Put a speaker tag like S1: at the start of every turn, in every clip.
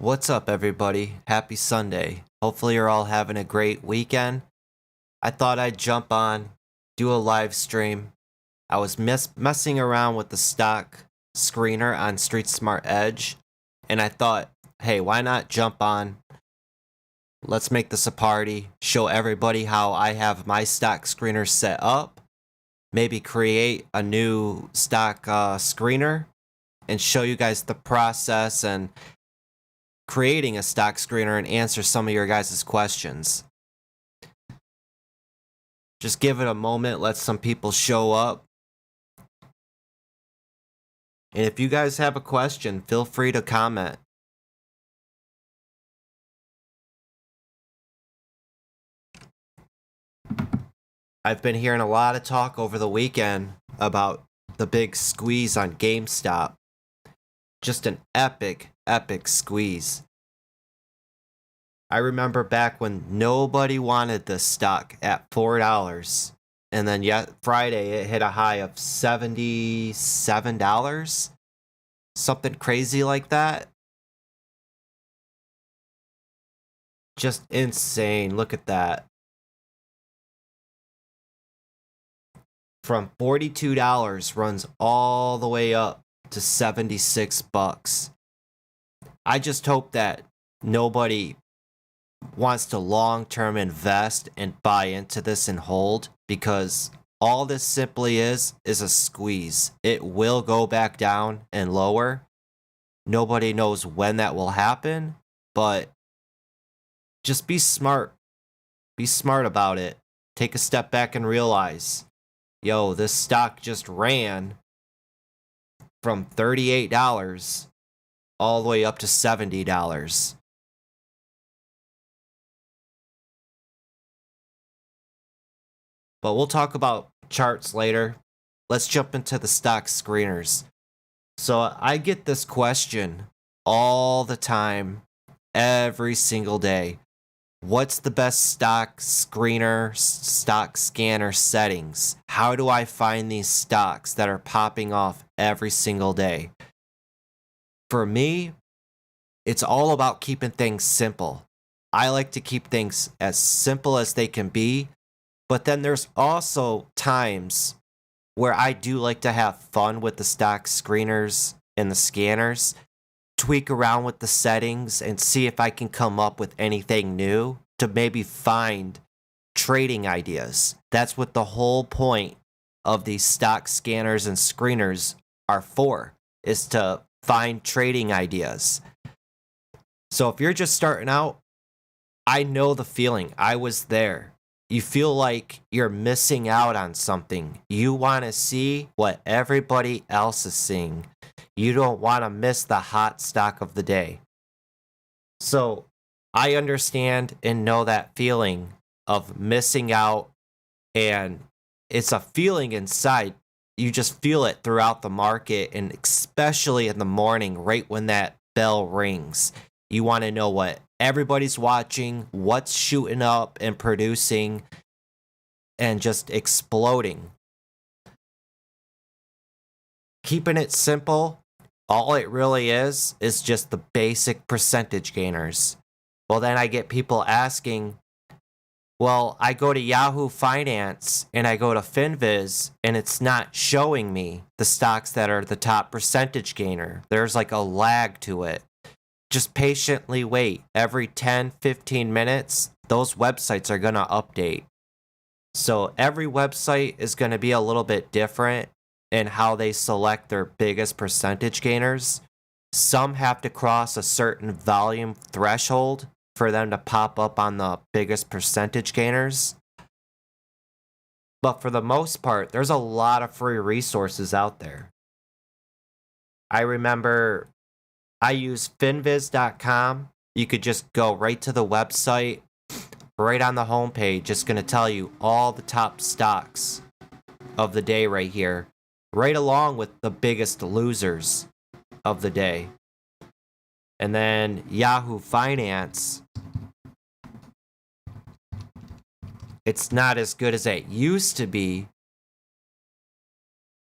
S1: What's up, everybody? Happy Sunday. Hopefully, you're all having a great weekend. I thought I'd jump on, do a live stream. I was messing around with the stock screener on StreetSmart Edge, and I thought, hey, why not jump on? Let's make this a party, show everybody how I have my stock screener set up, maybe create a new stock screener, and show you guys the process and creating a stock screener and answer some of your guys' questions. Just give it a moment, let some people show up. And if you guys have a question, feel free to comment. I've been hearing a lot of talk over the weekend about the big squeeze on GameStop. Just an epic squeeze. I remember back when nobody wanted this stock at $4, and then yet Friday it hit a high of $77, something crazy like that. Just insane. Look at that. From $42 runs all the way up to $76. I just hope that nobody wants to long-term invest and buy into this and hold, because all this simply is a squeeze. It will go back down and lower. Nobody knows when that will happen, but just be smart. Be smart about it. Take a step back and realize, yo, this stock just ran from $38 all the way up to $70. But we'll talk about charts later. Let's jump into the stock screeners. So I get this question all the time, every single day. What's the best stock screener, stock scanner settings? How do I find these stocks that are popping off every single day? For me, it's all about keeping things simple. I like to keep things as simple as they can be, but then there's also times where I do like to have fun with the stock screeners and the scanners, tweak around with the settings and see if I can come up with anything new to maybe find trading ideas. That's what the whole point of these stock scanners and screeners are for, is to find trading ideas. So if you're just starting out, I know the feeling. I was there. You feel like you're missing out on something. You want to see what everybody else is seeing. You don't want to miss the hot stock of the day. So I understand and know that feeling of missing out, and it's a feeling inside. You just feel it throughout the market, and especially in the morning, right when that bell rings. You want to know what everybody's watching, what's shooting up and producing and just exploding. Keeping it simple, all it really is just the basic percentage gainers. Well, then I get people asking, well, I go to Yahoo Finance and I go to FinViz and it's not showing me the stocks that are the top percentage gainer. There's like a lag to it. Just patiently wait. Every 10, 15 minutes, those websites are going to update. So every website is going to be a little bit different in how they select their biggest percentage gainers. Some have to cross a certain volume threshold for them to pop up on the biggest percentage gainers. But for the most part, there's a lot of free resources out there. I remember I use finviz.com. You could just go right to the website, right on the homepage. It's going to tell you all the top stocks of the day right here, right along with the biggest losers of the day. And then Yahoo Finance, it's not as good as it used to be,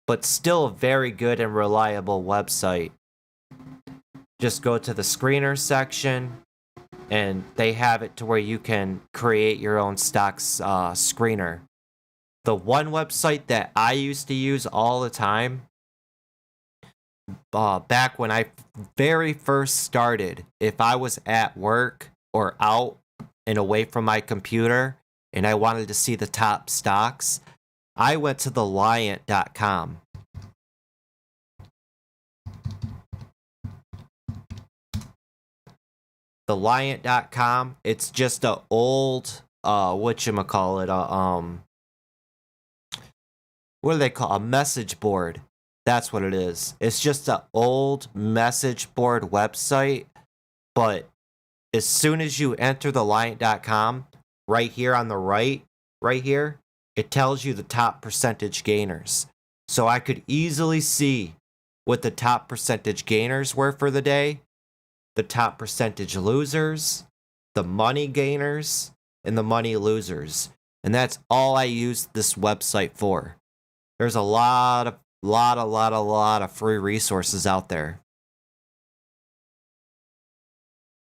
S1: but still a very good and reliable website. just go to the screener section, and they have it to where you can create your own stocks screener. The one website that I used to use all the time, back when I very first started, if I was at work or out and away from my computer and I wanted to see the top stocks, I went to theliant.com. Theliant.com, it's just a old whatchamacallit, what do they call a message board? That's what it is. It's just an old message board website, but as soon as you enter theliant.com, right here on the right here, it tells you the top percentage gainers. So I could easily see what the top percentage gainers were for the day, the top percentage losers, the money gainers, and the money losers. And that's all I use this website for. There's a lot of free resources out there.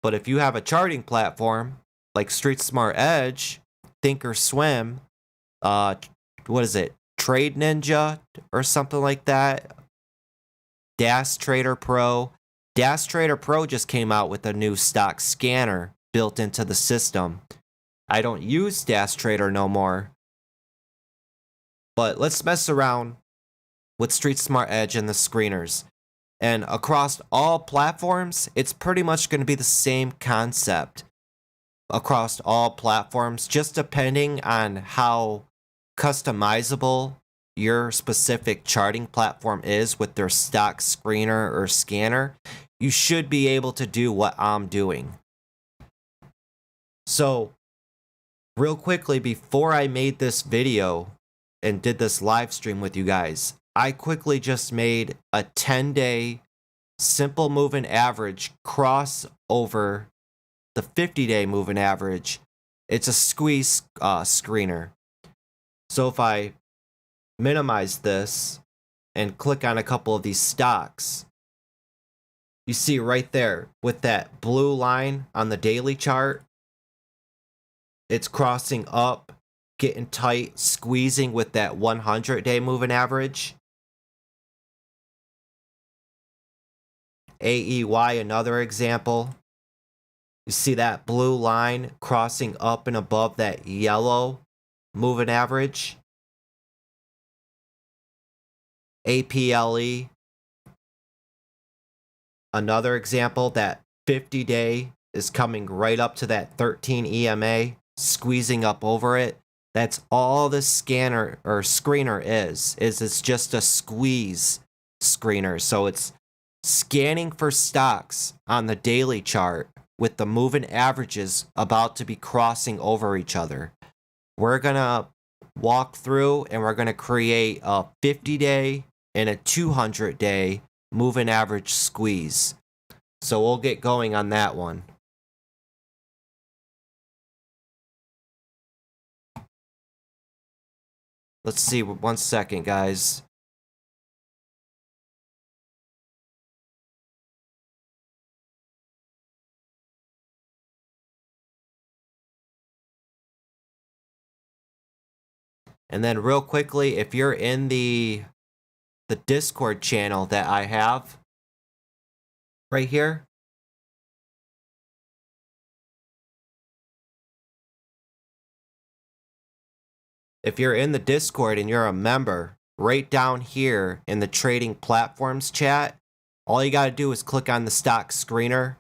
S1: But if you have a charting platform like StreetSmart Edge, Thinkorswim, what is it? Trade Ninja or something like that. DAS Trader Pro. DAS Trader Pro just came out with a new stock scanner built into the system. I don't use DAS Trader no more. But let's mess around with StreetSmart Edge and the screeners. And across all platforms, it's pretty much going to be the same concept across all platforms, just depending on how customizable your specific charting platform is with their stock screener or scanner. You should be able to do what I'm doing. So, real quickly, before I made this video and did this live stream with you guys, I quickly just made a 10-day simple moving average cross over the 50-day moving average. It's a squeeze screener. So if I minimize this and click on a couple of these stocks, you see right there with that blue line on the daily chart, it's crossing up, getting tight, squeezing with that 100-day moving average. AEY, another example. You see that blue line crossing up and above that yellow moving average. APLE, another example, that 50-day is coming right up to that 13 EMA, squeezing up over it. That's all this scanner or screener is it's just a squeeze screener. So it's scanning for stocks on the daily chart with the moving averages about to be crossing over each other. We're going to walk through and we're going to create a 50-day and a 200-day moving average squeeze. So we'll get going on that one. Let's see, 1 second, guys. And then real quickly, if you're in the Discord channel that I have right here, if you're in the Discord and you're a member, right down here in the trading platforms chat, all you got to do is click on the stock screener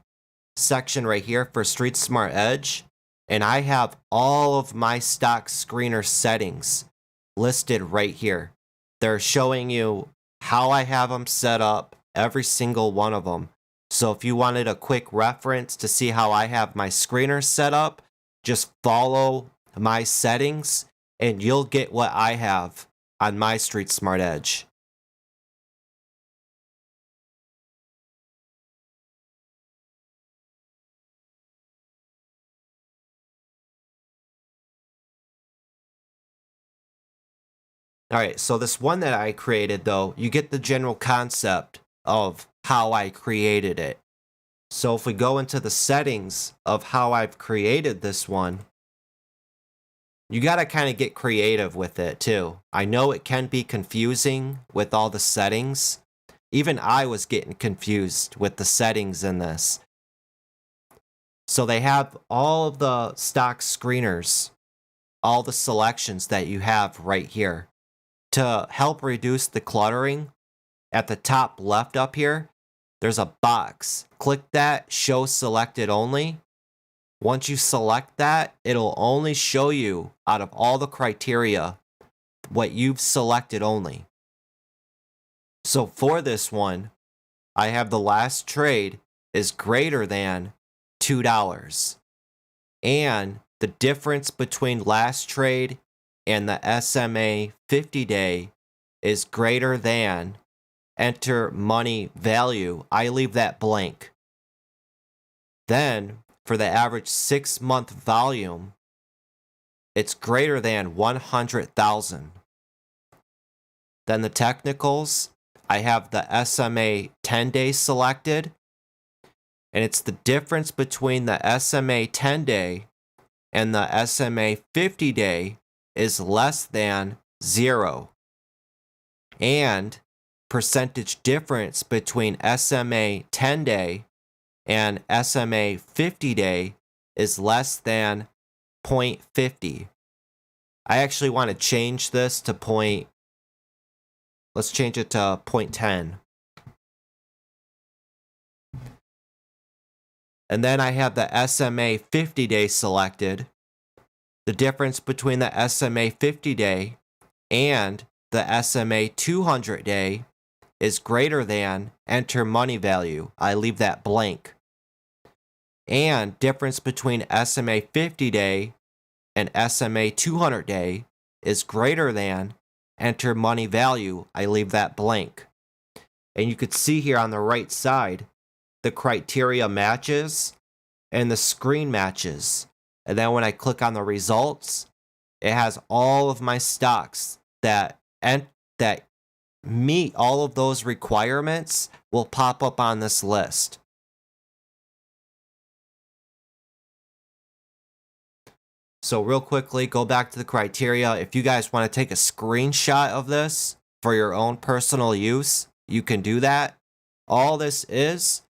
S1: section right here for StreetSmart Edge. And I have all of my stock screener settings listed right here. They're showing you how I have them set up, every single one of them. So if you wanted a quick reference to see how I have my screener set up, just follow my settings and you'll get what I have on my StreetSmart Edge. Alright, so this one that I created though, you get the general concept of how I created it. So if we go into the settings of how I've created this one, you got to kind of get creative with it too. I know it can be confusing with all the settings. Even I was getting confused with the settings in this. So they have all of the stock screeners, all the selections that you have right here. To help reduce the cluttering, at the top left up here, there's a box. Click that, show selected only. Once you select that, it'll only show you, out of all the criteria, what you've selected only. So for this one, I have the last trade is greater than $2. And the difference between last trade and the SMA 50-day is greater than, enter money value. I leave that blank. Then for the average 6-month volume, it's greater than 100,000. Then the technicals, I have the SMA 10-day selected, and it's the difference between the SMA 10-day and the SMA 50-day is less than 0. And percentage difference between SMA 10-day and SMA 50-day is less than 0.50. I actually want to change this to let's change it to 0.10. And then I have the SMA 50-day selected. The difference between the SMA 50-day and the SMA 200-day is greater than, enter money value. I leave that blank. And difference between SMA 50-day and SMA 200-day is greater than, enter money value. I leave that blank. And you could see here on the right side, the criteria matches and the screen matches. And then when I click on the results, it has all of my stocks that meet all of those requirements will pop up on this list. So real quickly, go back to the criteria. If you guys want to take a screenshot of this for your own personal use, you can do that. All this is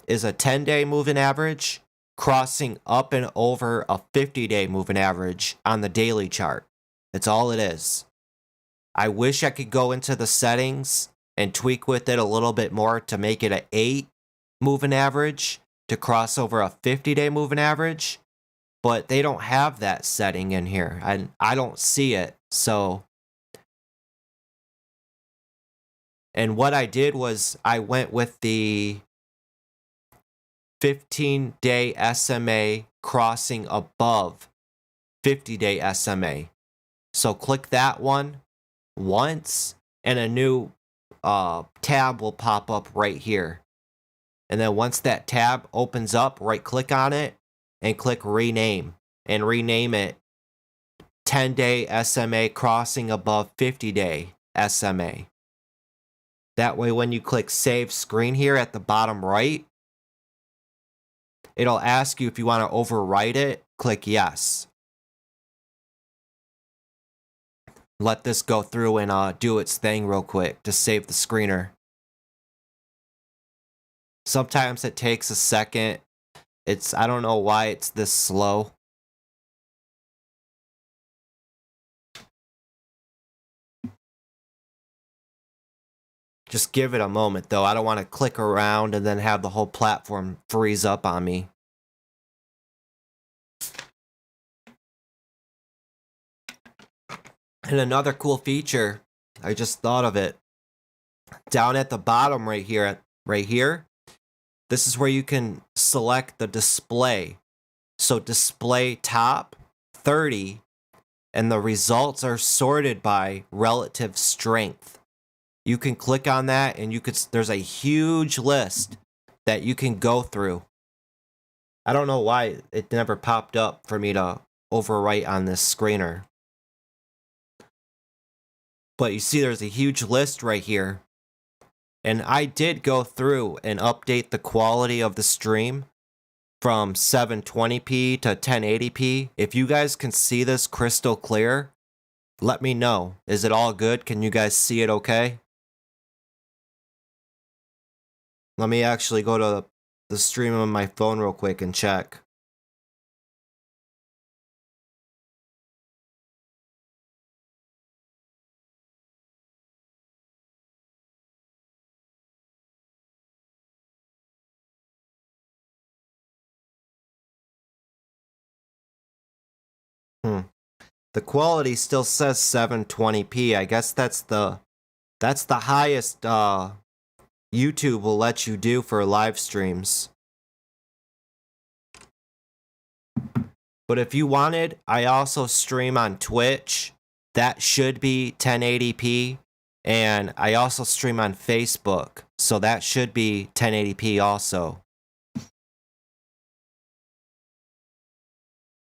S1: a 10-day moving average crossing up and over a 50-day moving average on the daily chart. That's all it is. I wish I could go into the settings and tweak with it a little bit more to make it an 8 moving average to cross over a 50-day moving average, but they don't have that setting in here. I don't see it. So, and what I did was I went with the 15-day SMA crossing above 50-day SMA. So click that one once and a new tab will pop up right here. And then once that tab opens up, right click on it and click rename and rename it 10-day SMA crossing above 50-day SMA. That way when you click save screen here at the bottom right, it'll ask you if you want to overwrite it. Click yes. Let this go through and do its thing real quick to save the screener. Sometimes it takes a second. I don't know why it's this slow. Just give it a moment though. I don't want to click around and then have the whole platform freeze up on me. And another cool feature, I just thought of it. Down at the bottom right here, this is where you can select the display. So display top 30, and the results are sorted by relative strength. You can click on that and there's a huge list that you can go through. I don't know why it never popped up for me to overwrite on this screener. But you see there's a huge list right here And I did go through and update the quality of the stream from 720p to 1080p. If you guys can see this crystal clear, let me know. Is it all good? Can you guys see it okay? Let me actually go to the stream on my phone real quick and check. The quality still says 720p. I guess that's the highest YouTube will let you do for live streams. But if you wanted, I also stream on Twitch. That should be 1080p. And I also stream on Facebook. So that should be 1080p also.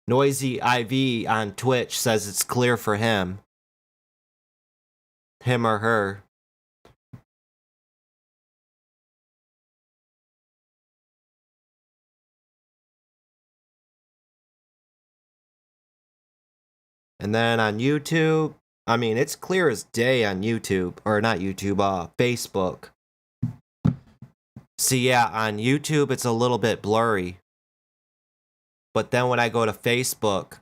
S1: Noisy IV on Twitch says it's clear for him. Him or her. And then on YouTube, I mean, it's clear as day on YouTube. Or not YouTube, Facebook. See, yeah, on YouTube, it's a little bit blurry. But then when I go to Facebook,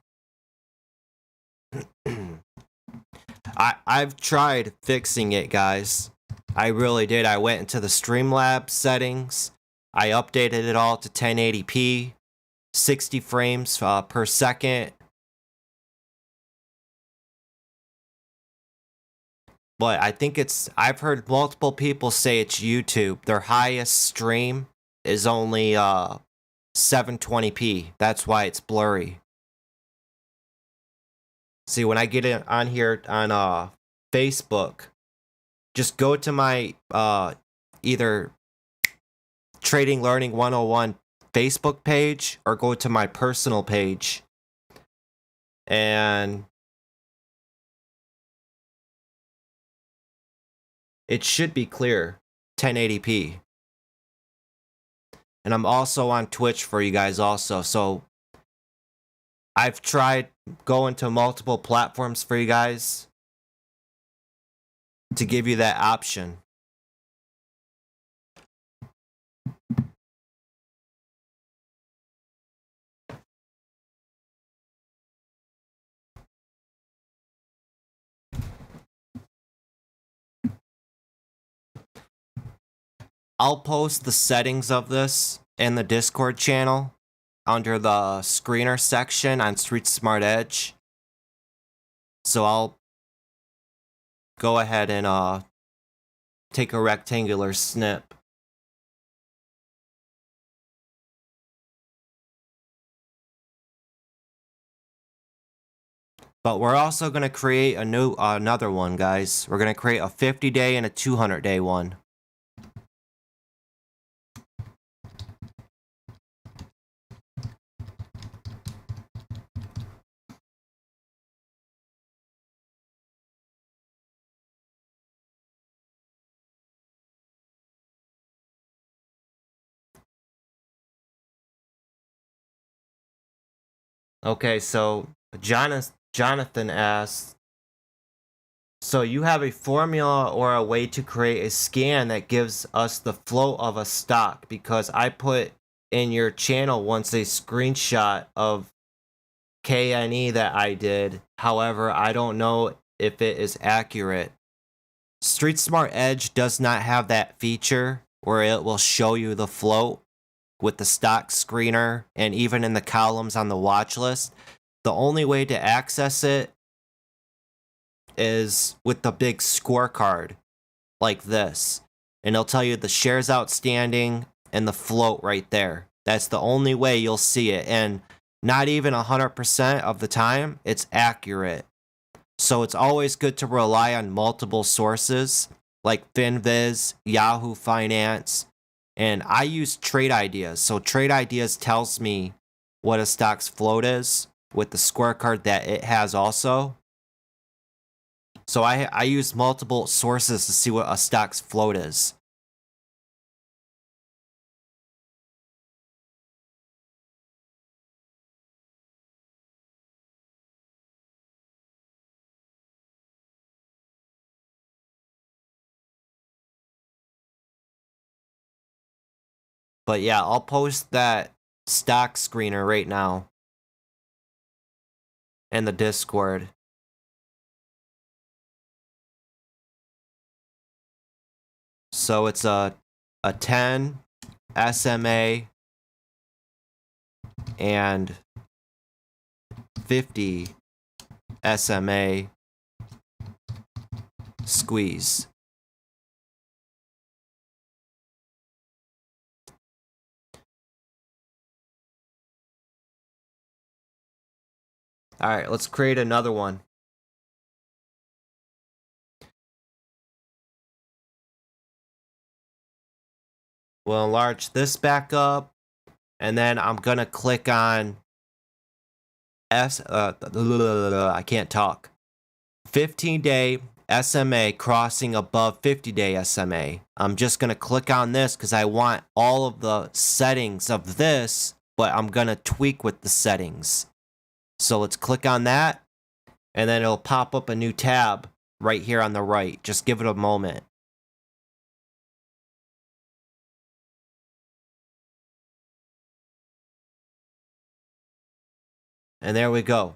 S1: I've tried fixing it, guys. I really did. I went into the Streamlabs settings. I updated it all to 1080p, 60 frames per second. But I think I've heard multiple people say it's YouTube. Their highest stream is only 720p. That's why it's blurry. See, when I get it on here on Facebook, just go to my either Trading Learning 101 Facebook page or go to my personal page. And it should be clear, 1080p. And I'm also on Twitch for you guys also. So I've tried going to multiple platforms for you guys to give you that option. I'll post the settings of this in the Discord channel under the screener section on StreetSmart Edge. So I'll go ahead and take a rectangular snip. But we're also going to create another one, guys. We're going to create a 50-day and a 200-day one. Okay, so Jonathan asks, so you have a formula or a way to create a scan that gives us the flow of a stock? Because I put in your channel once a screenshot of KNE that I did. However, I don't know if it is accurate. StreetSmart Edge does not have that feature where it will show you the float with the stock screener and even in the columns on the watch list. The only way to access it is with the big scorecard like this. And it'll tell you the shares outstanding and the float right there. That's the only way you'll see it. And not even 100% of the time, it's accurate. So it's always good to rely on multiple sources like FinViz, Yahoo Finance, and I use Trade Ideas. So Trade Ideas tells me what a stock's float is with the scorecard that it has also. So I use multiple sources to see what a stock's float is. But yeah, I'll post that stock screener right now in the Discord. So it's a 10 SMA and 50 SMA squeeze. All right, let's create another one. We'll enlarge this back up, and then I'm gonna click on I can't talk. 15-day SMA crossing above 50-day SMA. I'm just gonna click on this because I want all of the settings of this, but I'm gonna tweak with the settings. So let's click on that, and then it'll pop up a new tab right here on the right. Just give it a moment. And there we go.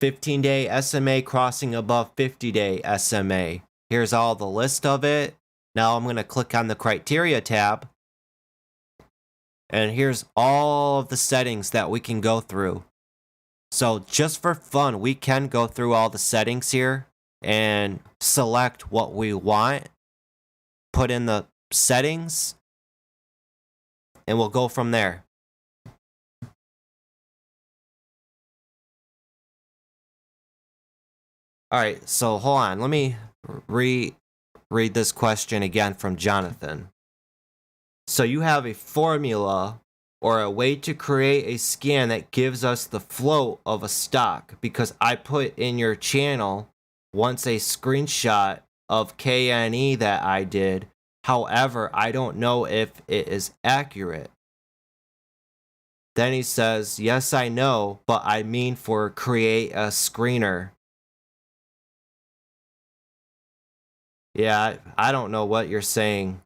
S1: 15-day SMA crossing above 50-day SMA. Here's all the list of it. Now I'm going to click on the criteria tab. And here's all of the settings that we can go through. So just for fun, we can go through all the settings here and select what we want. Put in the settings. And we'll go from there. All right, so hold on. Let me read this question again from Jonathan. So you have a formula or a way to create a scan that gives us the float of a stock, because I put in your channel once a screenshot of KNE that I did. However, I don't know if it is accurate. Then he says, yes, I know, but I mean for create a screener. Yeah, I don't know what you're saying.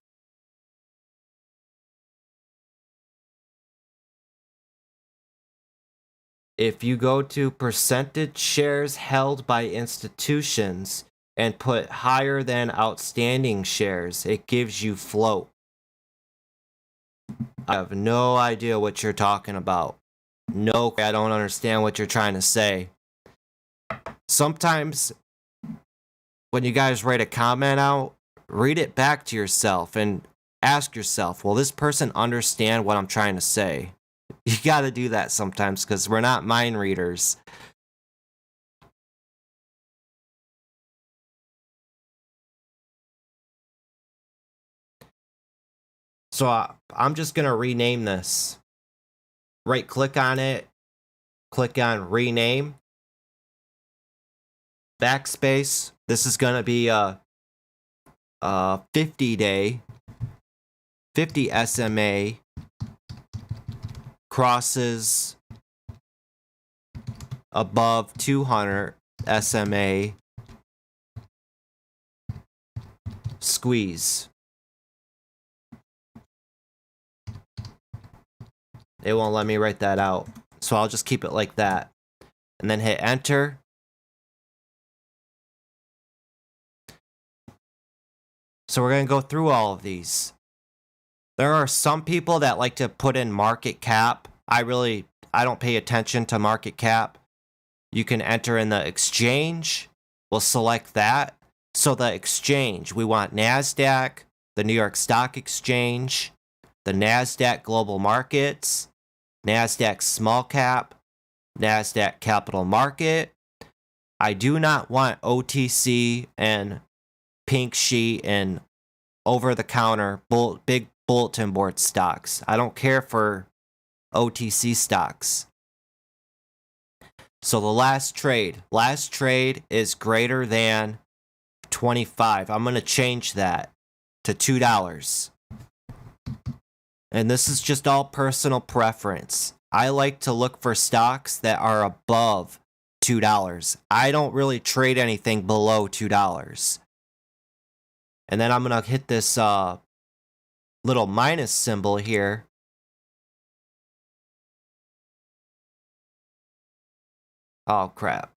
S1: If you go to percentage shares held by institutions and put higher than outstanding shares, it gives you float. I have no idea what you're talking about. No, I don't understand what you're trying to say. Sometimes when you guys write a comment out, read it back to yourself and ask yourself, will this person understand what I'm trying to say? You gotta do that sometimes because we're not mind readers. So I'm just gonna rename this. Right click on it, click on rename, backspace. This is gonna be a 50-day, 50 SMA crosses above 200 SMA squeeze. It won't let me write that out, so I'll just keep it like that. And then hit enter. So we're going to go through all of these. There are some people that like to put in market cap. I don't pay attention to market cap. You can enter in the exchange. We'll select that. So the exchange, we want NASDAQ, the New York Stock Exchange, the NASDAQ Global Markets, NASDAQ Small Cap, NASDAQ Capital Market. I do not want OTC and pink sheet and over-the-counter big bulletin board stocks. I don't care for OTC stocks. So the last trade is greater than 25. I'm going to change that to $2. And this is just all personal preference. I like to look for stocks that are above $2. I don't really trade anything below $2. And then I'm going to hit this little minus symbol here. Oh crap,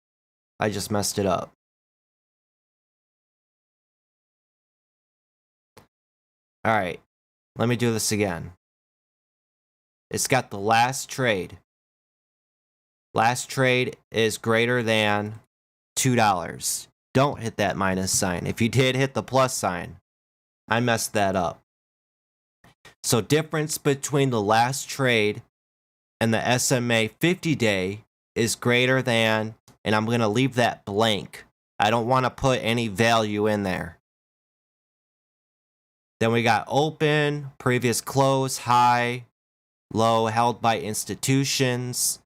S1: I just messed it up. All right, let me do this again. It's got the last trade. Last trade is greater than $2. Don't hit that minus sign. If you did hit the plus sign, I messed that up. So difference between the last trade and the SMA 50-day is greater than, and I'm going to leave that blank. I don't want to put any value in there. Then we got open, previous close, high, low held by institutions,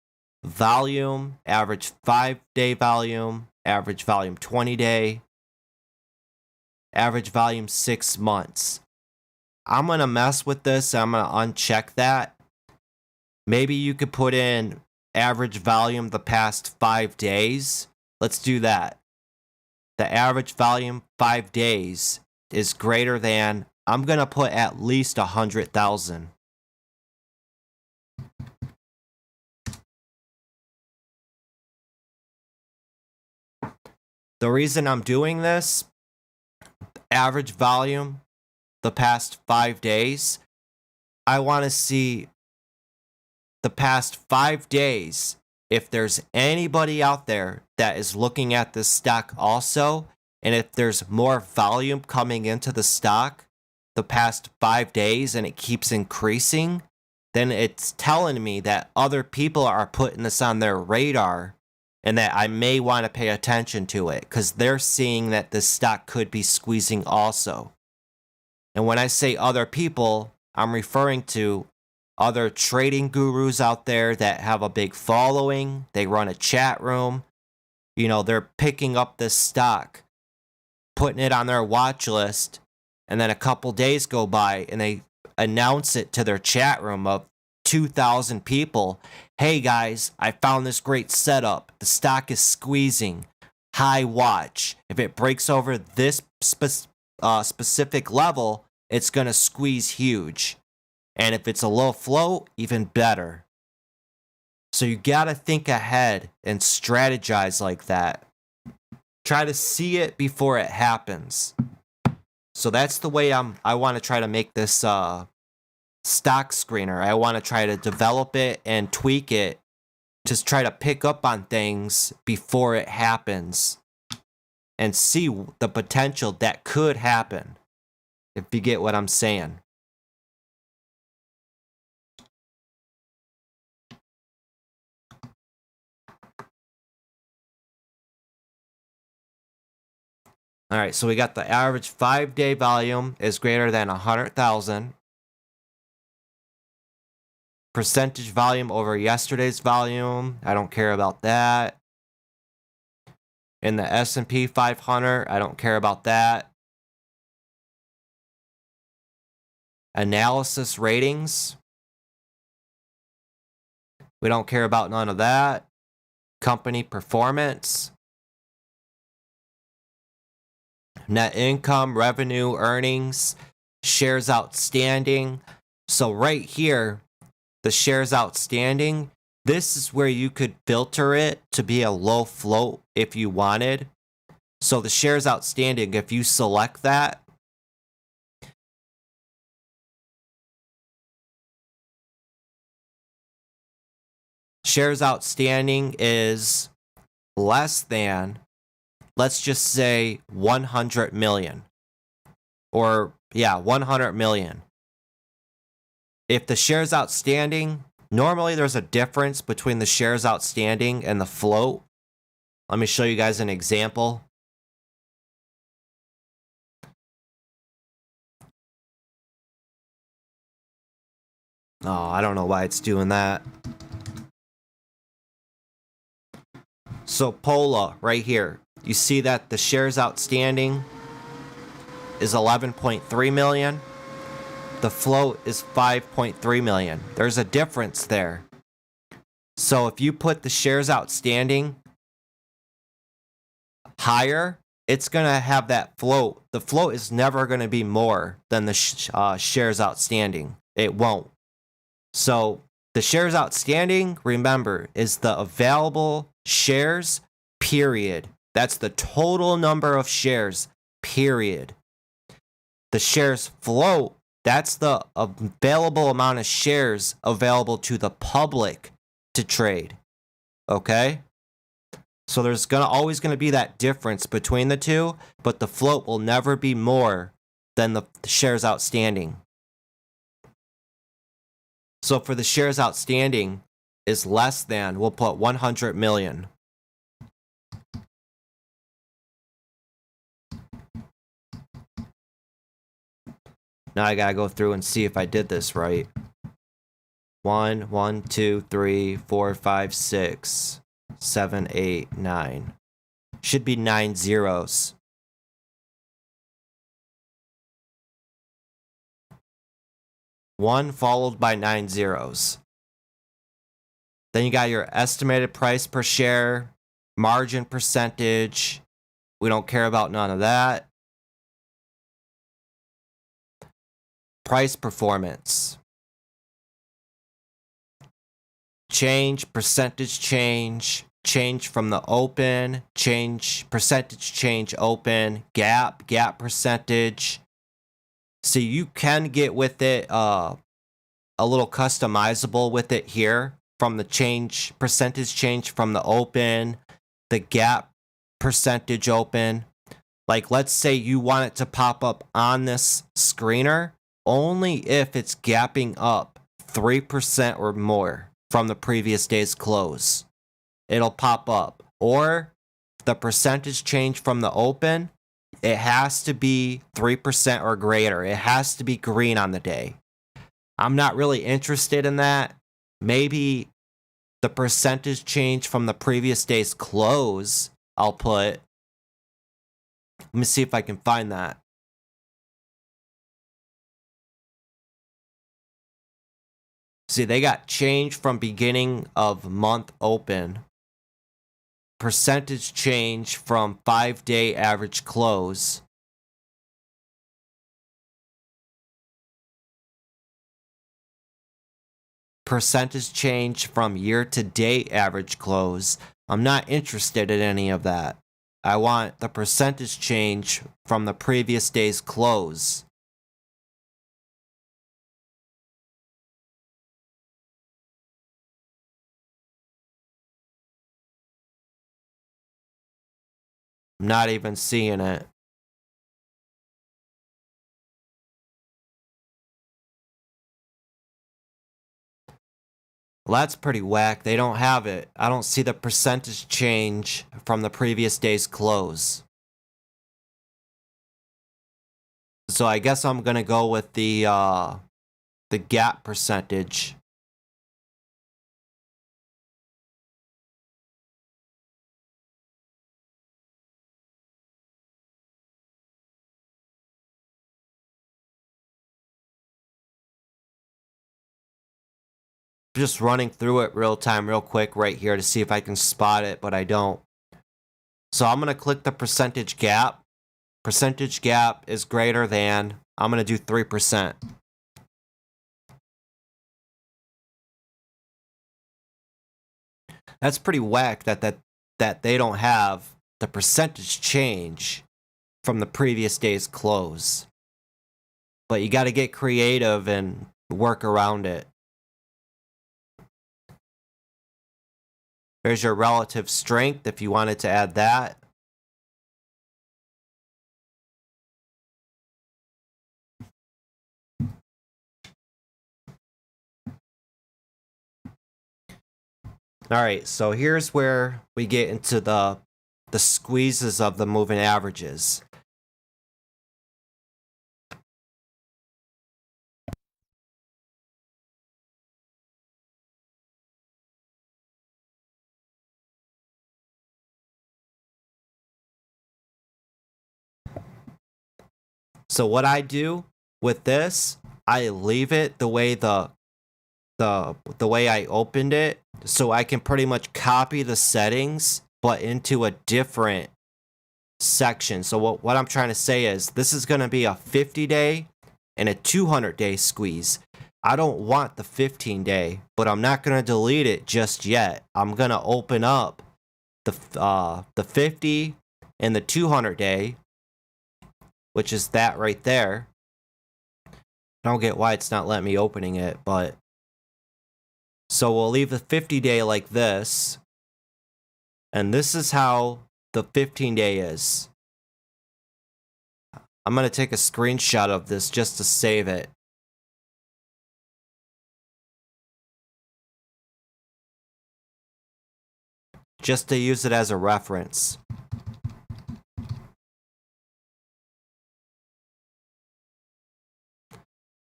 S1: volume, average 5-day volume, average volume 20-day, average volume 6 months. I'm going to mess with this. I'm going to uncheck that. Maybe you could put in average volume the past 5 days. Let's do that. The average volume 5 days is greater than, I'm going to put at least 100,000. The reason I'm doing this, average volume the past 5 days, I want to see the past 5 days if there's anybody out there that is looking at this stock also, and if there's more volume coming into the stock the past 5 days and it keeps increasing, then it's telling me that other people are putting this on their radar and that I may want to pay attention to it because they're seeing that this stock could be squeezing also. And when I say other people, I'm referring to other trading gurus out there that have a big following. They run a chat room. You know, they're picking up this stock, putting it on their watch list, and then a couple days go by and they announce it to their chat room of 2,000 people. Hey guys, I found this great setup. The stock is squeezing. High watch. If it breaks over this specific level, it's going to squeeze huge. And if it's a low float, even better. So you got to think ahead and strategize like that. Try to see it before it happens. So that's the way I want to try to make this stock screener. I want to try to develop it and tweak it to try to pick up on things before it happens and see the potential that could happen, if you get what I'm saying. All right, so we got the average 5-day volume is greater than 100,000. Percentage volume over yesterday's volume, I don't care about that. In the S&P 500, I don't care about that. Analysis ratings, we don't care about none of that. Company performance, net income, revenue, earnings, shares outstanding. So right here, the shares outstanding, this is where you could filter it to be a low float if you wanted. So the shares outstanding, if you select that, shares outstanding is less than, let's just say 100 million. Or, yeah, 100 million. If the shares outstanding, normally there's a difference between the shares outstanding and the float. Let me show you guys an example. Oh, I don't know why it's doing that. So Pola, right here, you see that the shares outstanding is 11.3 million. The float is 5.3 million. There's a difference there. So if you put the shares outstanding higher, it's going to have that float. The float is never going to be more than the shares outstanding. It won't. So the shares outstanding, remember, is the available shares, period. That's the total number of shares, period. The shares float, that's the available amount of shares available to the public to trade. Okay? So there's always going to be that difference between the two, but the float will never be more than the shares outstanding. So for the shares outstanding is less than, we'll put 100 million. Now I gotta go through and see if I did this right. 1, 2, 3, 4, 5, 6, 7, 8, 9. Should be 9 zeros. One followed by 9 zeros. Then you got your estimated price per share, margin percentage. We don't care about none of that. Price performance. Change, percentage change, change from the open, change, percentage change open, gap percentage. So you can get with it a little customizable with it here from the change, percentage change from the open, the gap percentage open. Like let's say you want it to pop up on this screener only if it's gapping up 3% or more from the previous day's close. It'll pop up. Or the percentage change from the open, it has to be 3% or greater. It has to be green on the day. I'm not really interested in that. Maybe the percentage change from the previous day's close, I'll put. Let me see if I can find that. See, they got change from beginning of month open. Percentage change from 5-day average close. Percentage change from year-to-date average close. I'm not interested in any of that. I want the percentage change from the previous day's close. I'm not even seeing it. Well, that's pretty whack. They don't have it. I don't see the percentage change from the previous day's close. So I guess I'm gonna go with the gap percentage. Just running through it real quick right here to see if I can spot it, but I don't. So I'm gonna click the percentage gap. Percentage gap is greater than, I'm gonna do 3%. That's pretty whack that they don't have the percentage change from the previous day's close. But you gotta get creative and work around it. There's your relative strength if you wanted to add that. All right, so here's where we get into the squeezes of the moving averages. So what I do with this, I leave it the way the way I opened it, so I can pretty much copy the settings but into a different section. So what I'm trying to say is this is going to be a 50-day and a 200-day squeeze. I don't want the 15-day, but I'm not going to delete it just yet. I'm going to open up the 50 and the 200-day, which is that right there. I don't get why it's not letting me opening it, but so we'll leave the 50-day like this. And this is how the 15-day is. I'm going to take a screenshot of this just to save it. Just to use it as a reference.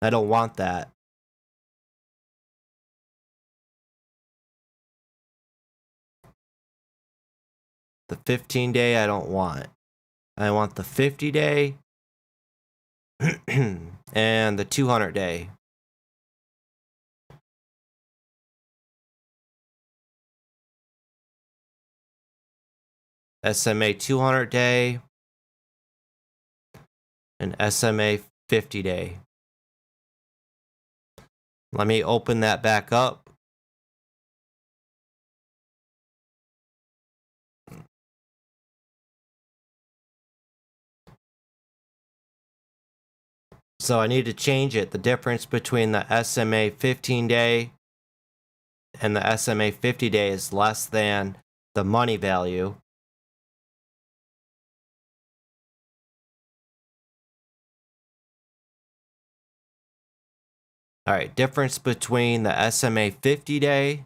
S1: I don't want that. The 15-day I don't want. I want the 50-day and the 200-day. SMA 200-day and SMA 50-day. Let me open that back up. So I need to change it. The difference between the SMA 15-day and the SMA 50-day is less than the money value. All right, difference between the SMA 50-day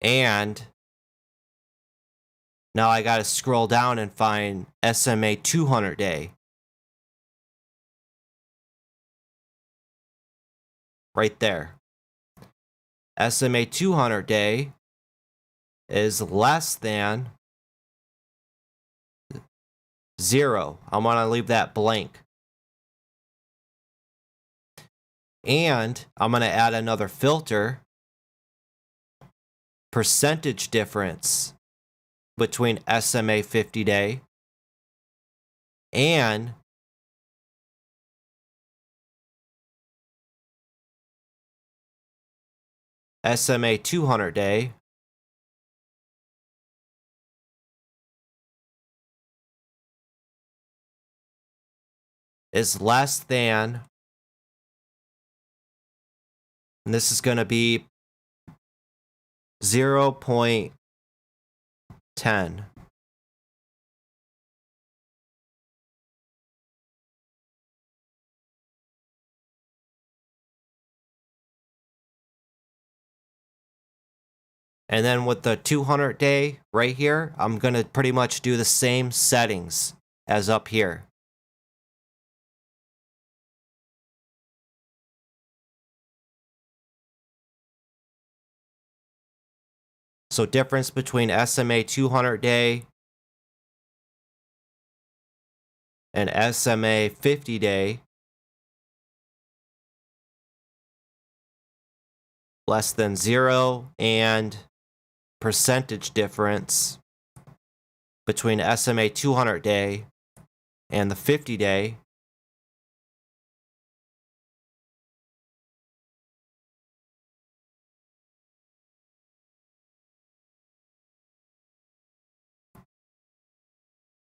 S1: and now I got to scroll down and find SMA 200-day. Right there. SMA 200-day is less than 0. I want to leave that blank. And I'm going to add another filter. Percentage difference between SMA 50-day and SMA 200-day is less than, and this is going to be 0.10. And then with the 200-day right here, I'm going to pretty much do the same settings as up here. So difference between SMA 200-day and SMA 50-day less than 0, and percentage difference between SMA 200-day and the 50-day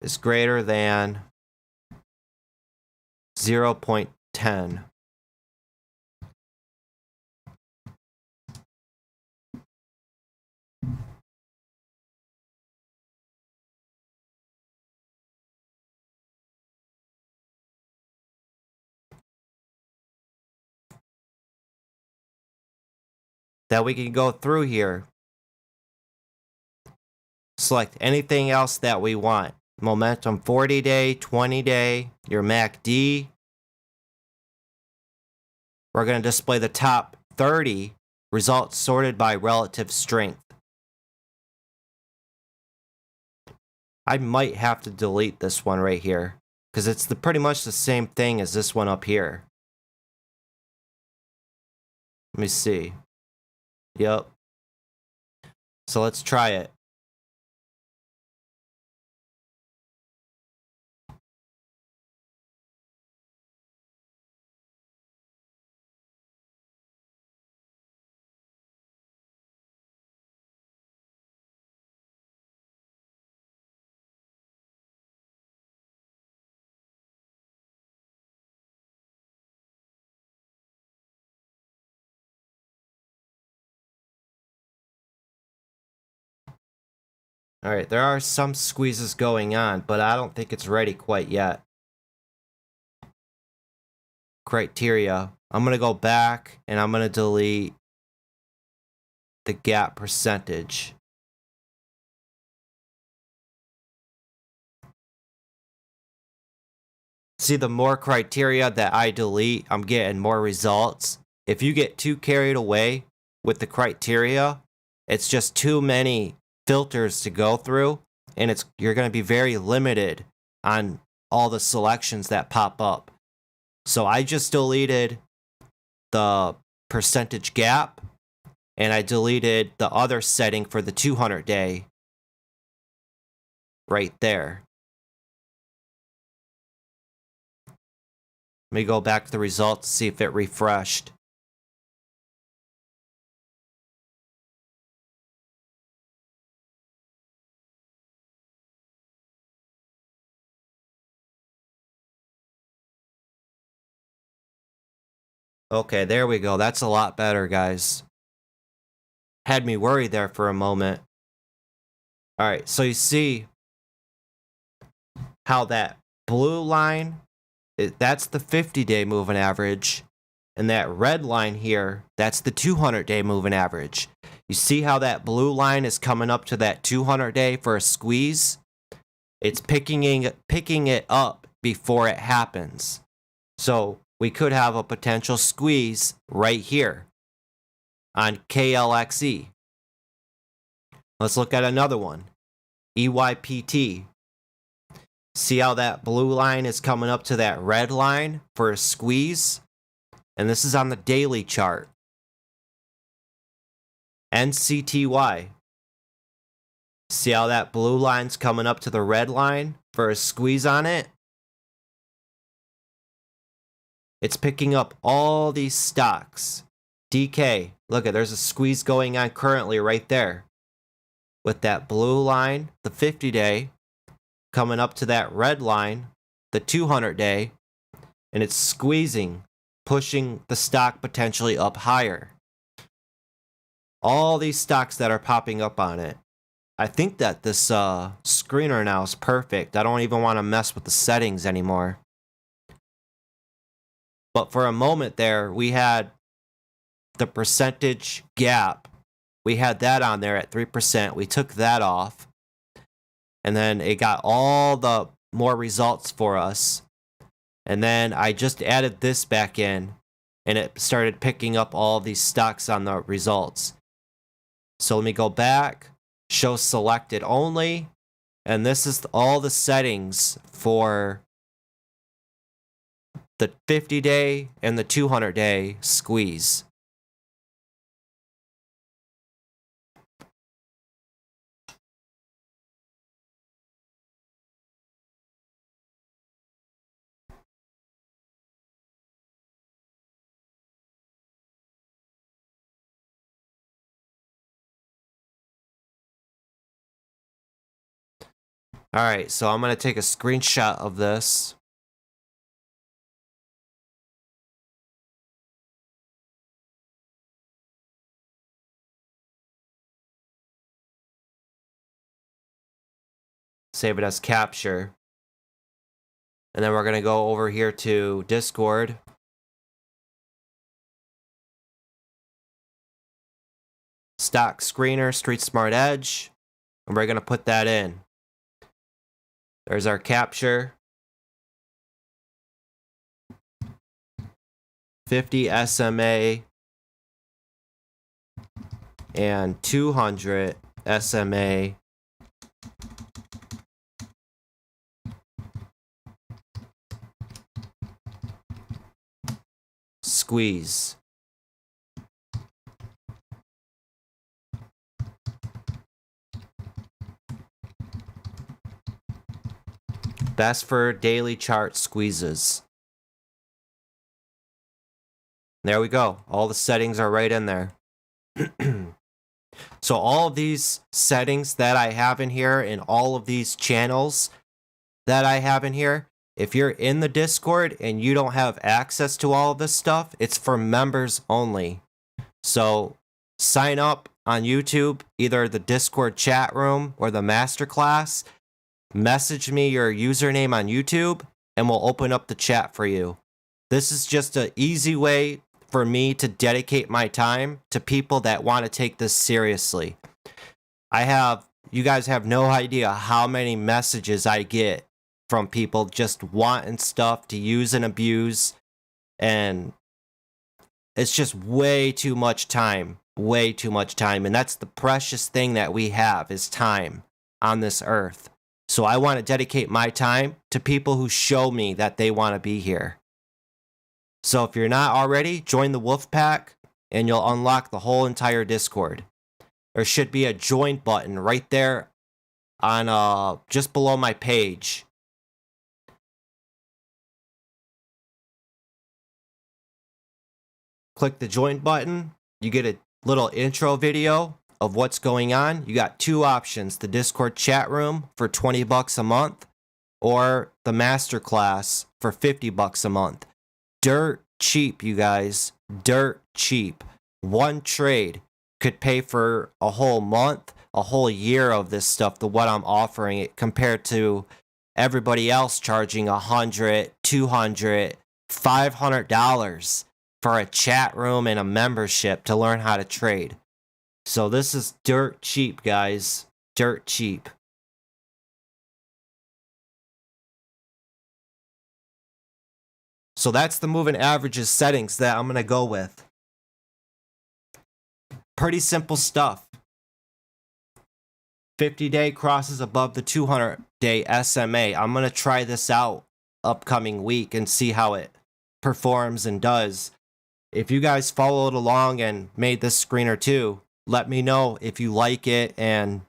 S1: is greater than 0.10. That we can go through here. Select anything else that we want. Momentum 40-day, 20-day, your MACD. We're going to display the top 30 results sorted by relative strength. I might have to delete this one right here because it's pretty much the same thing as this one up here. Let me see. Yep. So let's try it. All right, there are some squeezes going on, but I don't think it's ready quite yet. Criteria. I'm going to go back and I'm going to delete the gap percentage. See, the more criteria that I delete, I'm getting more results. If you get too carried away with the criteria, it's just too many filters to go through, and you're going to be very limited on all the selections that pop up. So I just deleted the percentage gap, and I deleted the other setting for the 200-day right there. Let me go back to the results, see if it refreshed. Okay, there we go. That's a lot better, guys. Had me worried there for a moment. All right, so you see how that blue line, that's the 50-day moving average. And that red line here, that's the 200-day moving average. You see how that blue line is coming up to that 200-day for a squeeze? It's picking it up before it happens. So we could have a potential squeeze right here on KLXE. Let's look at another one. EYPT. See how that blue line is coming up to that red line for a squeeze? And this is on the daily chart. NCTY. See how that blue line's coming up to the red line for a squeeze on it? It's picking up all these stocks. DK, look at, there's a squeeze going on currently right there. With that blue line, the 50-day, coming up to that red line, the 200-day, and it's squeezing, pushing the stock potentially up higher. All these stocks that are popping up on it. I think that this screener now is perfect. I don't even want to mess with the settings anymore. But for a moment there, we had the percentage gap. We had that on there at 3%. We took that off. And then it got all the more results for us. And then I just added this back in. And it started picking up all these stocks on the results. So let me go back. Show selected only. And this is all the settings for the 50-day and the 200-day squeeze. All right, so I'm going to take a screenshot of this. Save it as capture. And then we're going to go over here to Discord. Stock screener, StreetSmart Edge. And we're going to put that in. There's our capture. 50 SMA and 200 SMA. Squeeze. That's for daily chart squeezes. There we go. All the settings are right in there. So all of these settings that I have in here and all of these channels that I have in here, if you're in the Discord and you don't have access to all of this stuff, it's for members only. So sign up on YouTube, either the Discord chat room or the masterclass, message me your username on YouTube and we'll open up the chat for you. This is just an easy way for me to dedicate my time to people that want to take this seriously. You guys have no idea how many messages I get from people just wanting stuff to use and abuse, and it's just way too much time, and that's the precious thing that we have is time on this earth. So I want to dedicate my time to people who show me that they want to be here. So if you're not already, join the Wolf Pack and you'll unlock the whole entire Discord. There should be a join button right there on just below my page. Click the join button. You get a little intro video of what's going on. You got two options: the Discord chat room for $20 a month or the masterclass for $50 a month. Dirt cheap, you guys. Dirt cheap. One trade could pay for a whole month, a whole year of this stuff, what I'm offering it, compared to everybody else charging $100, $200, $500 for a chat room and a membership to learn how to trade. So this is dirt cheap, guys. Dirt cheap. So that's the moving averages settings that I'm going to go with. Pretty simple stuff. 50-day crosses above the 200-day SMA. I'm going to try this out upcoming week and see how it performs and does. If you guys followed along and made this screener too, let me know if you like it and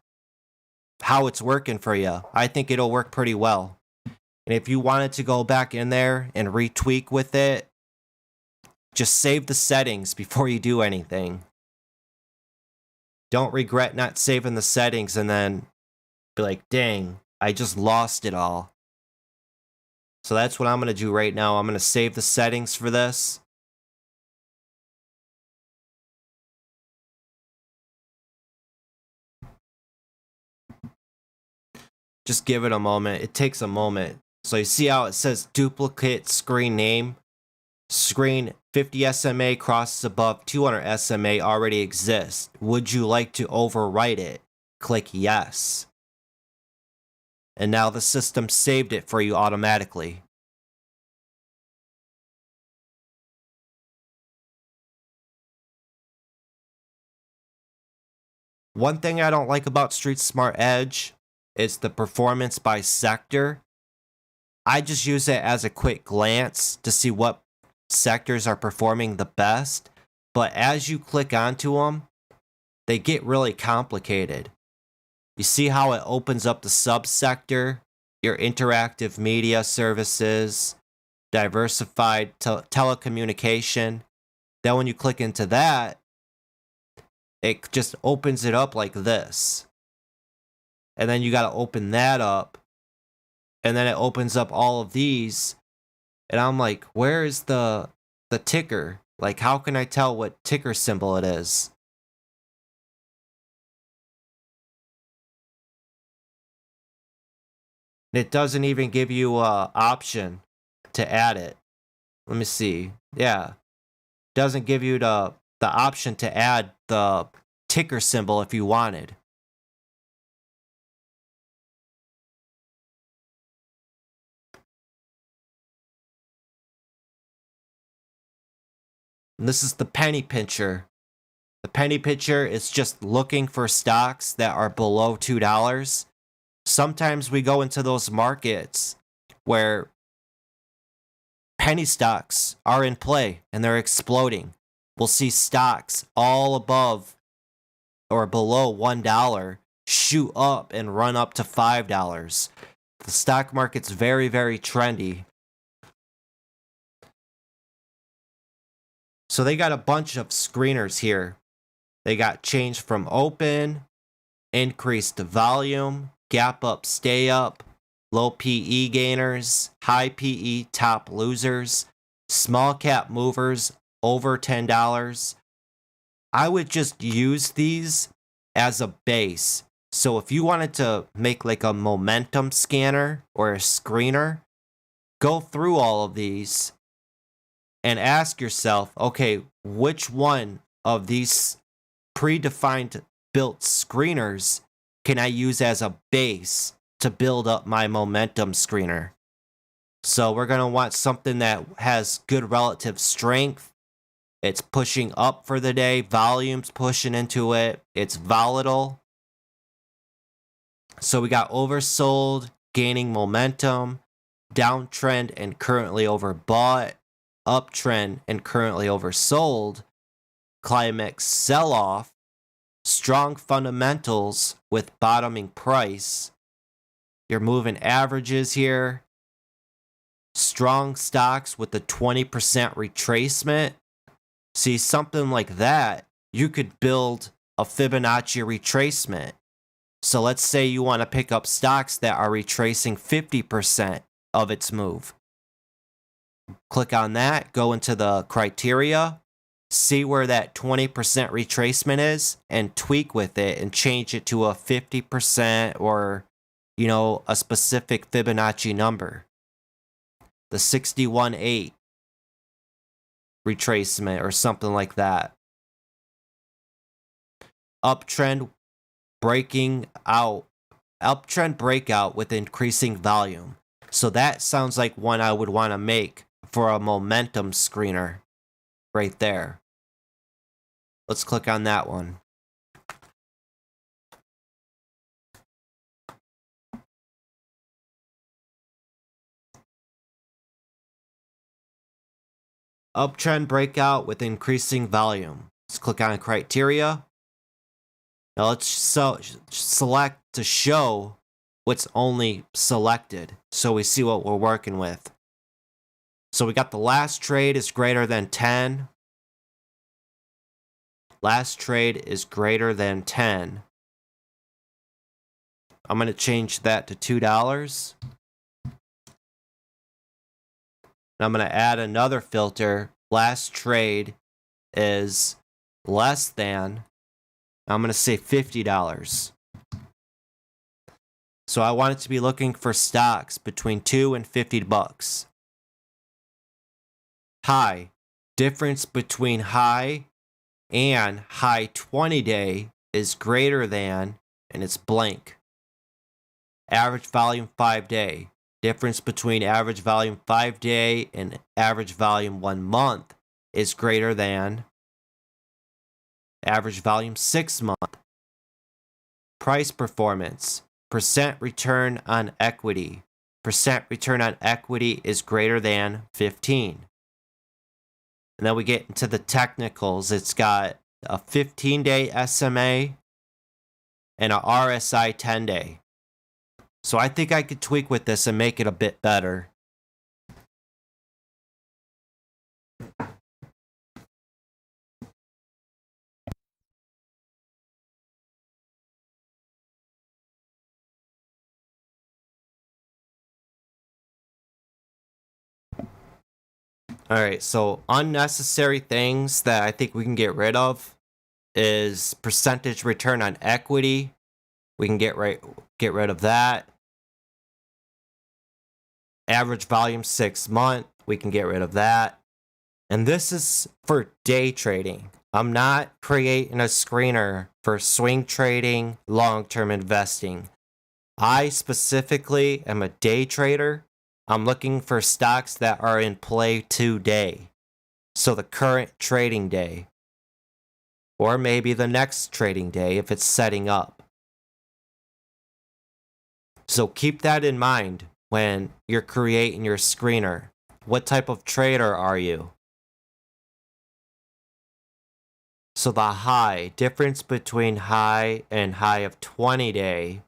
S1: how it's working for you. I think it'll work pretty well. And if you wanted to go back in there and retweak with it, just save the settings before you do anything. Don't regret not saving the settings and then be like, dang, I just lost it all. So that's what I'm going to do right now. I'm going to save the settings for this. Just give it a moment. It takes a moment. So you see how it says duplicate screen name? Screen 50 SMA crosses above 200 SMA already exists. Would you like to overwrite it? Click yes. And now the system saved it for you automatically. One thing I don't like about StreetSmart Edge is the performance by sector. I just use it as a quick glance to see what sectors are performing the best, but as you click onto them, they get really complicated. You see how it opens up the subsector, your interactive media services, diversified telecommunication. Then when you click into that, it just opens it up like this. And then you got to open that up. And then it opens up all of these. And I'm like, where is the ticker? Like, how can I tell what ticker symbol it is? It doesn't even give you an option to add it. Let me see. Yeah. Doesn't give you the option to add the ticker symbol if you wanted. And this is the penny pincher. The penny pincher is just looking for stocks that are below $2. Sometimes we go into those markets where penny stocks are in play and they're exploding. We'll see stocks all above or below $1 shoot up and run up to $5. The stock market's very, very trendy. So they got a bunch of screeners here. They got change from open, increased volume, gap up, stay up, low PE gainers, high PE top losers, small cap movers over $10, I would just use these as a base. So if you wanted to make like a momentum scanner or a screener, go through all of these and ask yourself, okay, which one of these predefined built screeners can I use as a base to build up my momentum screener? So we're going to want something that has good relative strength. It's pushing up for the day. Volume's pushing into it. It's volatile. So we got oversold, gaining momentum, downtrend and currently overbought, uptrend and currently oversold, climax sell-off, strong fundamentals with bottoming price. Your moving averages here. Strong stocks with a 20% retracement. See, something like that, you could build a Fibonacci retracement. So let's say you want to pick up stocks that are retracing 50% of its move. Click on that, go into the criteria, see where that 20% retracement is, and tweak with it and change it to a 50% or, a specific Fibonacci number. The 61.8 retracement or something like that. Uptrend breakout with increasing volume. So that sounds like one I would want to make for a momentum screener right there. Let's click on that one. Uptrend breakout with increasing volume. Let's click on criteria. Now let's select to show what's only selected so we see what we're working with. So we got the last trade is greater than 10. Last trade is greater than 10. I'm going to change that to $2. I'm going to add another filter. Last trade is less than. I'm going to say $50. So I want it to be looking for stocks between $2 and $50. High. Difference between high and high 20-day is greater than, and it's blank. Average volume 5-day. Difference between average volume 5-day and average volume 1 month is greater than average volume 6-month. Price performance. Percent return on equity. Percent return on equity is greater than 15. And then we get into the technicals. It's got a 15-day SMA and a RSI 10-day. So I think I could tweak with this and make it a bit better. Alright, so unnecessary things that I think we can get rid of is percentage return on equity. We can get rid of that. Average volume 6 month, we can get rid of that. And this is for day trading. I'm not creating a screener for swing trading, long-term investing. I specifically am a day trader. I'm looking for stocks that are in play today. So the current trading day. Or maybe the next trading day if it's setting up. So keep that in mind when you're creating your screener. What type of trader are you? So the high, difference between high and high of 20-day,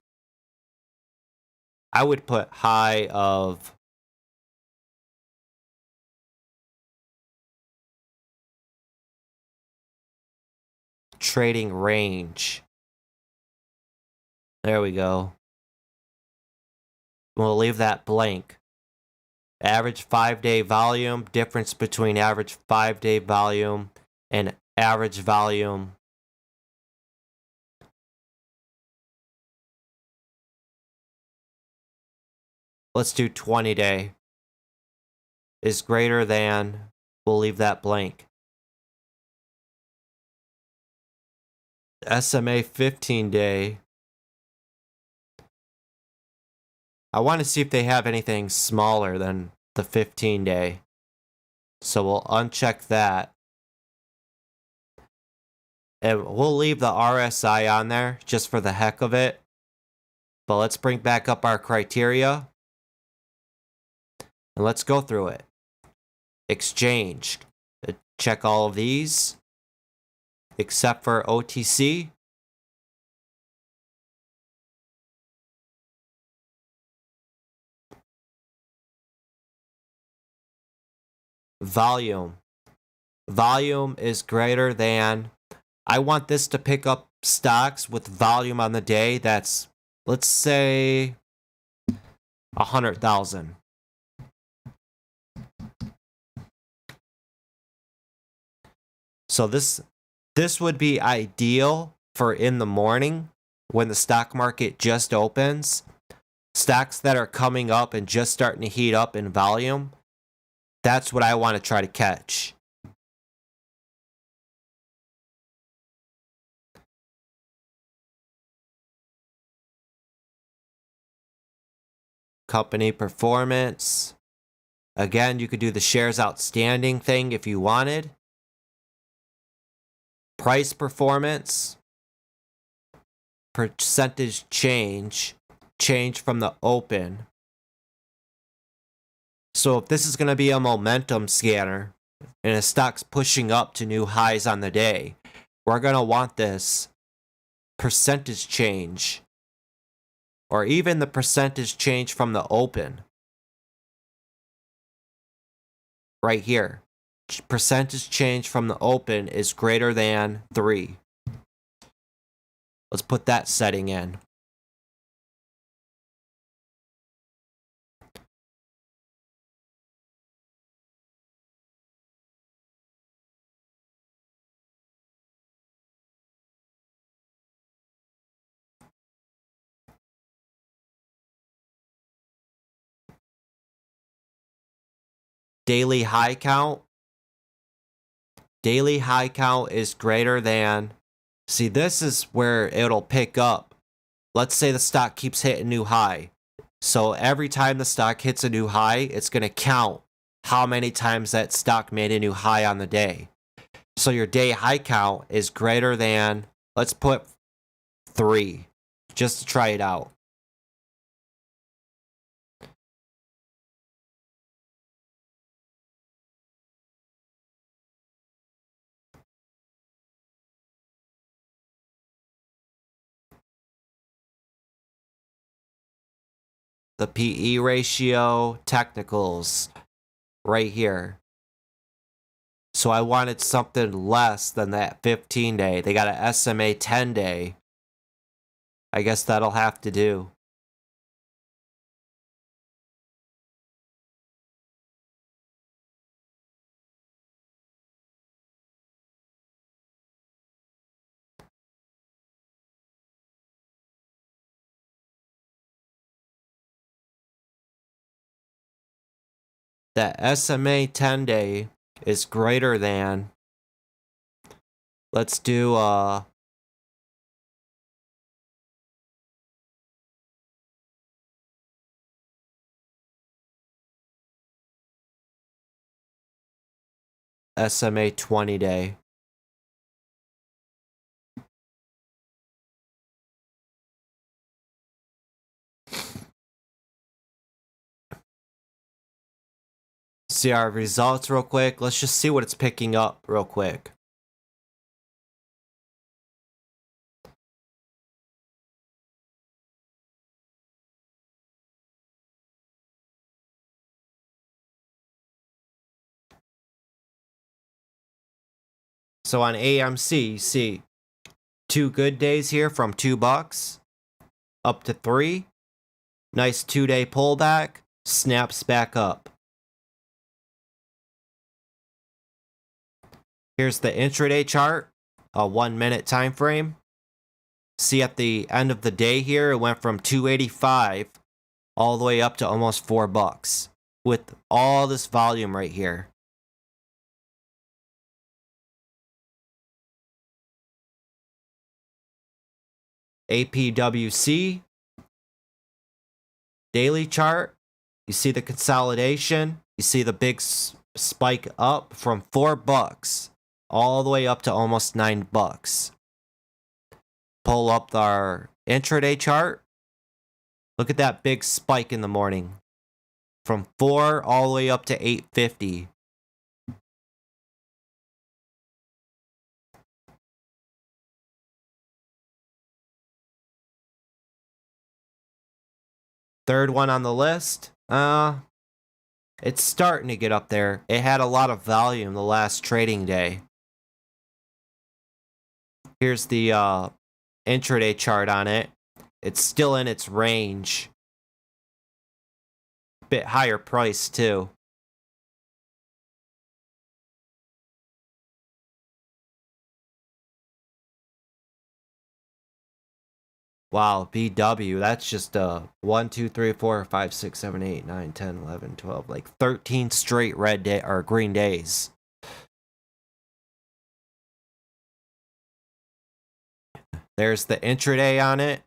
S1: I would put high of trading range. There we go. We'll leave that blank. Average 5-day volume, difference between average 5-day volume and average volume. Let's do 20-day is greater than, we'll leave that blank. SMA 15-day. I want to see if they have anything smaller than the 15-day. So we'll uncheck that. And we'll leave the RSI on there just for the heck of it. But let's bring back up our criteria. And let's go through it. Exchange. Check all of these. Except for OTC. Volume. Volume is greater than, I want this to pick up stocks with volume on the day that's, let's say, 100,000. So this would be ideal for in the morning when the stock market just opens. Stocks that are coming up and just starting to heat up in volume. That's what I want to try to catch. Company performance. Again, you could do the shares outstanding thing if you wanted. Price performance. Percentage change. Change from the open. So if this is going to be a momentum scanner and a stock's pushing up to new highs on the day, we're going to want this percentage change, or even the percentage change from the open. Right here. Percentage change from the open is greater than 3. Let's put that setting in. Daily high count. Daily high count is greater than, see, this is where it'll pick up. Let's say the stock keeps hitting new high. So every time the stock hits a new high, it's going to count how many times that stock made a new high on the day. So your day high count is greater than, let's put 3, just to try it out. The PE ratio, technicals, right here. So I wanted something less than that 15-day. They got an SMA 10-day. I guess that'll have to do. That SMA 10-day is greater than, let's do SMA 20-day. See our results real quick. Let's just see what it's picking up real quick. So on AMC, you see 2 good days here from $2 up to 3. Nice 2-day pullback, snaps back up. Here's the intraday chart, a 1 minute time frame. See at the end of the day here, it went from 285 all the way up to almost $4 with all this volume right here. APWC daily chart. You see the consolidation. You see the big spike up from $4 all the way up to almost $9. Pull up our intraday chart. Look at that big spike in the morning from 4 all the way up to 850. Third one on the list. It's starting to get up there. It had a lot of volume the last trading day. Here's the intraday chart on it. It's still in its range. Bit higher price too. Wow, BW, that's just 1, 2, 3, 4, 5, 6, 7, 8, 9, 10, 11, 12, like 13 straight red day or green days. There's the intraday on it.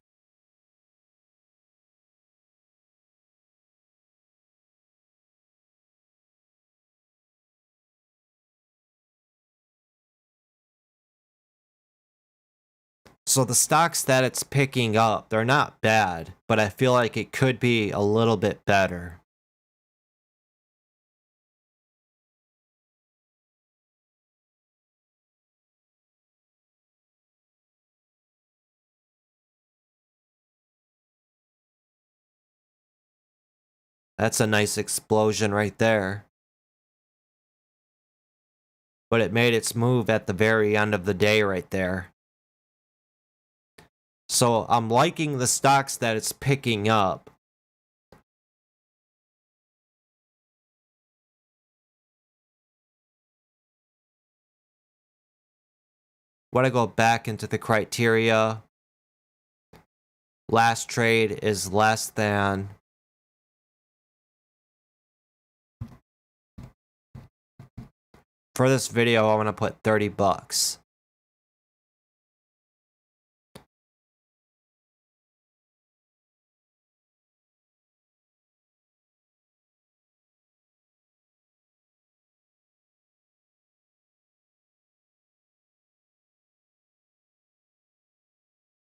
S1: So the stocks that it's picking up, they're not bad, but I feel like it could be a little bit better. That's a nice explosion right there. But it made its move at the very end of the day right there. So I'm liking the stocks that it's picking up. When I go back into the criteria, last trade is less than for this video, I want to put $30.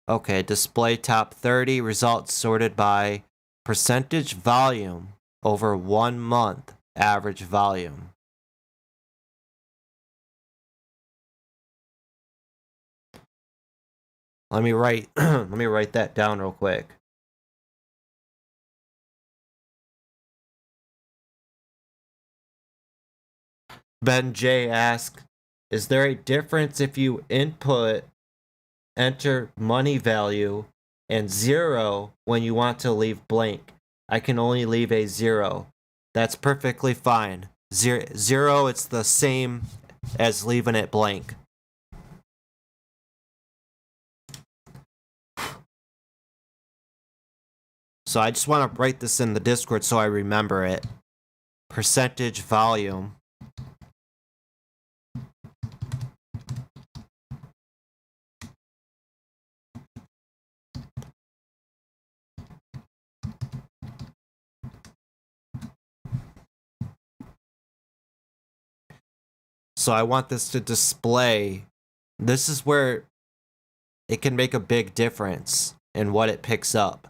S1: Okay, display top 30 results sorted by percentage volume over 1 month average volume. Let me write let me write that down real quick. Ben J asks, is there a difference if you enter money value and 0 when you want to leave blank? I can only leave a 0. That's perfectly fine. Zero, it's the same as leaving it blank. So I just want to write this in the Discord so I remember it. Percentage volume. So I want this to display. This is where it can make a big difference in what it picks up.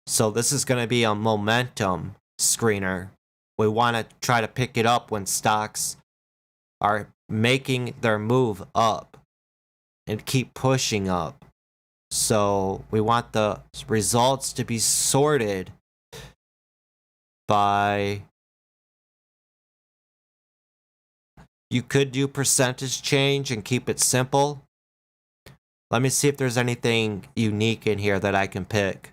S1: So this is going to be a momentum screener. We want to try to pick it up when stocks are making their move up and keep pushing up. So we want the results to be sorted by, you could do percentage change and keep it simple. Let me see if there's anything unique in here that I can pick.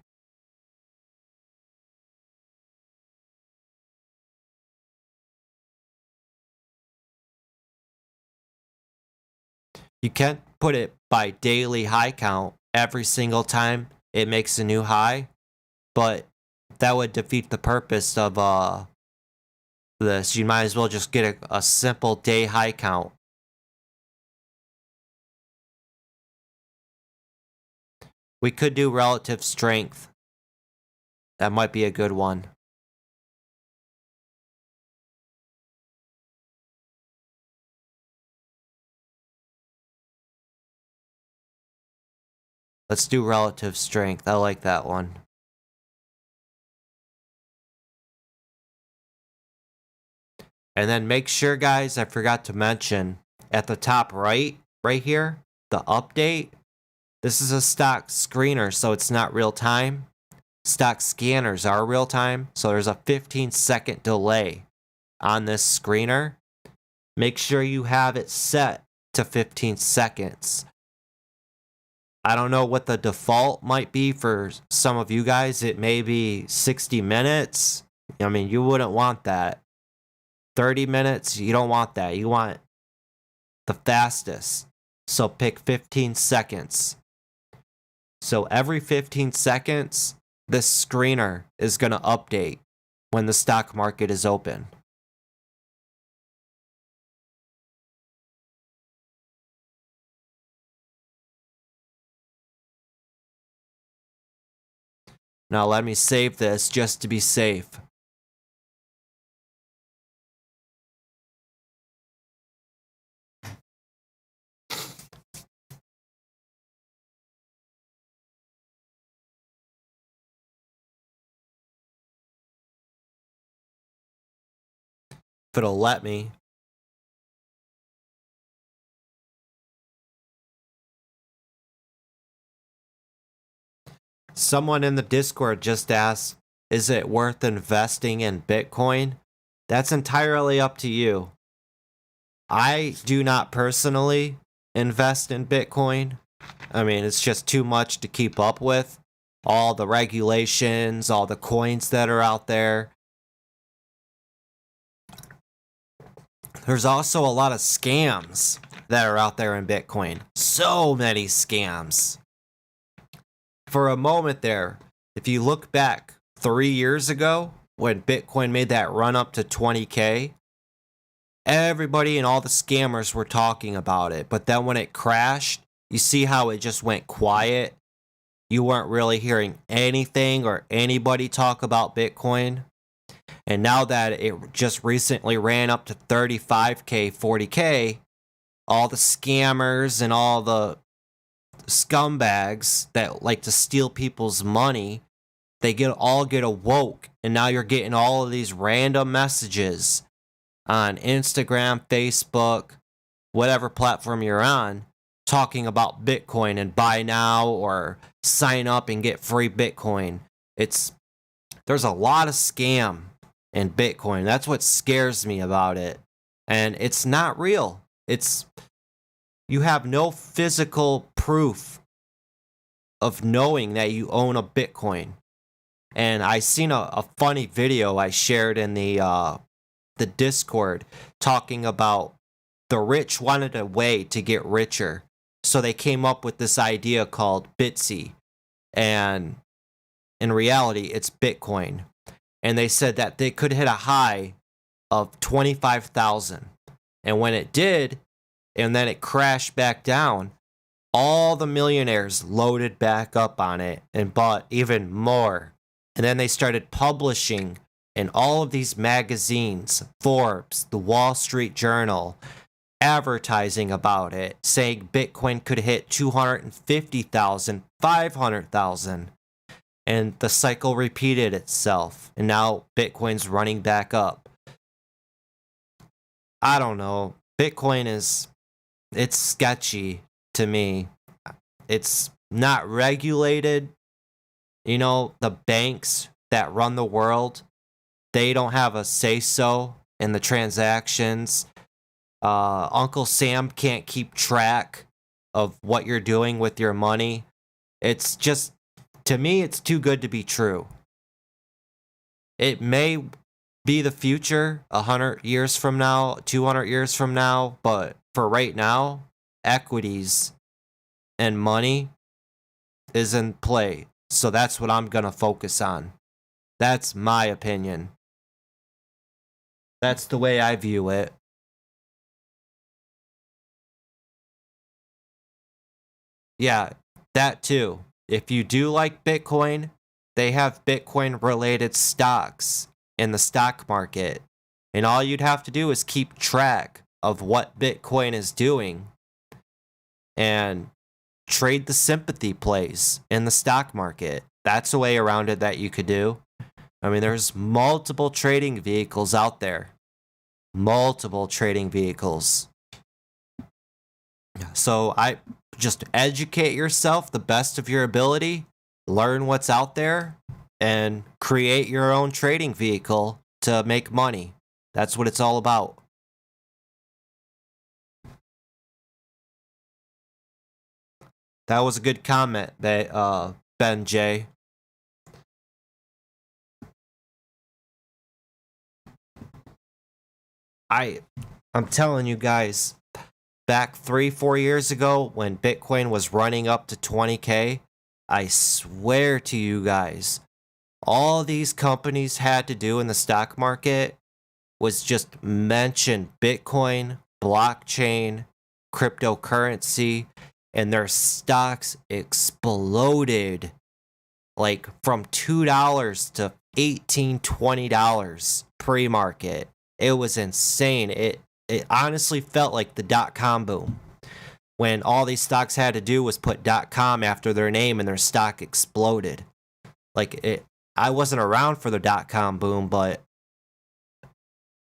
S1: You can't put it by daily high count every single time it makes a new high, but that would defeat the purpose of this. You might as well just get a simple day high count. We could do relative strength. That might be a good one. Let's do relative strength. I like that one. And then make sure, guys, I forgot to mention, at the top right here, the update. This is a stock screener, so it's not real time. Stock scanners are real time, so there's a 15-second delay on this screener. Make sure you have it set to 15 seconds. I don't know what the default might be for some of you guys. It may be 60 minutes. I mean, you wouldn't want that. 30 minutes, you don't want that. You want the fastest. So pick 15 seconds. So every 15 seconds, this screener is going to update when the stock market is open. Now let me save this just to be safe. If it'll let me. Someone in the Discord just asked, is it worth investing in Bitcoin? That's entirely up to you. I do not personally invest in Bitcoin. I mean, it's just too much to keep up with. All the regulations, all the coins that are out there. There's also a lot of scams that are out there in Bitcoin. So many scams. For a moment there, if you look back 3 years ago when Bitcoin made that run up to 20K, everybody and all the scammers were talking about it. But then when it crashed, you see how it just went quiet. You weren't really hearing anything or anybody talk about Bitcoin. And now that it just recently ran up to 35K, 40K, all the scammers and all the scumbags that like to steal people's money, they all get awoke. And now you're getting all of these random messages on Instagram, Facebook, whatever platform you're on, talking about Bitcoin and buy now or sign up and get free Bitcoin. There's a lot of scam in Bitcoin. That's what scares me about it. And it's not real. You have no physical proof of knowing that you own a Bitcoin. And I seen a funny video I shared in the Discord talking about the rich wanted a way to get richer. So they came up with this idea called Bitsy. And in reality, it's Bitcoin. And they said that they could hit a high of 25,000. And when it did, and then it crashed back down, all the millionaires loaded back up on it and bought even more. And then they started publishing in all of these magazines, Forbes, the Wall Street Journal, advertising about it, saying Bitcoin could hit 250,000, 500,000. And the cycle repeated itself. And now Bitcoin's running back up. I don't know. Bitcoin it's sketchy to me. It's not regulated. You know, the banks that run the world, they don't have a say-so in the transactions. Uncle Sam can't keep track of what you're doing with your money. It's just, to me, it's too good to be true. It may be the future 100 years from now, 200 years from now, but for right now, equities and money is in play. So that's what I'm going to focus on. That's my opinion. That's the way I view it. Yeah, that too. If you do like Bitcoin, they have Bitcoin related stocks in the stock market. And all you'd have to do is keep track of what Bitcoin is doing and trade the sympathy plays in the stock market. That's a way around it that you could do. I mean, there's multiple trading vehicles out there. Multiple trading vehicles. So I just educate yourself the best of your ability, learn what's out there, and create your own trading vehicle to make money. That's what it's all about. That was a good comment, that Ben J. I'm telling you guys, back 3-4 years ago when Bitcoin was running up to 20K, I swear to you guys, all these companies had to do in the stock market was just mention Bitcoin, blockchain, cryptocurrency, and their stocks exploded like from $2 to $18, $20 pre-market. It was insane. It honestly felt like the .com boom, when all these stocks had to do was put .com after their name and their stock exploded. I wasn't around for the .com boom, but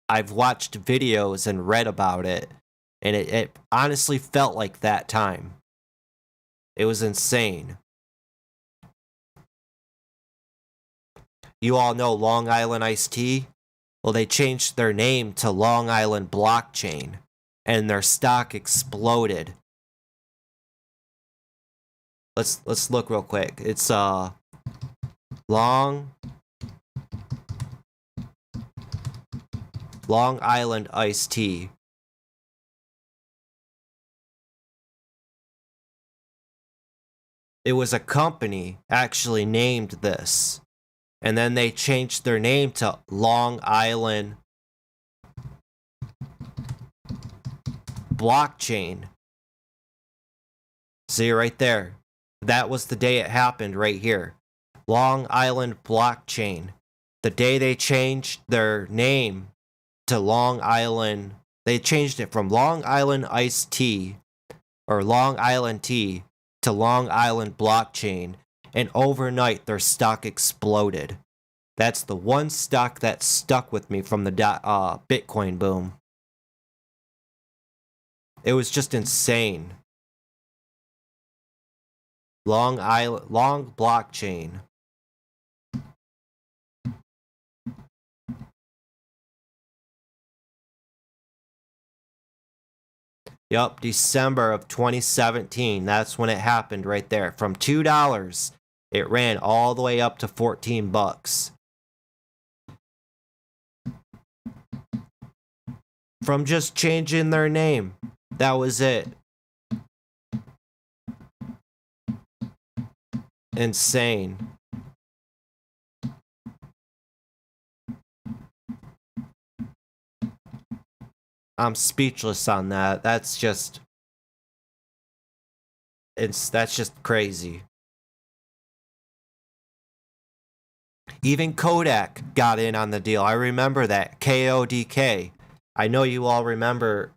S1: I've watched videos and read about it, and it honestly felt like that time. It was insane. You all know Long Island Iced Tea? Well, they changed their name to Long Island Blockchain, and their stock exploded. Let's look real quick. It's Long Island Iced Tea. It was a company actually named this. And then they changed their name to Long Island Blockchain. See right there. That was the day it happened right here. Long Island Blockchain. The day they changed their name to Long Island, they changed it from Long Island Iced Tea or Long Island Tea to Long Island Blockchain, and overnight their stock exploded. That's the one stock that stuck with me from the Bitcoin boom. It was just insane. Long Blockchain. Yup, December of 2017. That's when it happened right there. From $2, it ran all the way up to $14. From just changing their name. That was it. Insane. I'm speechless on that. That's just crazy. Even Kodak got in on the deal. I remember that. KODK. I know you all remember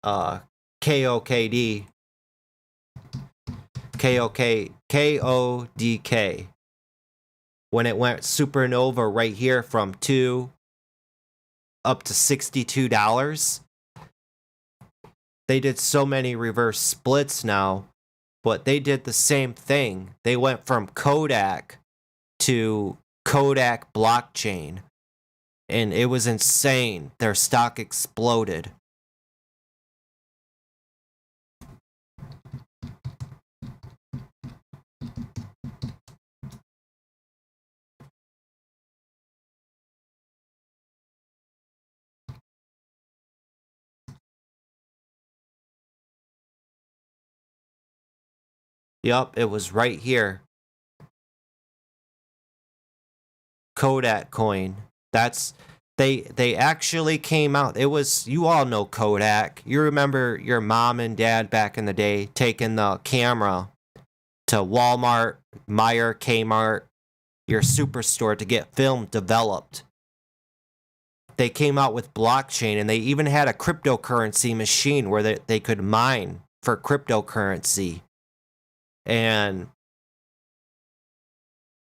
S1: KOKD. KODK. When it went supernova right here from 2 up to $62. They did so many reverse splits now, but they did the same thing. They went from Kodak to Kodak Blockchain, and it was insane. Their stock exploded. Yup, it was right here. Kodak coin. They actually came out. It was, you all know Kodak. You remember your mom and dad back in the day taking the camera to Walmart, Meijer, Kmart, your superstore to get film developed. They came out with blockchain, and they even had a cryptocurrency machine where they could mine for cryptocurrency. And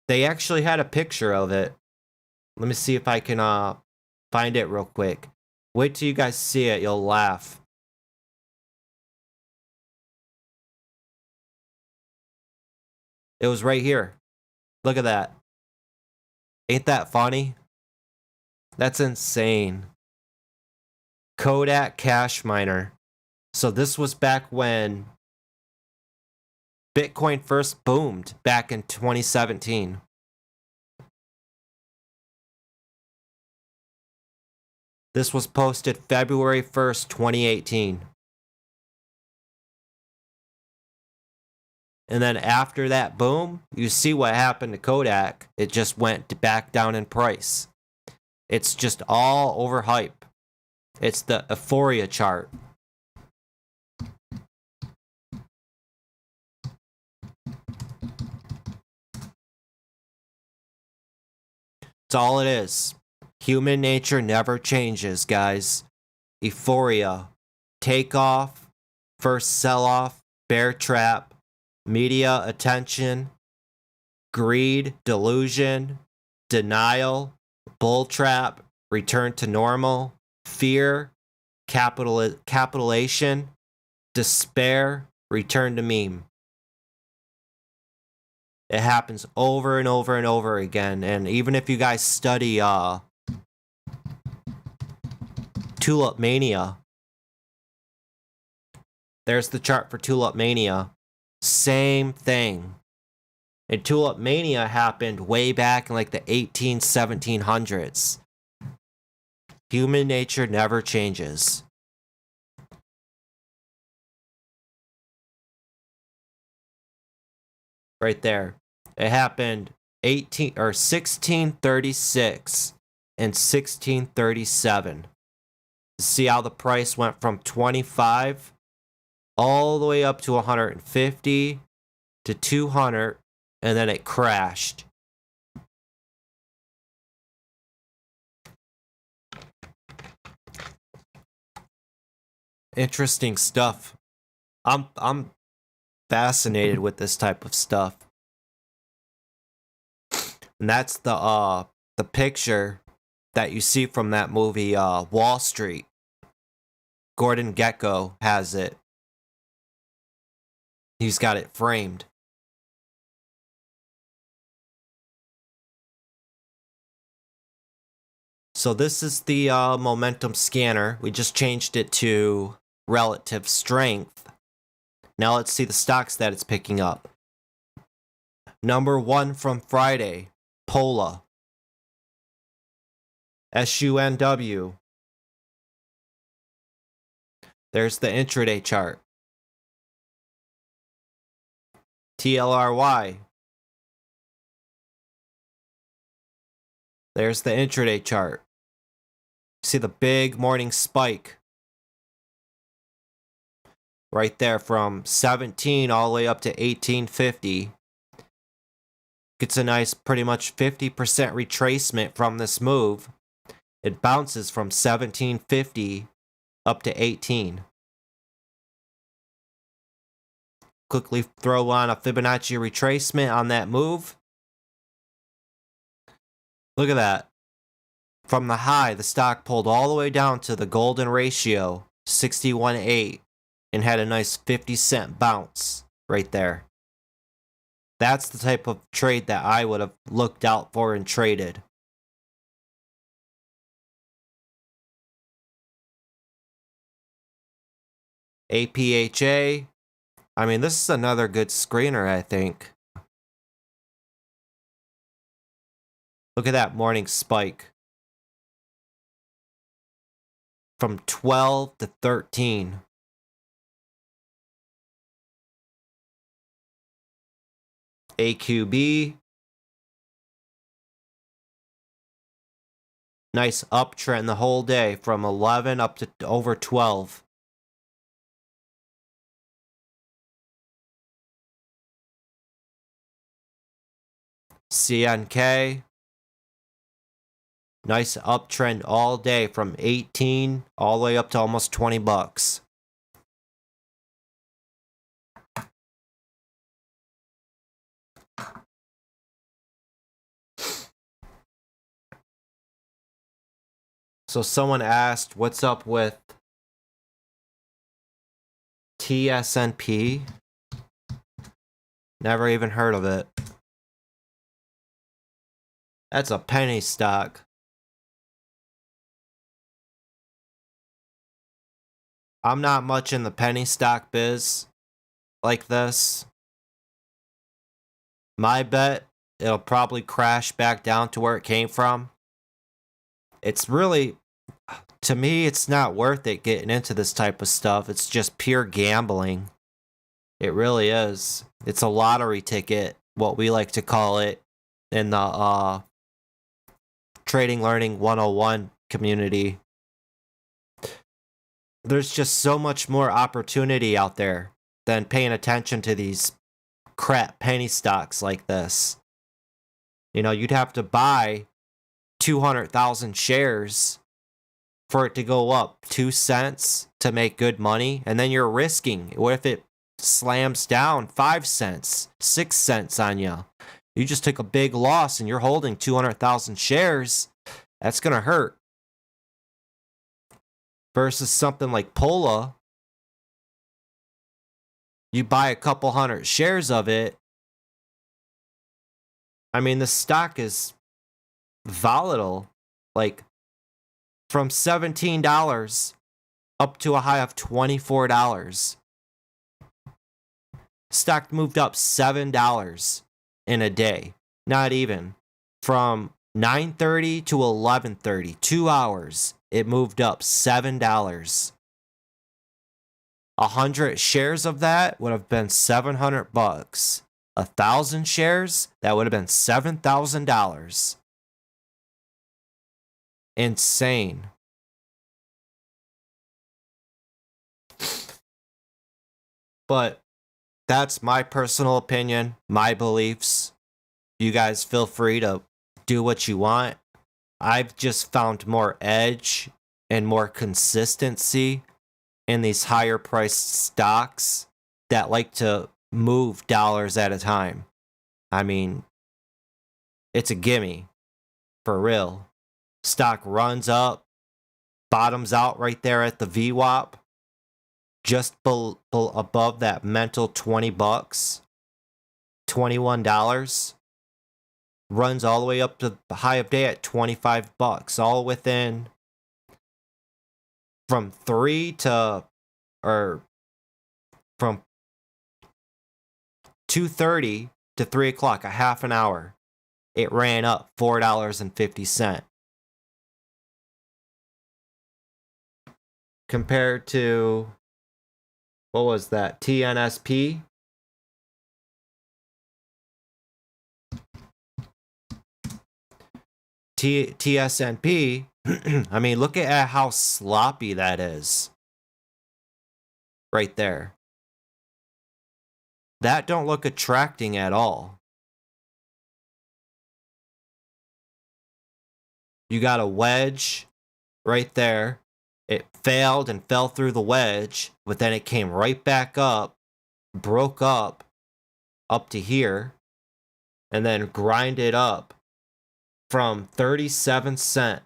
S1: they actually had a picture of it. Let me see if I can find it real quick. Wait till you guys see it, you'll laugh. It was right here. Look at that. Ain't that funny? That's insane. Kodak Cash Miner. So this was back when Bitcoin first boomed back in 2017. This was posted February 1st, 2018. And then after that boom, you see what happened to Kodak. It just went back down in price. It's just all overhype. It's the euphoria chart. It's all it is. Human nature never changes, guys. Euphoria. Takeoff. First sell-off. Bear trap. Media attention. Greed. Delusion. Denial. Bull trap. Return to normal. Fear. Capitulation. Despair. Return to meme. It happens over and over and over again. And even if you guys study Tulip Mania, there's the chart for Tulip Mania. Same thing. And Tulip Mania happened way back in like the 1700s. Human nature never changes. Right there. It happened 1636 and 1637. See how the price went from 25 all the way up to 150 to 200, and then it crashed. Interesting stuff. I'm fascinated with this type of stuff. And that's the picture that you see from that movie Wall Street. Gordon Gekko has it. He's got it framed. So this is the momentum scanner. We just changed it to relative strength. Now let's see the stocks that it's picking up. Number 1 from Friday, Pola. SUNW. There's the intraday chart. TLRY. There's the intraday chart. See the big morning spike right there from 17 all the way up to 1850. Gets a nice pretty much 50% retracement from this move. It bounces from 1750 up to 18. Quickly throw on a Fibonacci retracement on that move. Look at that. From the high, the stock pulled all the way down to the golden ratio, 61.8, and had a nice 50-cent bounce right there. That's the type of trade that I would have looked out for and traded. APHA. I mean, this is another good screener, I think. Look at that morning spike. From 12 to 13. AQB. Nice uptrend the whole day from 11 up to over 12. CNK. Nice uptrend all day from 18 all the way up to almost 20 bucks. So someone asked, what's up with TSNP? Never even heard of it. That's a penny stock. I'm not much in the penny stock biz like this. My bet, it'll probably crash back down to where it came from. It's really, to me, it's not worth it getting into this type of stuff. It's just pure gambling. It really is. It's a lottery ticket, what we like to call it in the Trading Learning 101 community. There's just so much more opportunity out there than paying attention to these crap penny stocks like this. You know, you'd have to buy 200,000 shares for it to go up 2 cents to make good money, and then you're risking. What if it slams down 5 cents, 6 cents on you? You just took a big loss and you're holding 200,000 shares. That's going to hurt. Versus something like Pola, you buy a couple hundred shares of it. I mean, the stock is volatile, like from $17 up to a high of $24. Stock moved up $7 in a day. Not even. From 9:30 to 11:30, 2 hours. It moved up $7. 100 shares of that would have been $700. 1,000 shares, that would have been $7,000. Insane. But that's my personal opinion, my beliefs. You guys feel free to do what you want. I've just found more edge and more consistency in these higher priced stocks that like to move dollars at a time. I mean, it's a gimme, for real. Stock runs up, bottoms out right there at the VWAP, just above that mental 20 bucks, $21. Runs all the way up to the high of day at 25 bucks, all within from 3 to, or from 2:30 to 3 o'clock, a half an hour. It ran up $4.50. Compared to, what was that, TNSP? TSNP, I mean, look at how sloppy that is. Right there. That don't look attracting at all. You got a wedge right there. It failed and fell through the wedge, but then it came right back up, broke up to here, and then grinded up from 37 cent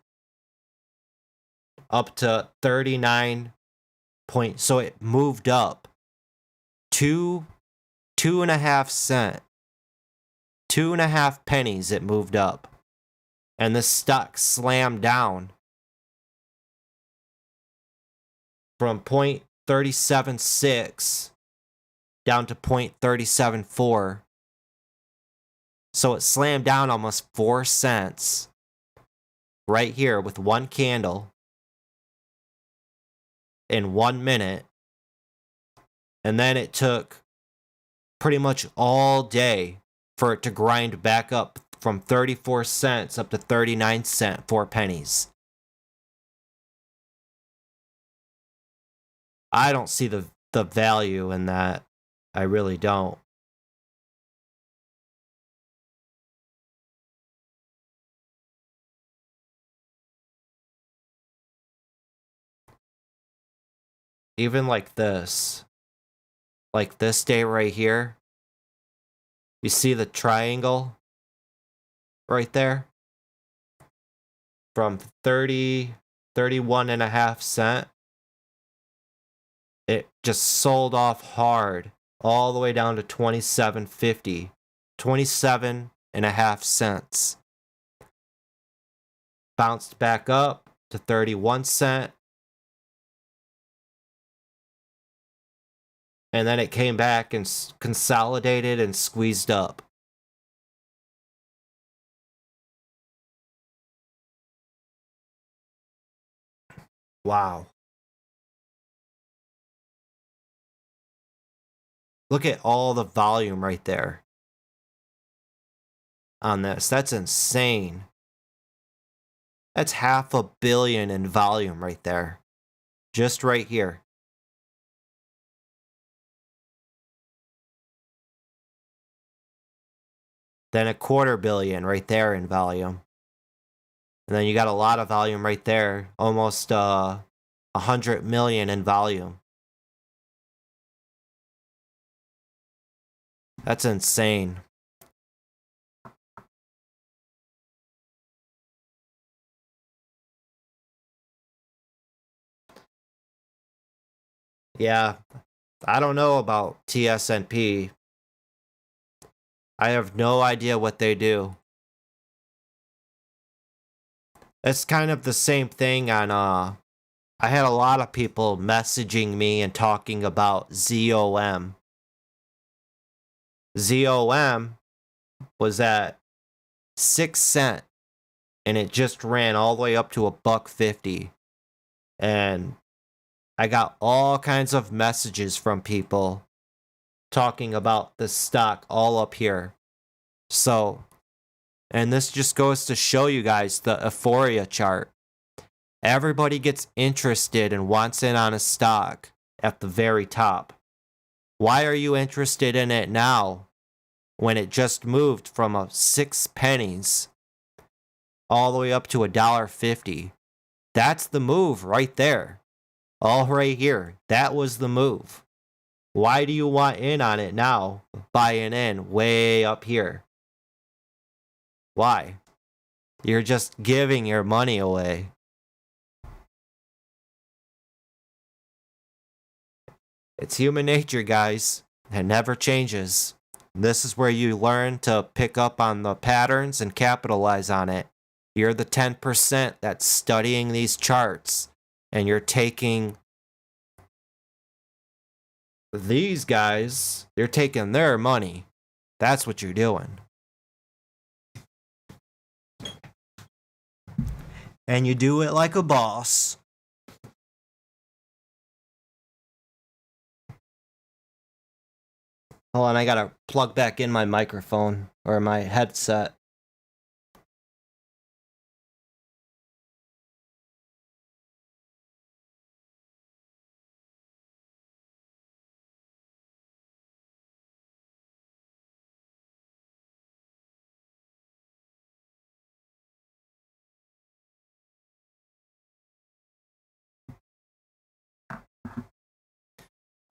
S1: up to 39 point. So it moved up 2.5 cent, 2.5 pennies. It moved up, and the stock slammed down from 0.376 down to 0.374. So it slammed down almost 4 cents right here with one candle in 1 minute. And then it took pretty much all day for it to grind back up from 34 cents up to 39 cents, 4 pennies. I don't see the value in that. I really don't. Even like this day right here, you see the triangle right there? From 31.5 cents, it just sold off hard all the way down to 27.50, 27.5 cents. Bounced back up to 31 cents. And then it came back and consolidated and squeezed up. Wow. Look at all the volume right there on this. That's insane. That's $500 million in volume right there. Just right here. Then $250 million right there in volume. And then you got a lot of volume right there. Almost 100 million in volume. That's insane. Yeah, I don't know about TSNP. I have no idea what they do. It's kind of the same thing on I had a lot of people messaging me and talking about ZOM. ZOM was at 6 cents and it just ran all the way up to $1.50. And I got all kinds of messages from people talking about this stock all up here. So, and this just goes to show you guys the euphoria chart. Everybody gets interested and wants in on a stock at the very top. Why are you interested in it now when it just moved from 6 pennies all the way up to $1.50? That's the move right there. All right here. That was the move. Why do you want in on it now, buying in way up here? Why? You're just giving your money away. It's human nature, guys. It never changes. This is where you learn to pick up on the patterns and capitalize on it. You're the 10% that's studying these charts, and you're taking these guys, you're taking their money. That's what you're doing. And you do it like a boss. Hold on, I gotta plug back in my microphone or my headset.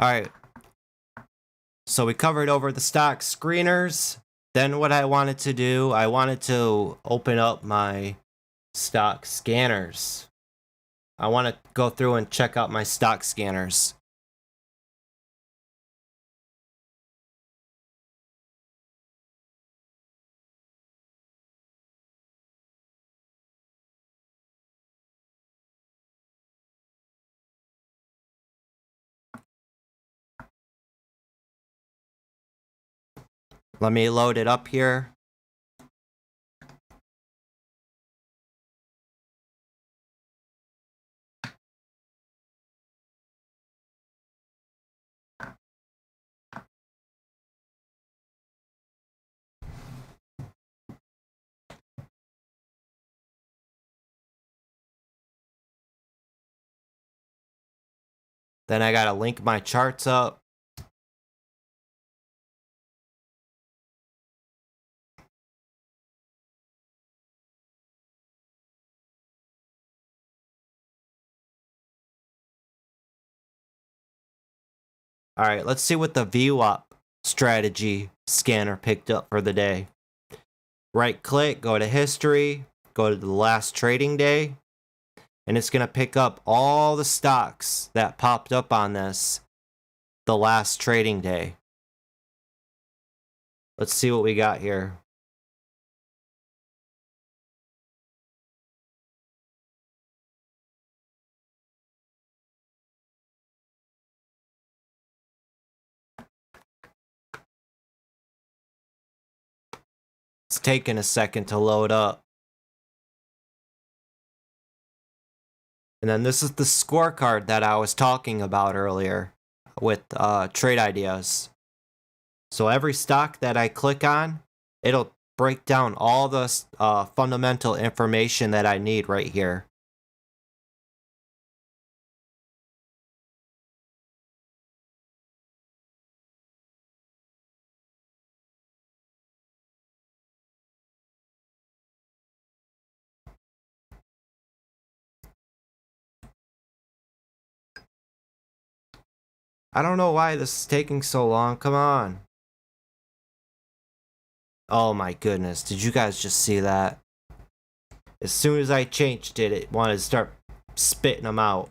S1: Alright. So we covered over the stock screeners. Then what I wanted to do, I wanted to open up my stock scanners. I want to go through and check out my stock scanners. Let me load it up here. Then I gotta link my charts up. All right, let's see what the VWAP strategy scanner picked up for the day. Right click, go to history, go to the last trading day, and it's going to pick up all the stocks that popped up on this the last trading day. Let's see what we got here. It's taking a second to load up. And then this is the scorecard that I was talking about earlier with trade ideas. So every stock that I click on, it'll break down all the fundamental information that I need right here. I don't know why this is taking so long. Come on. Oh my goodness. Did you guys just see that? As soon as I changed it, it wanted to start spitting them out.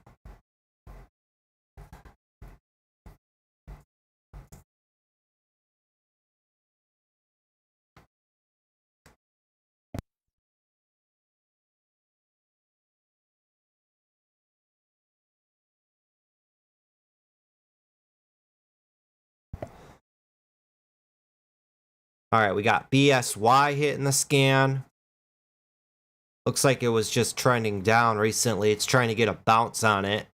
S1: Alright, we got BSY hitting the scan. Looks like it was just trending down recently. It's trying to get a bounce on it.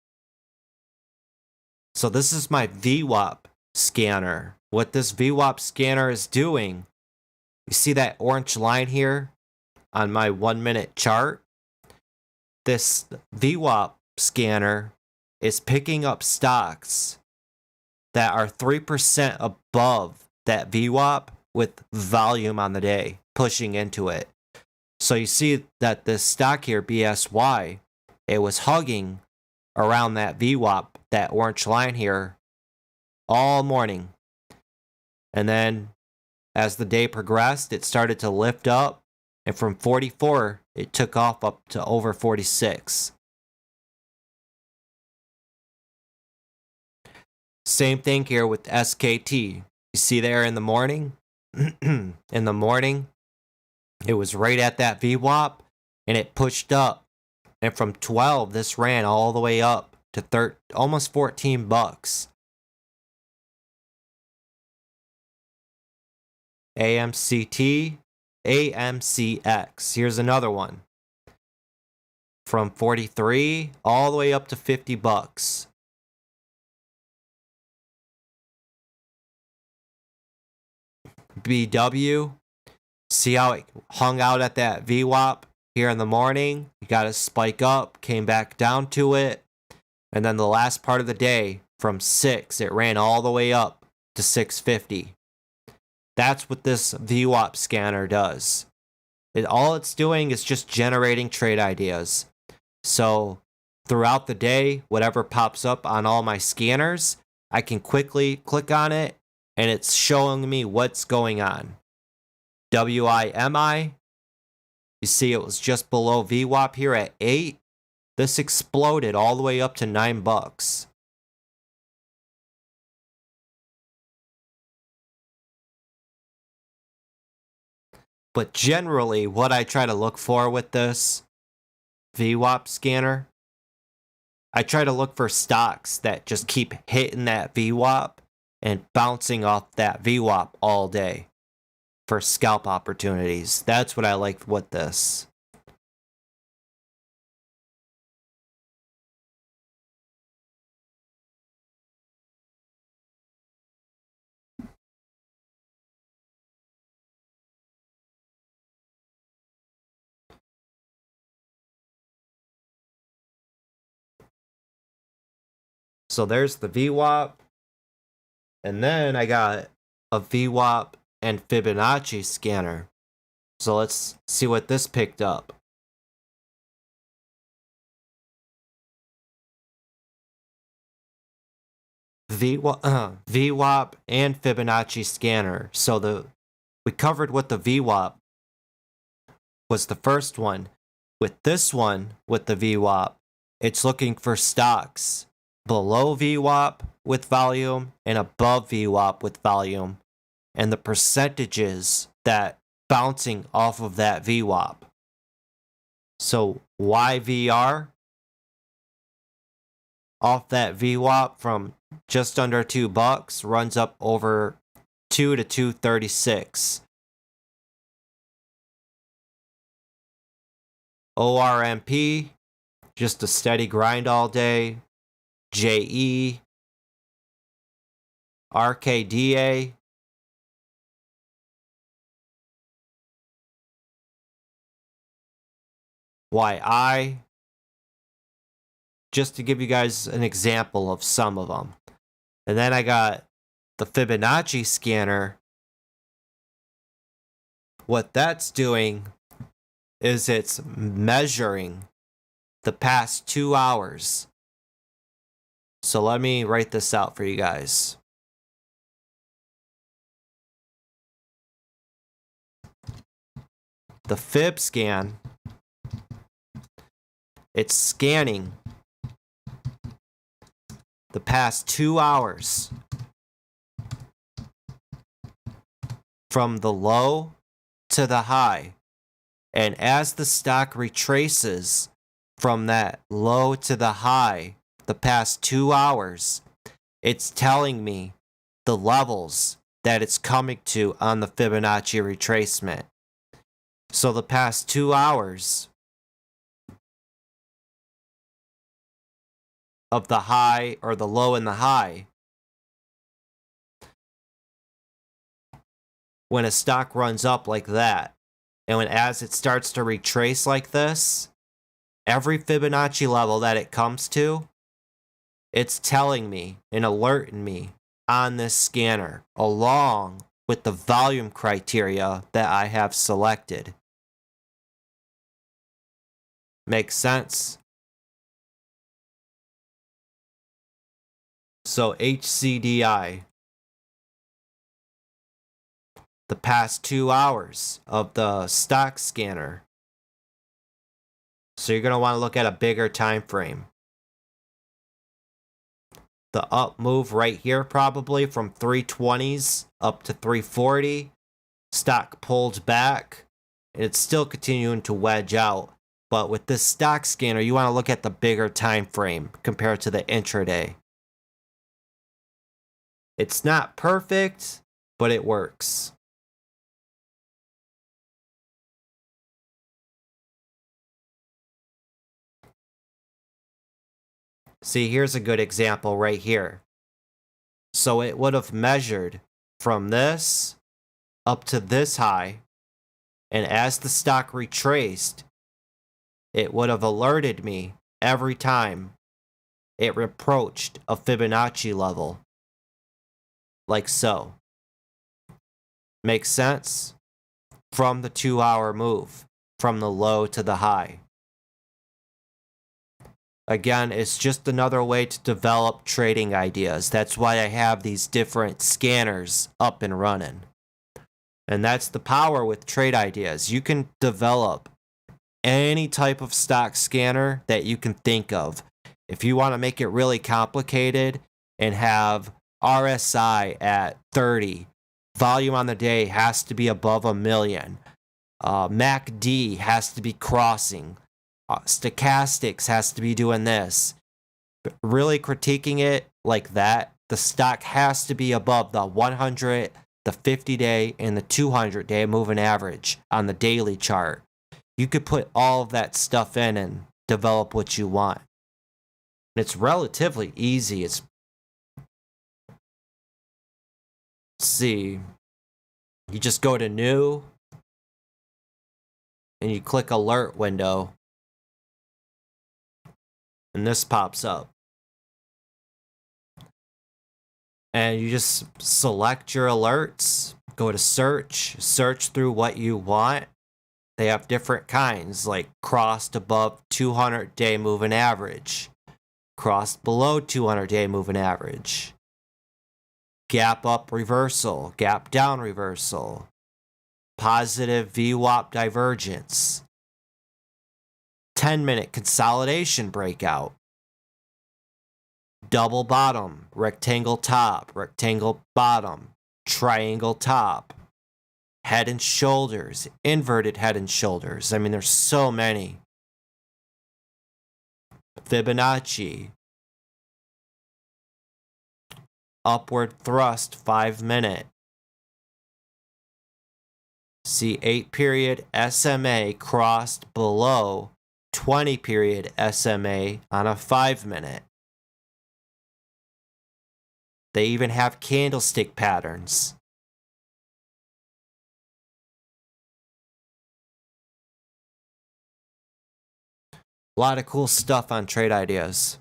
S1: So this is my VWAP scanner. What this VWAP scanner is doing, you see that orange line here on my 1 minute chart? This VWAP scanner is picking up stocks that are 3% above that VWAP with volume on the day, pushing into it. So you see that this stock here, BSY, it was hugging around that VWAP, that orange line here, all morning. And then as the day progressed, it started to lift up, and from 44, it took off up to over 46. Same thing here with SKT. You see there in the morning? In the morning, it was right at that VWAP, and it pushed up. And from 12, this ran all the way up to almost 14 bucks. AMCT, AMCX. Here's another one. From 43 all the way up to 50 bucks. BW. See how it hung out at that VWAP here in the morning? You got to spike up, came back down to it. And then the last part of the day, from 6, it ran all the way up to 650. That's what this VWAP scanner does. All it's doing is just generating trade ideas. So throughout the day, whatever pops up on all my scanners, I can quickly click on it, and it's showing me what's going on. WIMI, you see it was just below VWAP here at 8. This exploded all the way up to 9 bucks. But generally, what I try to look for with this VWAP scanner, I try to look for stocks that just keep hitting that VWAP and bouncing off that VWAP all day for scalp opportunities. That's what I like with this. So there's the VWAP. And then I got a VWAP and Fibonacci scanner. So let's see what this picked up. VWAP and Fibonacci scanner. So we covered what the VWAP was the first one. With this one, with the VWAP, it's looking for stocks below VWAP with volume and above VWAP with volume, and the percentages that bouncing off of that VWAP. So YVR off that VWAP from just under $2 runs up over 2 to 236. ORMP, just a steady grind all day. JE, RKDA, YI, just to give you guys an example of some of them. And then I got the Fibonacci scanner. What that's doing is it's measuring the past 2 hours. So let me write this out for you guys. The Fib scan, it's scanning the past 2 hours from the low to the high. And as the stock retraces from that low to the high, the past 2 hours, it's telling me the levels that it's coming to on the Fibonacci retracement. So the past 2 hours of the high or the low and the high, when a stock runs up like that, and as it starts to retrace like this, every Fibonacci level that it comes to, it's telling me and alerting me on this scanner along with the volume criteria that I have selected. Makes sense? So HCDI, the past 2 hours of the stock scanner. So you're going to want to look at a bigger time frame. The up move right here, probably from 320s up to 340. Stock pulled back. It's still continuing to wedge out. But with this stock scanner, you want to look at the bigger time frame compared to the intraday. It's not perfect, but it works. See, here's a good example right here. So it would have measured from this up to this high, and as the stock retraced, it would have alerted me every time it approached a Fibonacci level, like so. Makes sense? From the 2 hour move, from the low to the high. Again, it's just another way to develop trading ideas. That's why I have these different scanners up and running. And that's the power with trade ideas. You can develop any type of stock scanner that you can think of. If you want to make it really complicated and have RSI at 30, volume on the day has to be above 1 million. MACD has to be crossing. Stochastics has to be doing this. But really critiquing it like that, the stock has to be above the 100, the 50-day, and the 200-day moving average on the daily chart. You could put all of that stuff in and develop what you want. It's relatively easy. Let's see. You just go to new and you click alert window. And this pops up. And you just select your alerts, go to search through what you want. They have different kinds, like crossed above 200-day moving average, crossed below 200-day moving average, gap up reversal, gap down reversal, positive VWAP divergence, 10-minute consolidation breakout, double bottom, rectangle top, rectangle bottom, triangle top, head and shoulders, inverted head and shoulders. I mean, there's so many. Fibonacci, upward thrust 5-minute. See 8-period SMA crossed below 20-period SMA on a 5-minute. They even have candlestick patterns. A lot of cool stuff on Trade Ideas.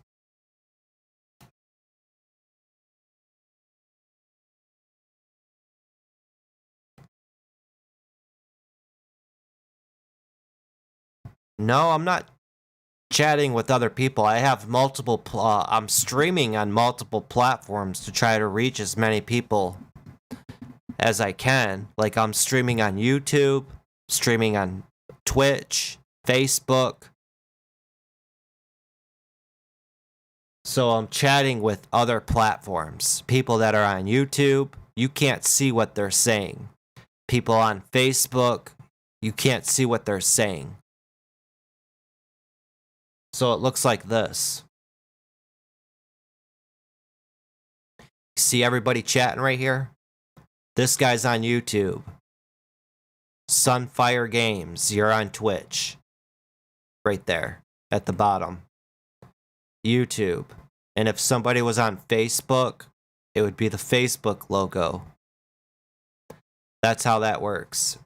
S1: No, I'm not chatting with other people. I have multiple, I'm streaming on multiple platforms to try to reach as many people as I can. Like I'm streaming on YouTube, streaming on Twitch, Facebook. So I'm chatting with other platforms. People that are on YouTube, you can't see what they're saying. People on Facebook, you can't see what they're saying. So it looks like this. See everybody chatting right here? This guy's on YouTube. Sunfire Games, you're on Twitch. Right there at the bottom. YouTube. And if somebody was on Facebook, it would be the Facebook logo. That's how that works.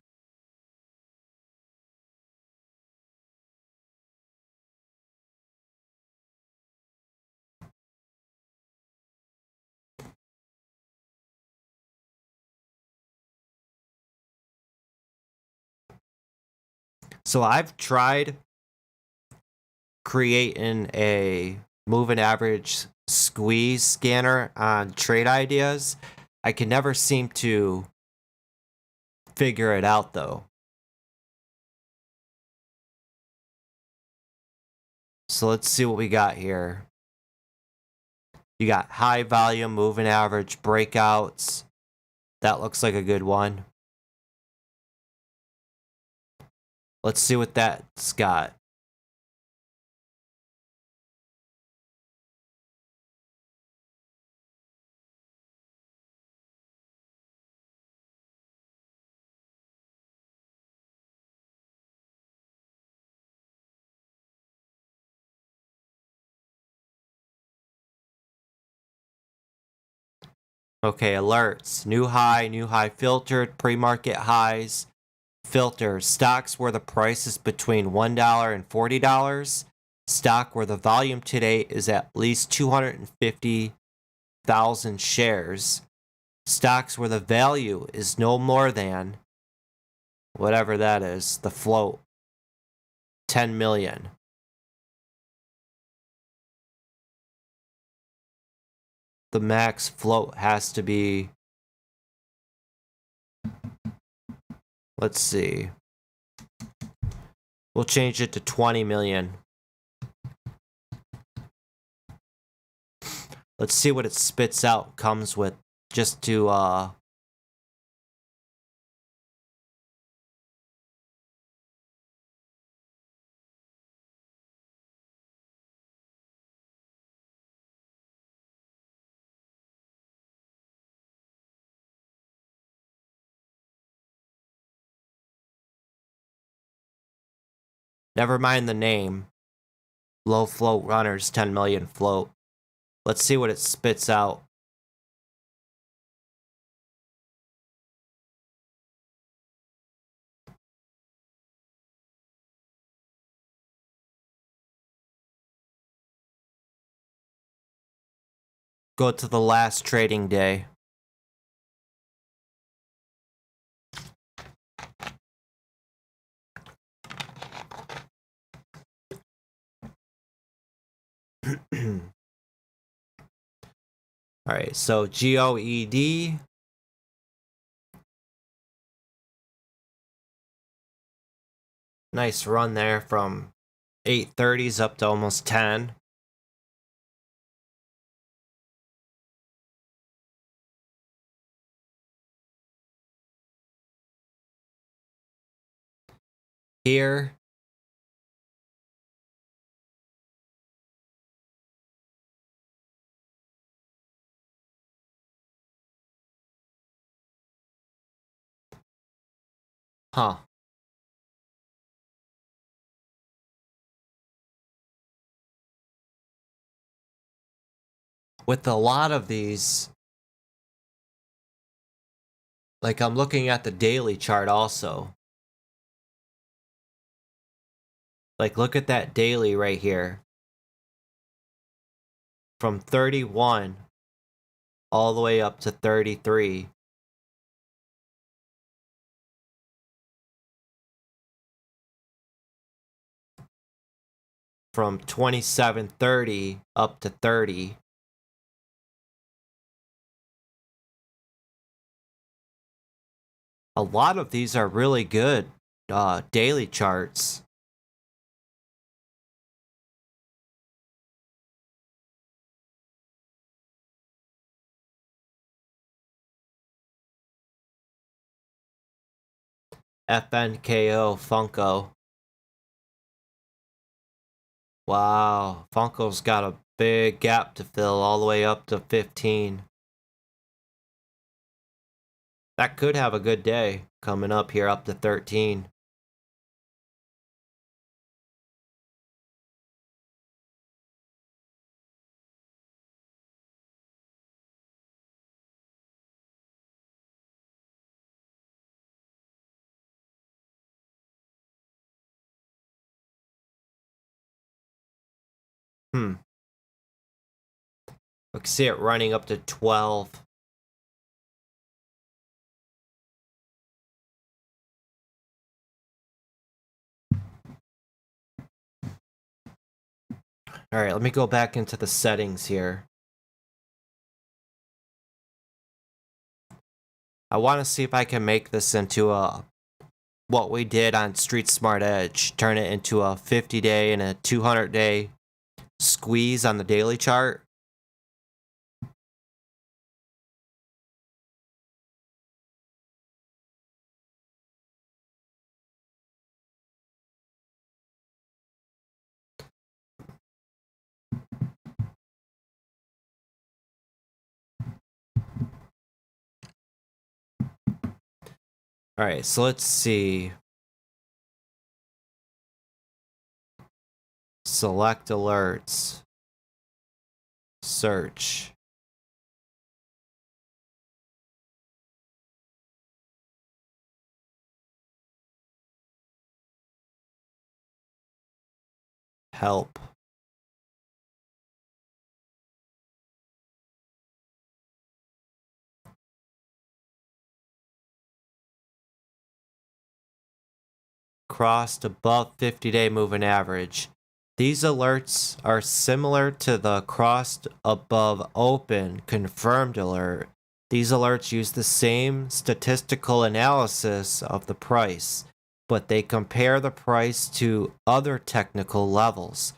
S1: So I've tried creating a moving average squeeze scanner on Trade Ideas. I can never seem to figure it out though. So let's see what we got here. You got high volume moving average breakouts. That looks like a good one. Let's see what that's got. Okay, alerts. New high filtered, pre-market highs, filters. Stocks where the price is between $1 and $40. Stock where the volume today is at least 250,000 shares. Stocks where the value is no more than, whatever that is, the float, 10 million. The max float has to be, let's see, we'll change it to 20 million. Let's see what it spits out, comes with, just to, never mind the name. Low float runners, 10 million float. Let's see what it spits out. go to the last trading day. All right, so GOED. Nice run there from 830s up to almost 10. Here, huh. With a lot of these, like I'm looking at the daily chart also. Like look at that daily right here. From 31 all the way up to 33. From 2730 up to 30. A lot of these are really good daily charts. FNKO Funko. Wow, Funko's got a big gap to fill all the way up to 15. That could have a good day coming up here up to 13. We can see it running up to 12. Alright, let me go back into the settings here. I want to see if I can make this into a what we did on StreetSmart Edge. Turn it into a 50-day and a 200-day squeeze on the daily chart. Alright, so let's see. Select alerts. Search. Help. Crossed above 50-day moving average. These alerts are similar to the crossed above open confirmed alert. These alerts use the same statistical analysis of the price, but they compare the price to other technical levels.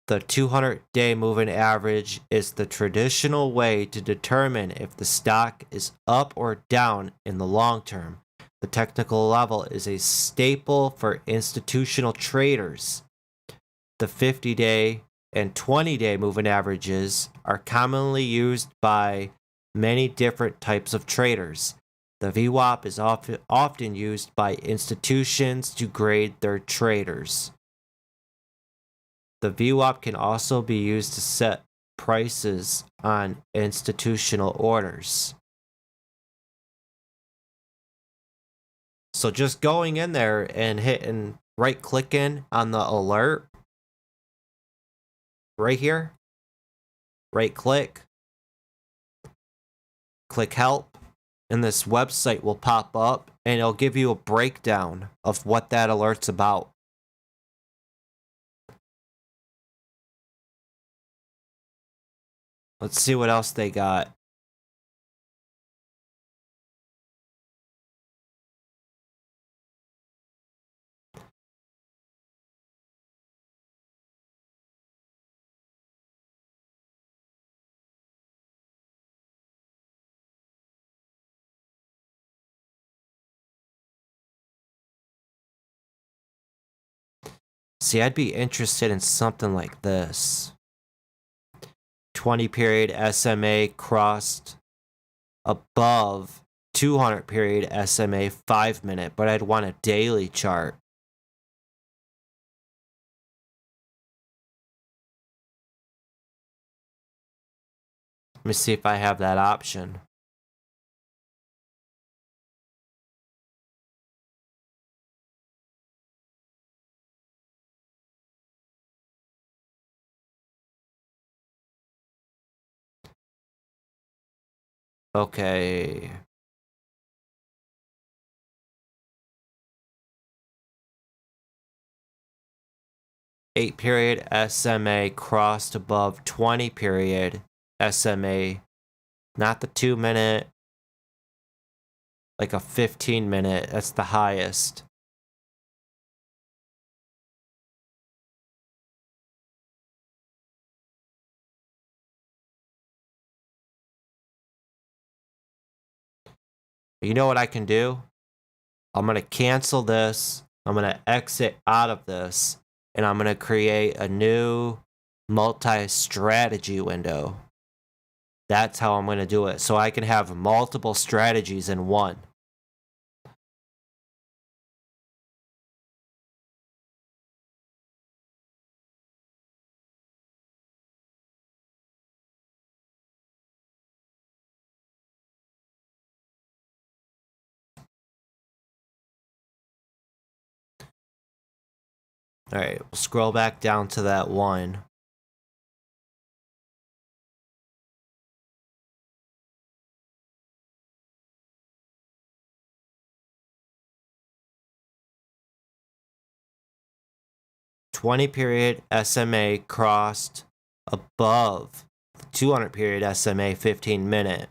S1: The 200-day moving average is the traditional way to determine if the stock is up or down in the long term. The technical level is a staple for institutional traders. The 50-day and 20-day moving averages are commonly used by many different types of traders. The VWAP is often used by institutions to grade their traders. The VWAP can also be used to set prices on institutional orders. So just going in there and hitting right clicking on the alert right here, right click, click help, and this website will pop up and it'll give you a breakdown of what that alert's about. Let's see what else they got. See, I'd be interested in something like this. 20 period SMA crossed above 200 period SMA 5 minute, but I'd want a daily chart. Let me see if I have that option. Okay. Eight period SMA crossed above 20 period SMA, not the 2 minute, like a 15 minute. That's the highest. You know what I can do? I'm going to cancel this. I'm going to exit out of this. And I'm going to create a new multi-strategy window. That's how I'm going to do it. So I can have multiple strategies in one. All right, we'll scroll back down to that one. $20 period SMA crossed above the 200 period SMA 15 minute.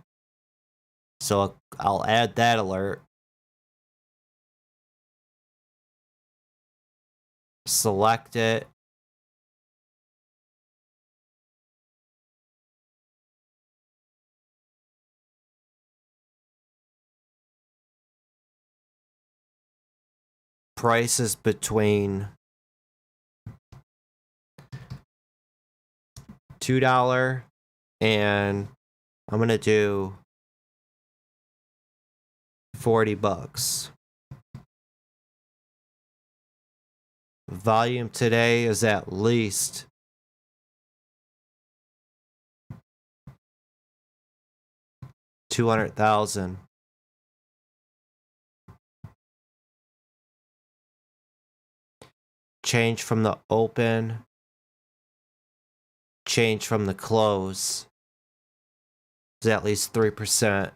S1: So I'll add that alert. Select it. Price is between $2 and I'm gonna do $40. Volume today is at least 200,000. Change from the open, change from the close is at least 3%.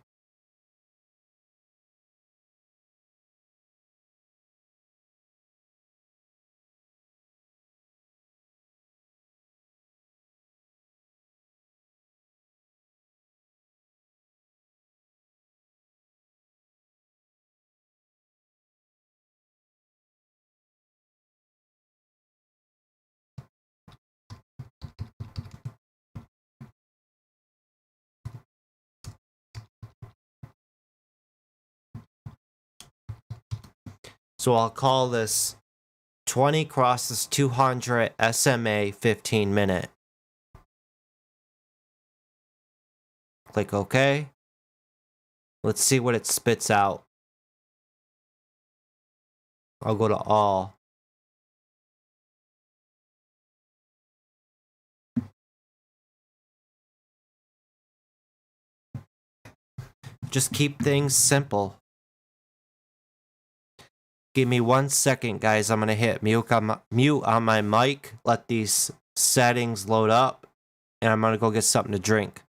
S1: So I'll call this 20 crosses 200 SMA 15 minute. Click OK. Let's see what it spits out. I'll go to all. Just keep things simple. Give me 1 second, guys. I'm going to hit mute on my mic. Let these settings load up. and I'm gonna go get something to drink.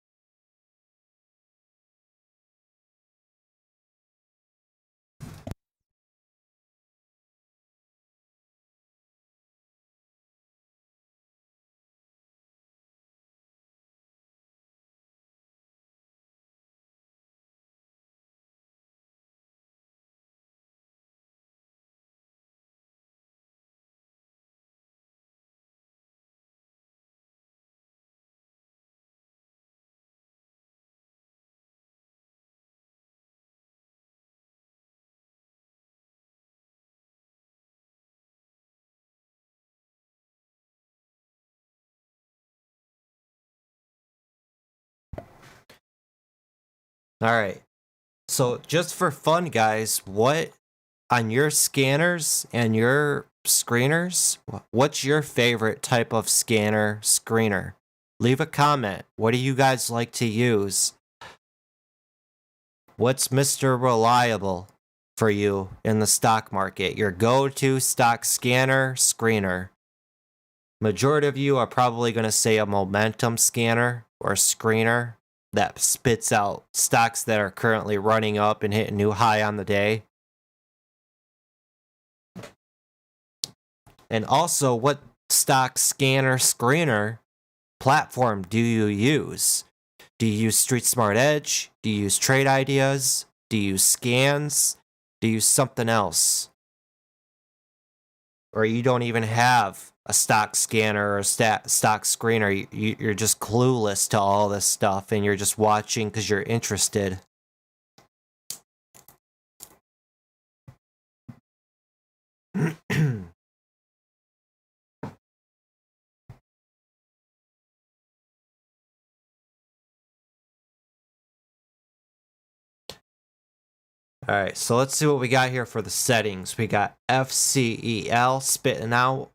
S1: All right. So just for fun, guys, what on your scanners and your screeners, what's your favorite type of scanner screener? Leave a comment. What do you guys like to use? What's Mr. Reliable for you in the stock market? Your go-to stock scanner screener. Majority of you are probably going to say a momentum scanner or screener that spits out stocks that are currently running up and hitting new high on the day. And also, what stock scanner screener platform do you use? Do you use StreetSmart Edge? Do you use Trade Ideas? Do you use Scans? Do you use something else? Or you don't even have a stock scanner or a stock screener. You're just clueless to all this stuff and you're just watching because you're interested. All right, so let's see what we got here for the settings. We got FCEL spitting out.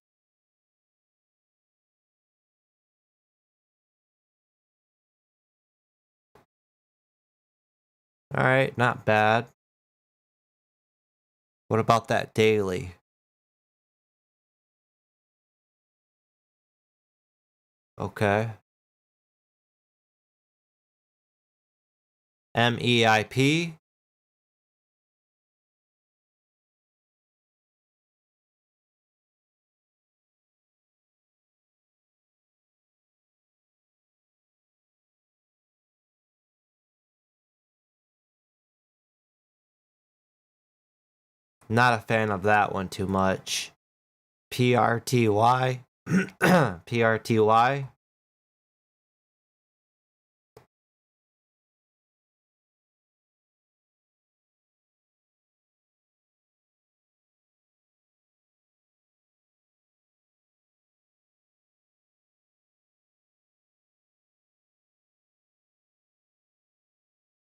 S1: All right, not bad. What about that daily? Okay. MEIP. Not a fan of that one too much. PRTY. PRTY.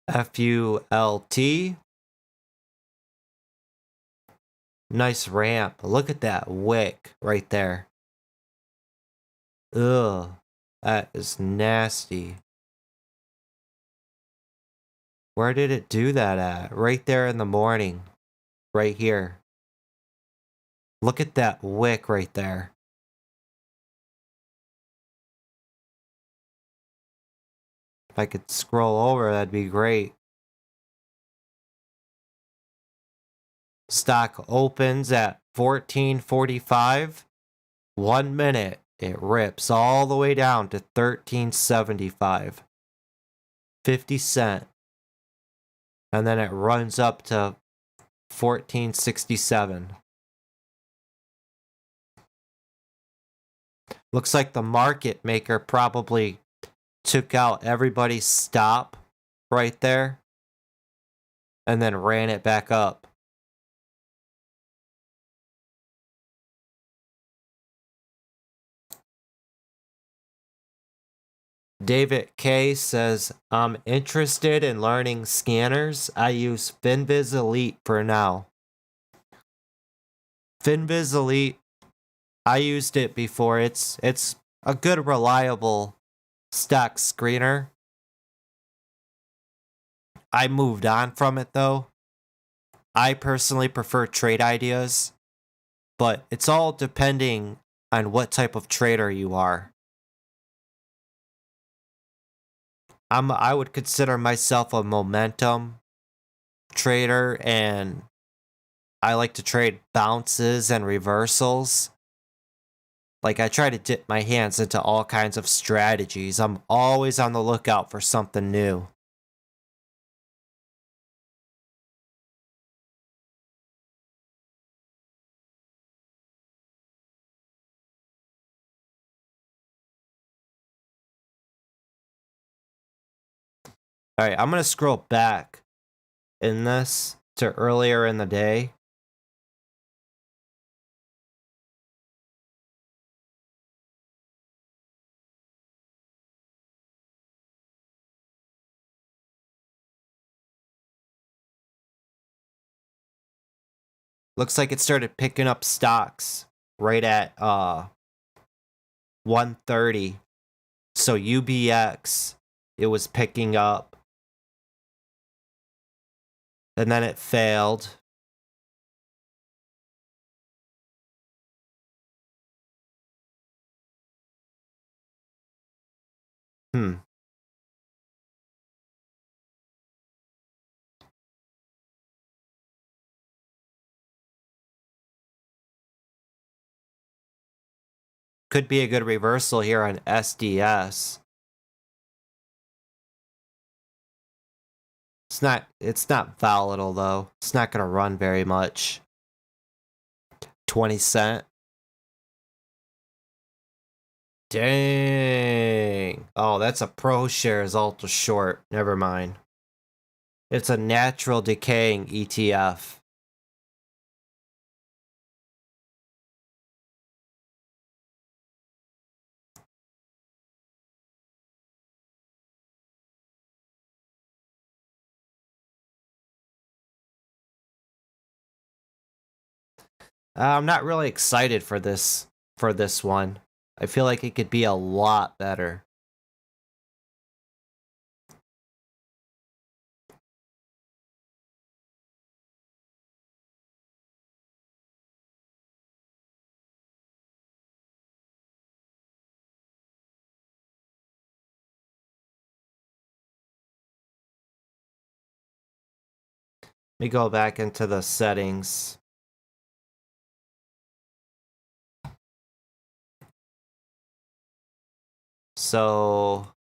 S1: FULT. Nice ramp. Look at that wick right there. Ugh. That is nasty. Where did it do that at? Right there in the morning. Right here. Look at that wick right there. If I could scroll over, that'd be great. Stock opens at 14.45. 1 minute. It rips all the way down to 13.75. 50 cents. And then it runs up to 14.67. Looks like the market maker probably took out everybody's stop right there and then ran it back up. David K says, I'm interested in learning scanners. I use FinViz Elite for now. FinViz Elite, I used it before. It's a good, reliable stock screener. I moved on from it though. I personally prefer Trade Ideas, but it's all depending on what type of trader you are. I would consider myself a momentum trader, and I like to trade bounces and reversals. Like, I try to dip my hands into all kinds of strategies. I'm always on the lookout for something new. Alright, I'm gonna scroll back in this to earlier in the day. Looks like it started picking up stocks right at 130. So UBX, it was picking up. And then it failed. Hmm. Could be a good reversal here on SDS. It's not volatile though. It's not gonna run very much. 20 cent. Dang. Oh, that's a pro shares ultra short. Never mind. It's a natural decaying ETF. I'm not really excited for this one. I feel like it could be a lot better. Let me go back into the settings. So,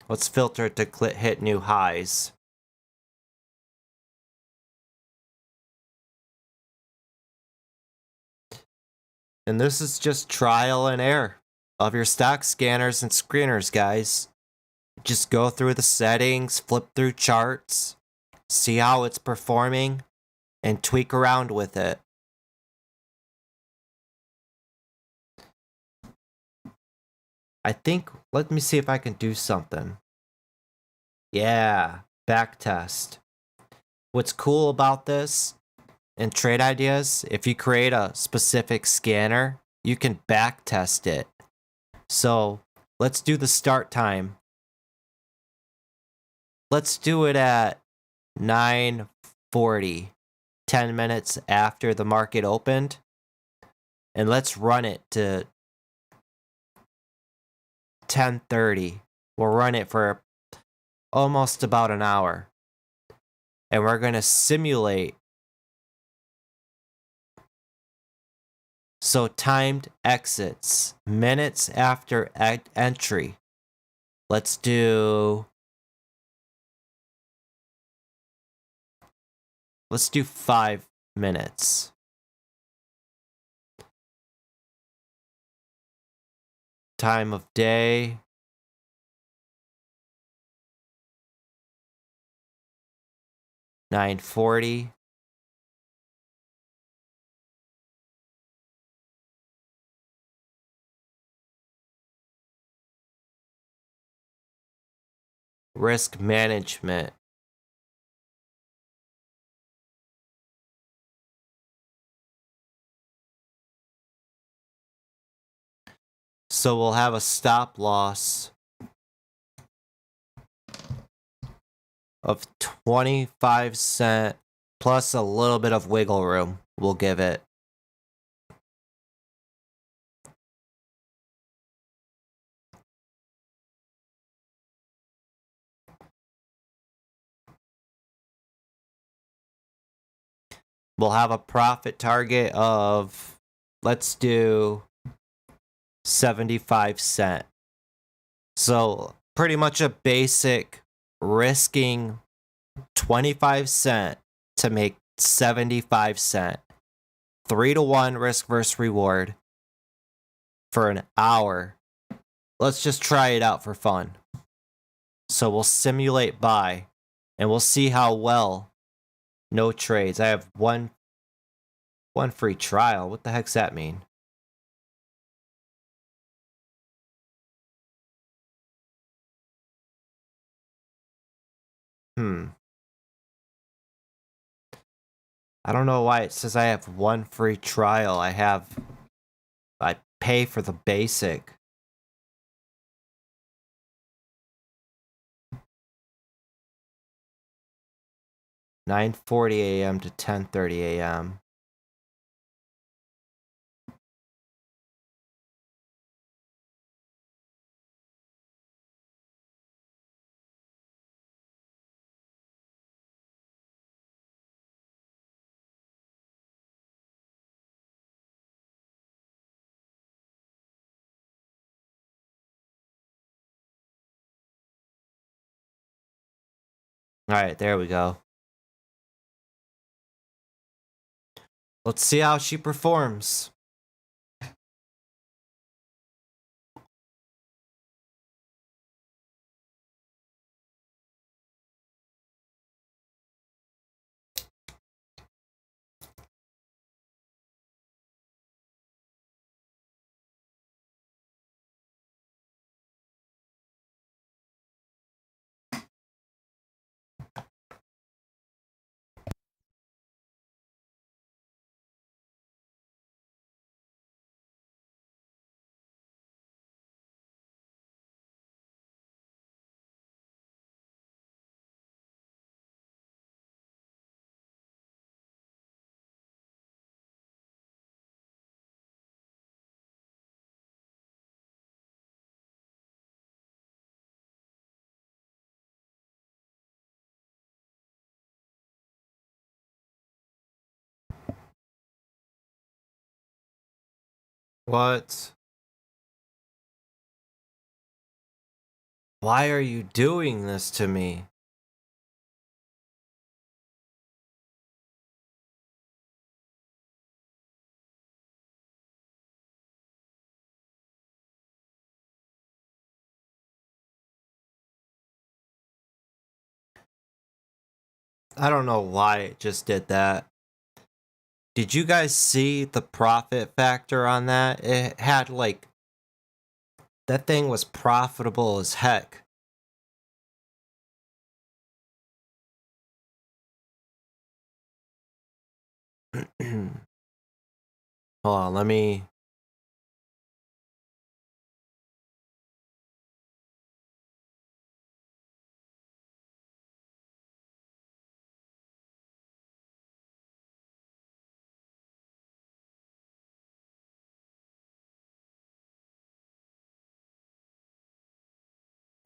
S1: let's filter it to hit new highs. And this is just trial and error of your stock scanners and screeners, guys. Just go through the settings, flip through charts, see how it's performing, and tweak around with it. I think, let me see if I can do something. Yeah, back test. What's cool about this in trade ideas, if you create a specific scanner, you can back test it. So let's do the start time. Let's do it at 9:40, 10 minutes after the market opened. And let's run it to 10:30. We'll run it for almost about an hour. And we're going to simulate. So timed exits, minutes after entry. Let's do 5 minutes. Time of day. $9.40. Risk management. So we'll have a stop loss of 25 cents plus a little bit of wiggle room. We'll give it. We'll have a profit target of, let's do 75 cents. So pretty much a basic risking 25 cents to make 75 cents. 3-to-1 risk versus reward for an hour. Let's just try it out for fun. So we'll simulate buy and we'll see how well. No trades. I have one free trial. What the heck's that mean? I don't know why it says I have one free trial. I pay for the basic. (9:40 a.m. to 10:30 a.m.) Alright, there we go. Let's see how she performs. What? Why are you doing this to me? I don't know why it just did that. Did you guys see the profit factor on that? It had like, that thing was profitable as heck. Hold on, let me.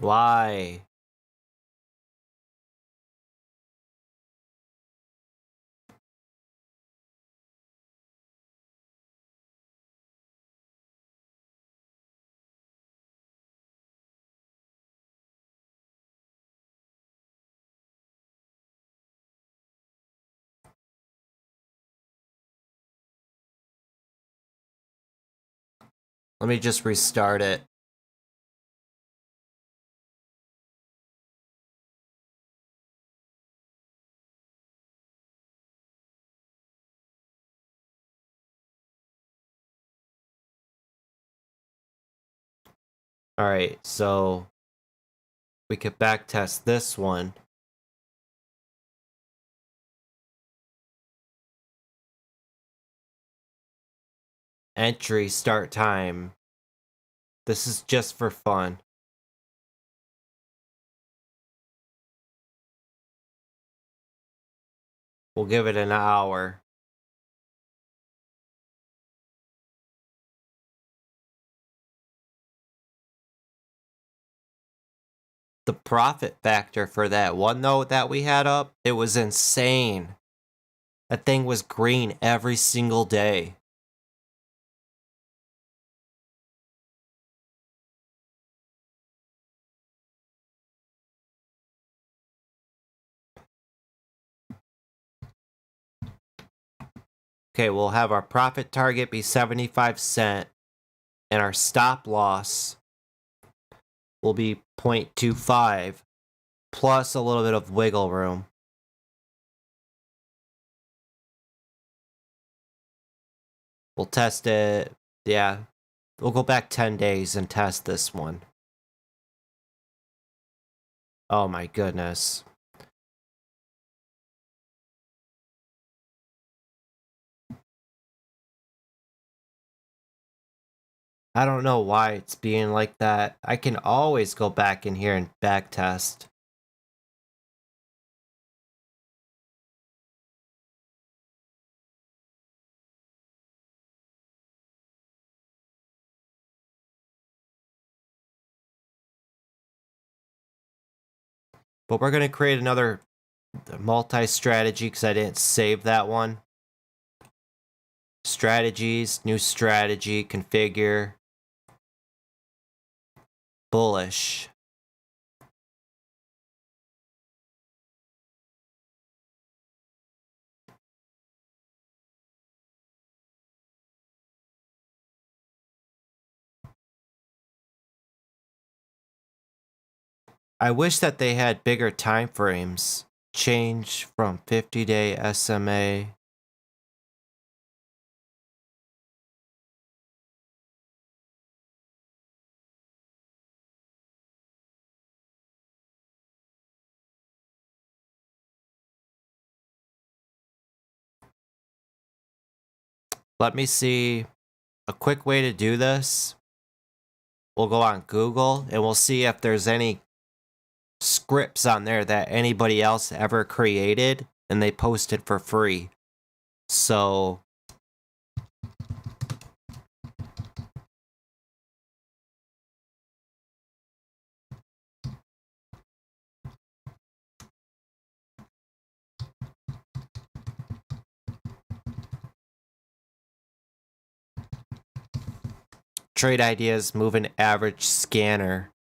S1: Why? Let me just restart it. Alright, so we could backtest this one. Entry start time. This is just for fun. We'll give it an hour. The profit factor for that one though that we had up, it was insane. That thing was green every single day. Okay, we'll have our profit target be 75 cents, and our stop loss will be 0.25 plus a little bit of wiggle room. We'll test it. Yeah, we'll go back 10 days and test this one. Oh my goodness. I don't know why it's being like that. I can always go back in here and back test. But we're going to create another multi-strategy because I didn't save that one. Strategies, new strategy, configure. Bullish. I wish that they had bigger time frames. Change from 50-day SMA. Let me see a quick way to do this. We'll go on Google and we'll see if there's any scripts on there that anybody else ever created and they posted for free. So trade ideas, moving average scanner.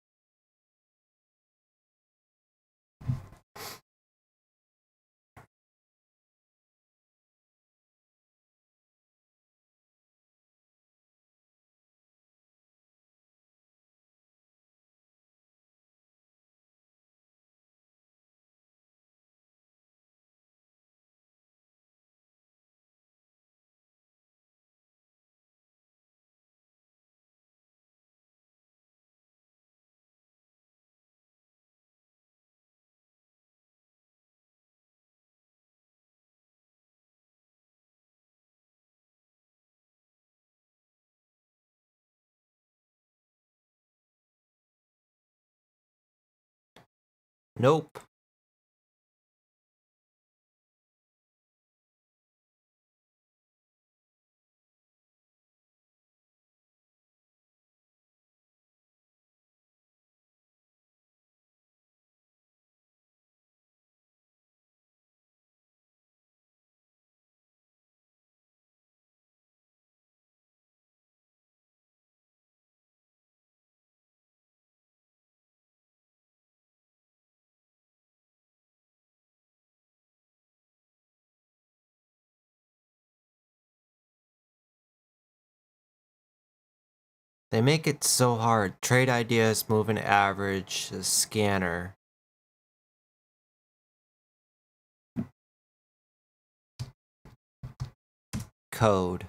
S1: Nope. They make it so hard. Trade ideas, moving average, the scanner. Code.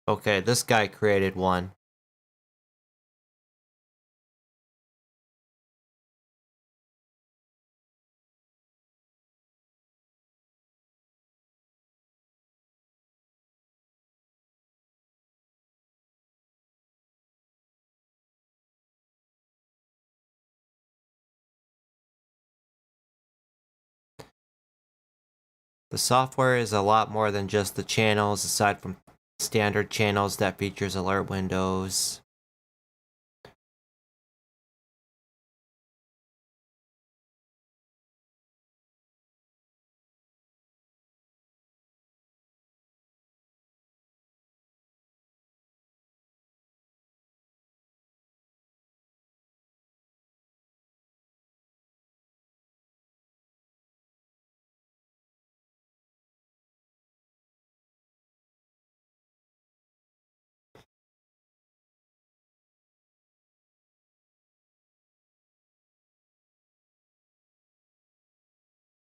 S1: Okay, this guy created one. The software is a lot more than just the channels, aside from standard channels that features alert windows.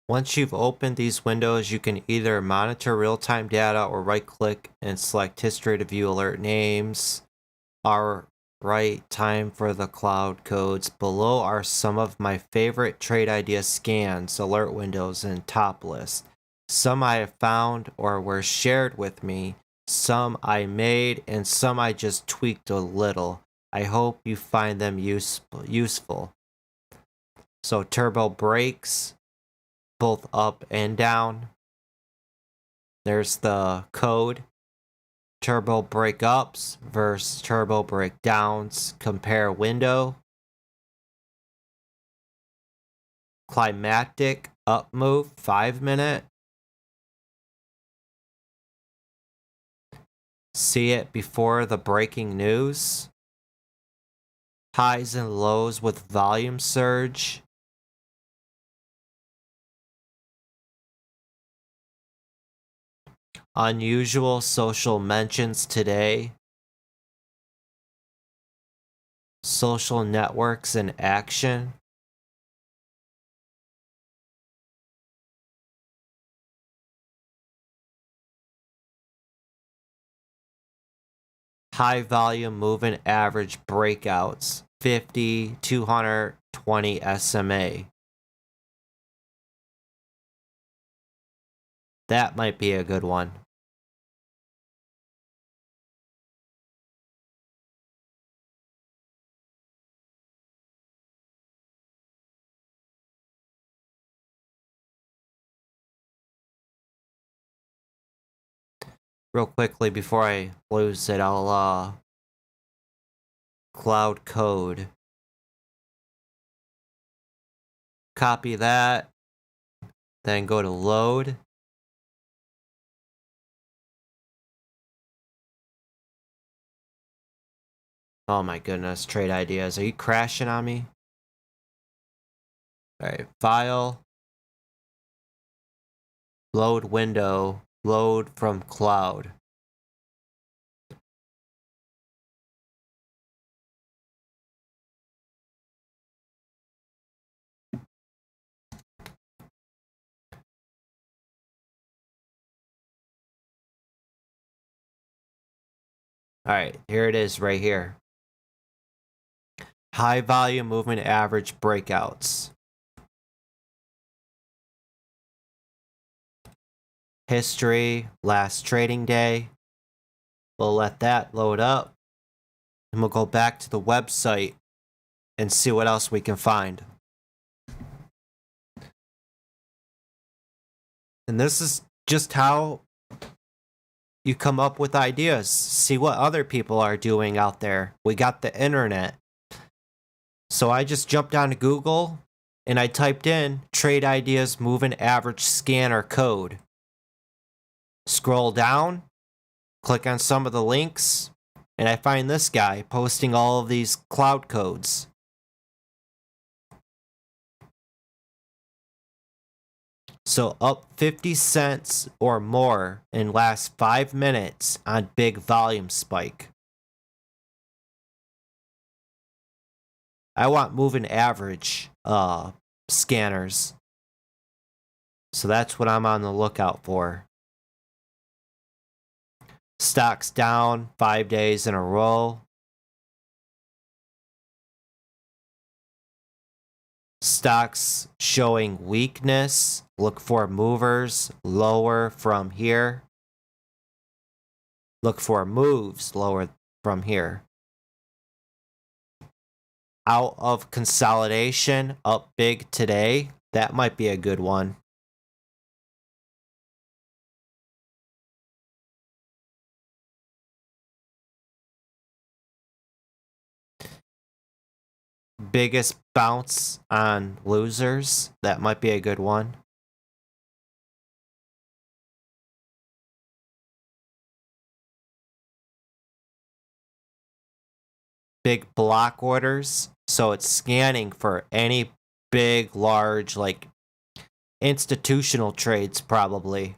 S1: Once you've opened these windows, you can either monitor real-time data or right-click and select history to view alert names. Alright, time for the cloud codes. Below are some of my favorite trade idea scans, alert windows, and top list. Some I have found or were shared with me, some I made, and some I just tweaked a little. I hope you find them useful. So turbo brakes, both up and down. There's the code. Turbo brake ups versus turbo brake downs. Compare window. Climactic up move, 5 minute. See it before the breaking news. Highs and lows with volume surge. Unusual social mentions today. Social networks in action. High volume moving average breakouts, 50, 220 SMA. That might be a good one. Real quickly before I lose it, I'll cloud code. Copy that. Then go to load. Oh my goodness, trade ideas. Are you crashing on me? Alright, file. Load window. Load from cloud. Alright, here it is right here. High volume movement average breakouts. History, last trading day. We'll let that load up. And we'll go back to the website and see what else we can find. And this is just how you come up with ideas. See what other people are doing out there. We got the internet. So I just jumped onto Google and I typed in trade ideas moving average scanner code. Scroll down, click on some of the links, and I find this guy posting all of these cloud codes. So up 50 cents or more in last 5 minutes on big volume spike. I want moving average scanners. So that's what I'm on the lookout for. Stocks down 5 days in a row. Stocks showing weakness. Look for movers lower from here. Look for moves lower from here. Out of consolidation, up big today. That might be a good one. biggest bounce on losers. That might be a good one. Big block orders. So it's scanning for any big, large, like institutional trades, probably.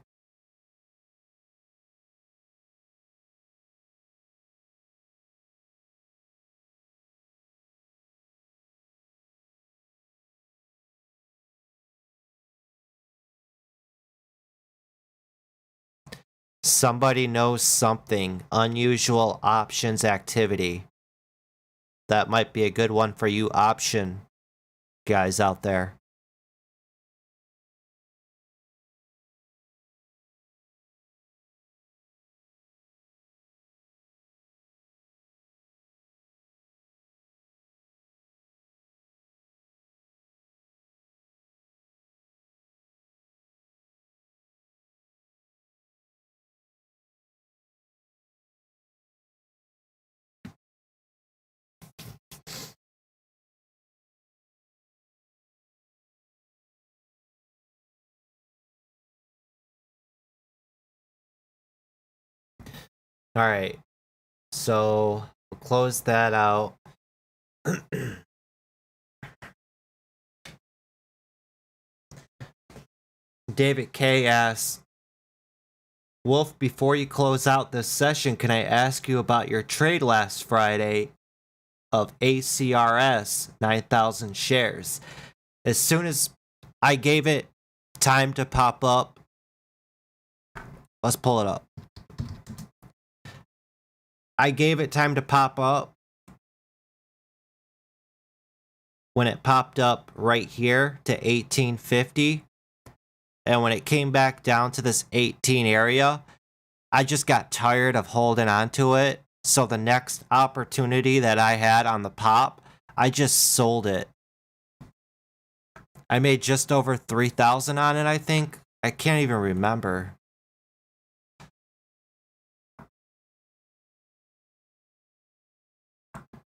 S1: Somebody knows something. Unusual options activity. That might be a good one for you option guys out there. All right. So we'll close that out. David K asks, Wolf, before you close out this session, can I ask you about your trade last Friday of ACRS 9,000 shares? As soon as I gave it time to pop up, let's pull it up. I gave it time to pop up when it popped up right here to 1850. And when it came back down to this 18 area, I just got tired of holding on to it. So the next opportunity that I had on the pop, I just sold it. I made just over 3,000 on it, I think. I can't even remember.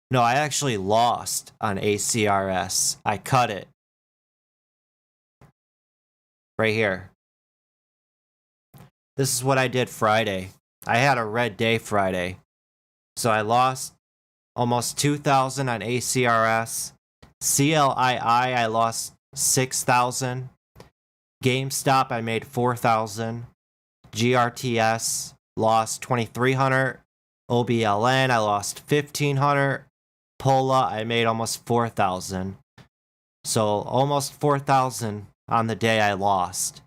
S1: No, I actually lost on ACRS. I cut it. Right here. This is what I did Friday. I had a red day Friday. So I lost almost 2,000 on ACRS. CLII, I lost 6,000. GameStop, I made 4,000. GRTS, lost 2,300. OBLN, I lost 1,500. Pola, I made almost 4,000. So almost 4,000 on the day I lost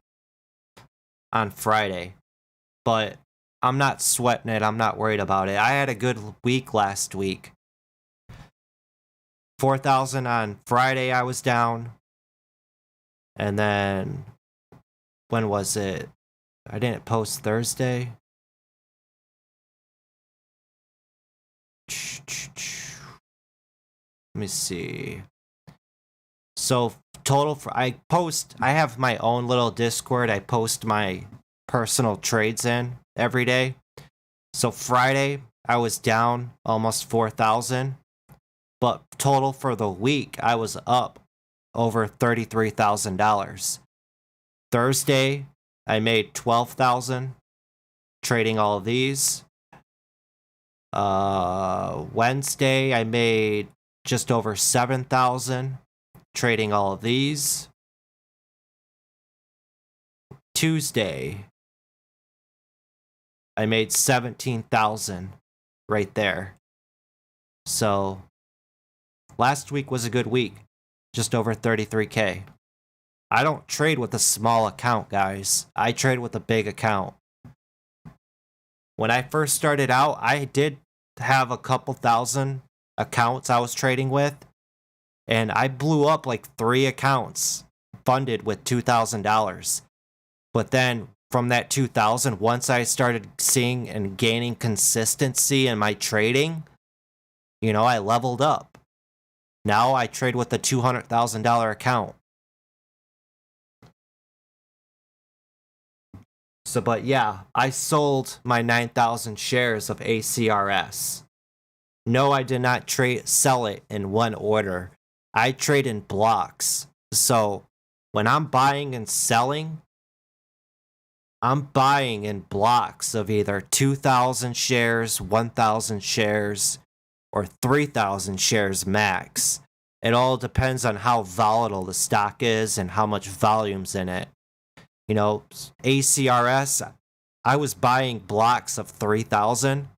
S1: on Friday. But I'm not sweating it. I'm not worried about it. I had a good week last week. 4,000 on Friday I was down. And then, when was it? I didn't post Thursday. Let me see. So total for I have my own little Discord. I post my personal trades in every day. So Friday I was down almost 4,000, but total for the week I was up over $33,000. Thursday I made 12,000 trading all of these. Wednesday I made just over 7,000 trading all of these. Tuesday I made 17,000 right there. So last week was a good week, just over 33K. I don't trade with a small account, guys. I trade with a big account. When I first started out, I did have a couple thousand accounts I was trading with, and I blew up like 3 accounts funded with $2,000. But then from that 2,000, once I started seeing and gaining consistency in my trading, I leveled up. Now I trade with a $200,000 account. So, but yeah, I sold my 9,000 shares of ACRS. No, I did not sell it in one order. I trade in blocks. So when I'm buying and selling, I'm buying in blocks of either 2,000 shares, 1,000 shares, or 3,000 shares max. It all depends on how volatile the stock is and how much volume's in it. You know, ACRS, I was buying blocks of 3,000.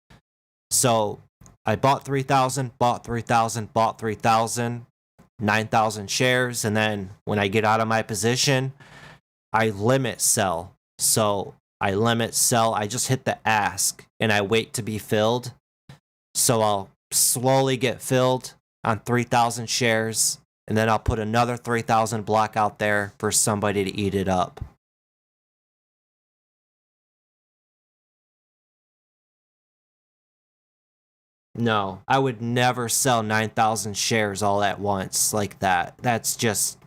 S1: So I bought 3,000, bought 3,000, bought 3,000, 9,000 shares. And then when I get out of my position, I limit sell. So I limit sell. I just hit the ask and I wait to be filled. So I'll slowly get filled on 3,000 shares. And then I'll put another 3,000 block out there for somebody to eat it up. No, I would never sell 9,000 shares all at once like that. That's just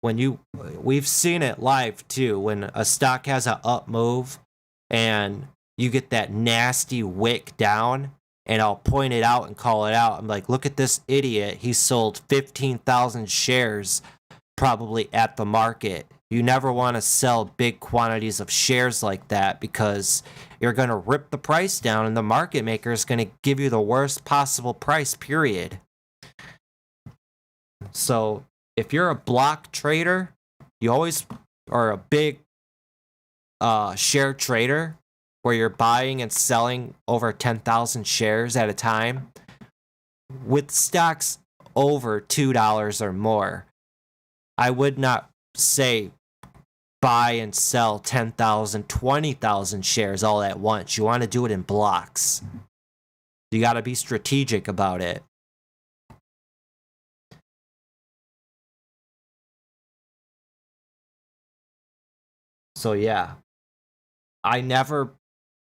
S1: we've seen it live too. When a stock has an up move and you get that nasty wick down, and I'll point it out and call it out. I'm like, look at this idiot. He sold 15,000 shares probably at the market. You never want to sell big quantities of shares like that because you're going to rip the price down and the market maker is going to give you the worst possible price, period. So if you're a block trader, you always are a big share trader where you're buying and selling over 10,000 shares at a time with stocks over $2 or more. I would not say buy and sell 10,000, 20,000 shares all at once. You want to do it in blocks. You got to be strategic about it. So yeah, I never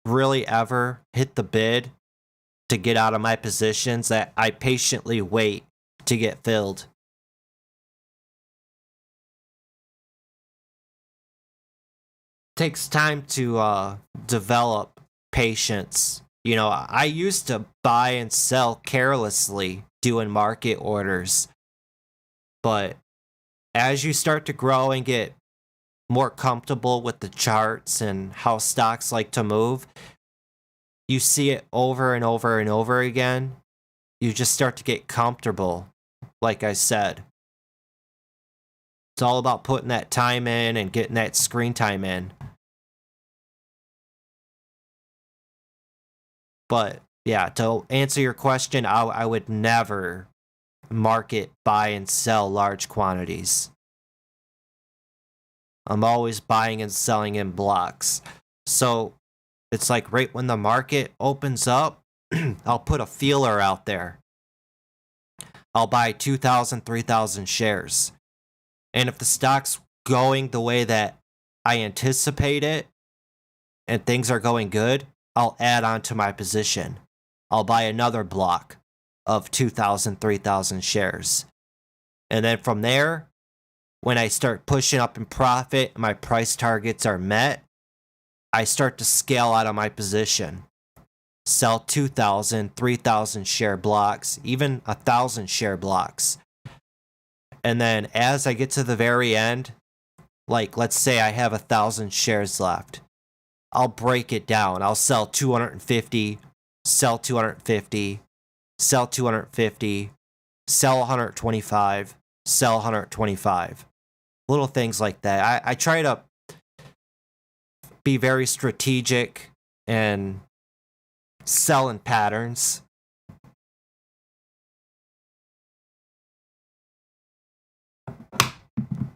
S1: really ever hit the bid to get out of my positions. That I patiently wait to get filled. Takes time to develop patience. You know, I used to buy and sell carelessly doing market orders. But as you start to grow and get more comfortable with the charts and how stocks like to move, you see it over and over and over again. You just start to get comfortable, like I said. It's all about putting that time in and getting that screen time in. But yeah, to answer your question, I would never market, buy, and sell large quantities. I'm always buying and selling in blocks. So it's like right when the market opens up, I'll put a feeler out there. I'll buy 2,000, 3,000 shares. And if the stock's going the way that I anticipate it and things are going good, I'll add on to my position. I'll buy another block of 2,000, 3,000 shares. And then from there, when I start pushing up in profit, my price targets are met, I start to scale out of my position. Sell 2,000, 3,000 share blocks, even 1,000 share blocks. And then as I get to the very end, like let's say I have 1,000 shares left, I'll break it down. I'll sell 250, sell 250, sell 250, sell 125, sell 125. Little things like that. I try to be very strategic and sell in patterns.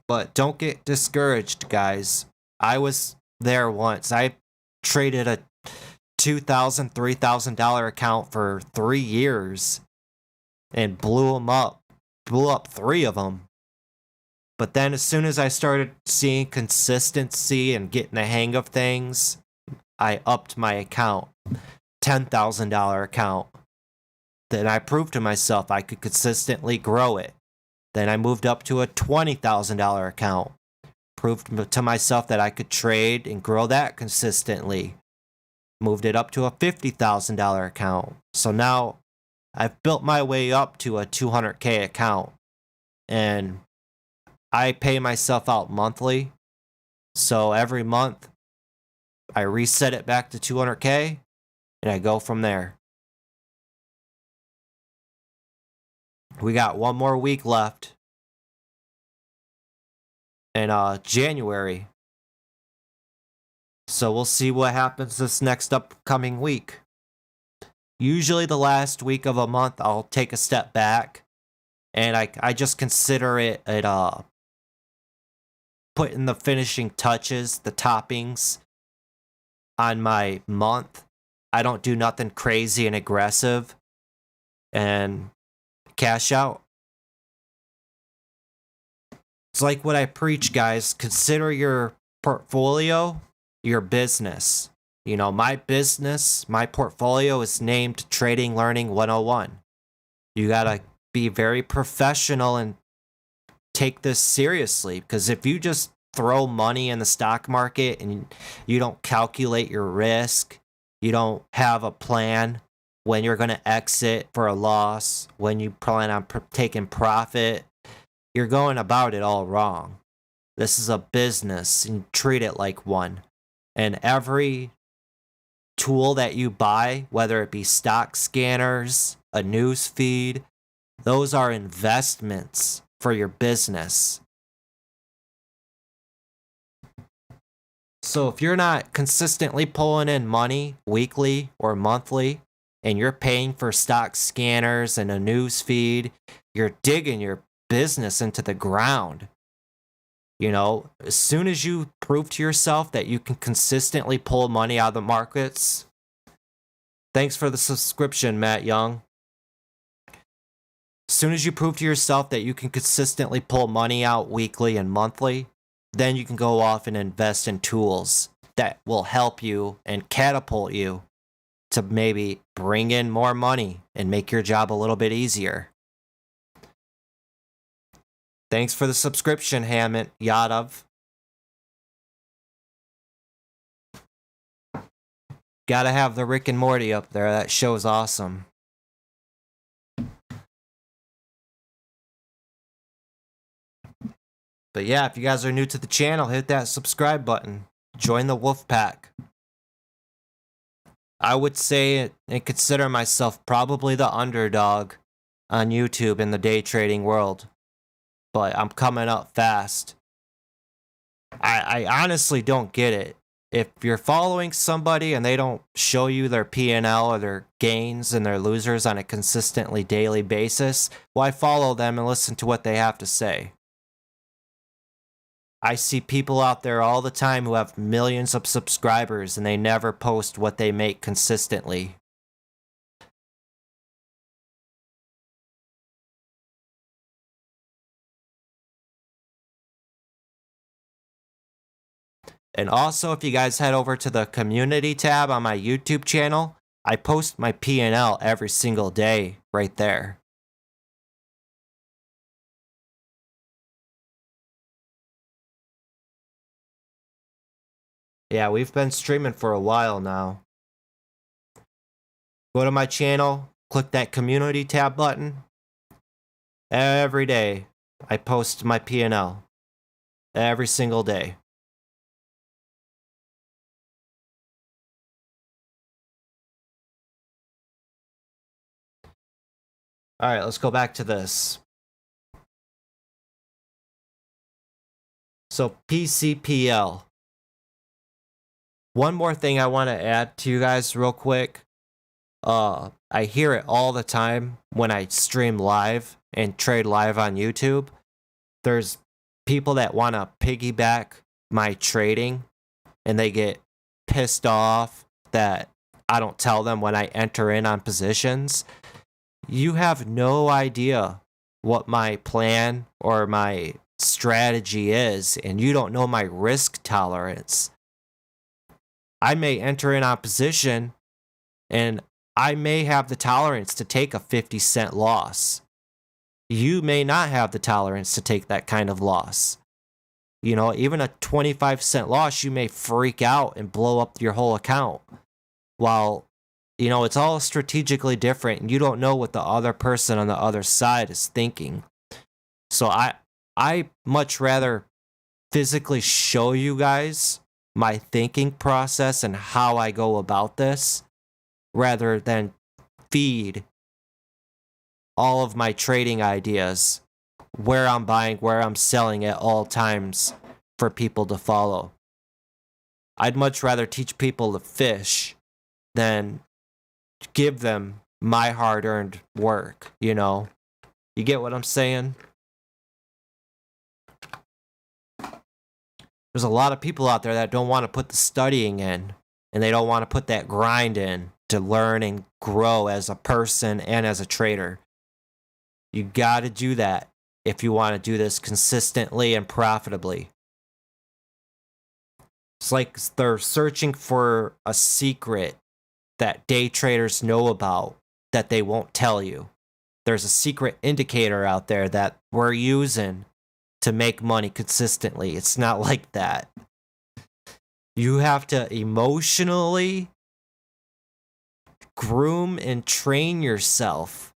S1: But don't get discouraged, guys. I was there once. I traded a $2,000, $3,000 account for 3 years and blew up 3 of them. But then as soon as I started seeing consistency and getting the hang of things, I upped my account. $10,000 account. Then I proved to myself I could consistently grow it. Then I moved up to a $20,000 account. Proved to myself that I could trade and grow that consistently. Moved it up to a $50,000 account. So now I've built my way up to a $200K account. and I pay myself out monthly. So every month I reset it back to 200K and I go from there. We got one more week left in January. So we'll see what happens this next upcoming week. Usually the last week of a month, I'll take a step back, and I just consider it putting the finishing touches, the toppings on my month. I don't do nothing crazy and aggressive, and cash out. It's like what I preach, guys. Consider your portfolio your business. You know, my business, my portfolio is named Trading Learning 101. You gotta be very professional and take this seriously, because if you just throw money in the stock market and you don't calculate your risk, you don't have a plan when you're going to exit for a loss, when you plan on taking profit, you're going about it all wrong. This is a business and treat it like one. And every tool that you buy, whether it be stock scanners, a news feed, those are investments for your business. So if you're not consistently pulling in money weekly or monthly, and you're paying for stock scanners and a news feed, you're digging your business into the ground. You know, as soon as you prove to yourself that you can consistently pull money out of the markets, thanks for the subscription, Matt Young. As soon as you prove to yourself that you can consistently pull money out weekly and monthly, then you can go off and invest in tools that will help you and catapult you to maybe bring in more money and make your job a little bit easier. Thanks for the subscription, Hammett Yadav. Gotta have the Rick and Morty up there. That show's awesome. But yeah, if you guys are new to the channel, hit that subscribe button. Join the Wolf Pack. I would say and consider myself probably the underdog on YouTube in the day trading world. But I'm coming up fast. I honestly don't get it. If you're following somebody and they don't show you their P&L or their gains and their losers on a consistently daily basis, why follow them and listen to what they have to say? I see people out there all the time who have millions of subscribers and they never post what they make consistently. And also, if you guys head over to the community tab on my YouTube channel, I post my P&L every single day right there. Yeah, we've been streaming for a while now. Go to my channel, click that community tab button. Every day, I post my P&L. Every single day. Alright, let's go back to this. So, PCPL. One more thing I want to add to you guys real quick. I hear it all the time when I stream live and trade live on YouTube. There's people that want to piggyback my trading and they get pissed off that I don't tell them when I enter in on positions. You have no idea what my plan or my strategy is, and you don't know my risk tolerance. I may enter in on position and I may have the tolerance to take a 50-cent loss. You may not have the tolerance to take that kind of loss. You know, even a 25-cent loss, you may freak out and blow up your whole account. While, you know, it's all strategically different and you don't know what the other person on the other side is thinking. So I much rather physically show you guys my thinking process and how I go about this rather than feed all of my trading ideas, where I'm buying, where I'm selling at all times for people to follow. I'd much rather teach people to fish than give them my hard-earned work, you know? You get what I'm saying? There's a lot of people out there that don't want to put the studying in, and they don't want to put that grind in to learn and grow as a person and as a trader. You got to do that if you want to do this consistently and profitably. It's like they're searching for a secret that day traders know about that they won't tell you. There's a secret indicator out there that we're using to make money consistently. It's not like that. You have to emotionally groom and train yourself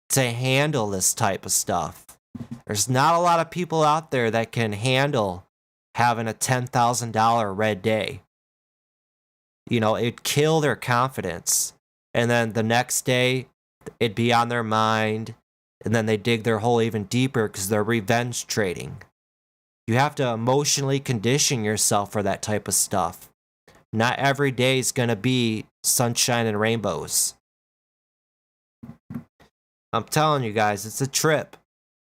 S1: to handle this type of stuff. There's not a lot of people out there that can handle having a $10,000 red day. You know, it'd kill their confidence. And then the next day, it'd be on their mind. And then they dig their hole even deeper because they're revenge trading. You have to emotionally condition yourself for that type of stuff. Not every day is going to be sunshine and rainbows. I'm telling you guys, it's a trip.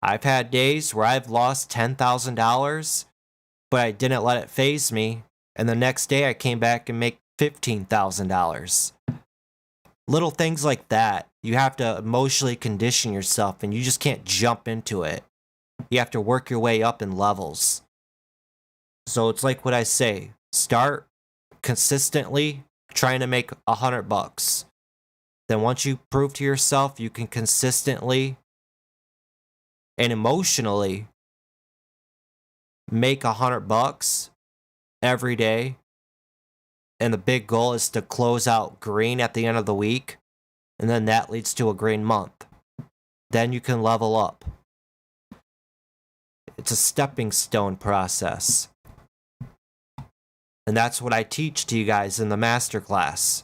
S1: I've had days where I've lost $10,000, but I didn't let it faze me. And the next day I came back and make $15,000. Little things like that. You have to emotionally condition yourself, and you just can't jump into it. You have to work your way up in levels. So it's like what I say. Start consistently trying to make $100. Then once you prove to yourself you can consistently and emotionally make $100 every day, and the big goal is to close out green at the end of the week, and then that leads to a green month. Then you can level up. It's a stepping stone process. And that's what I teach to you guys in the masterclass.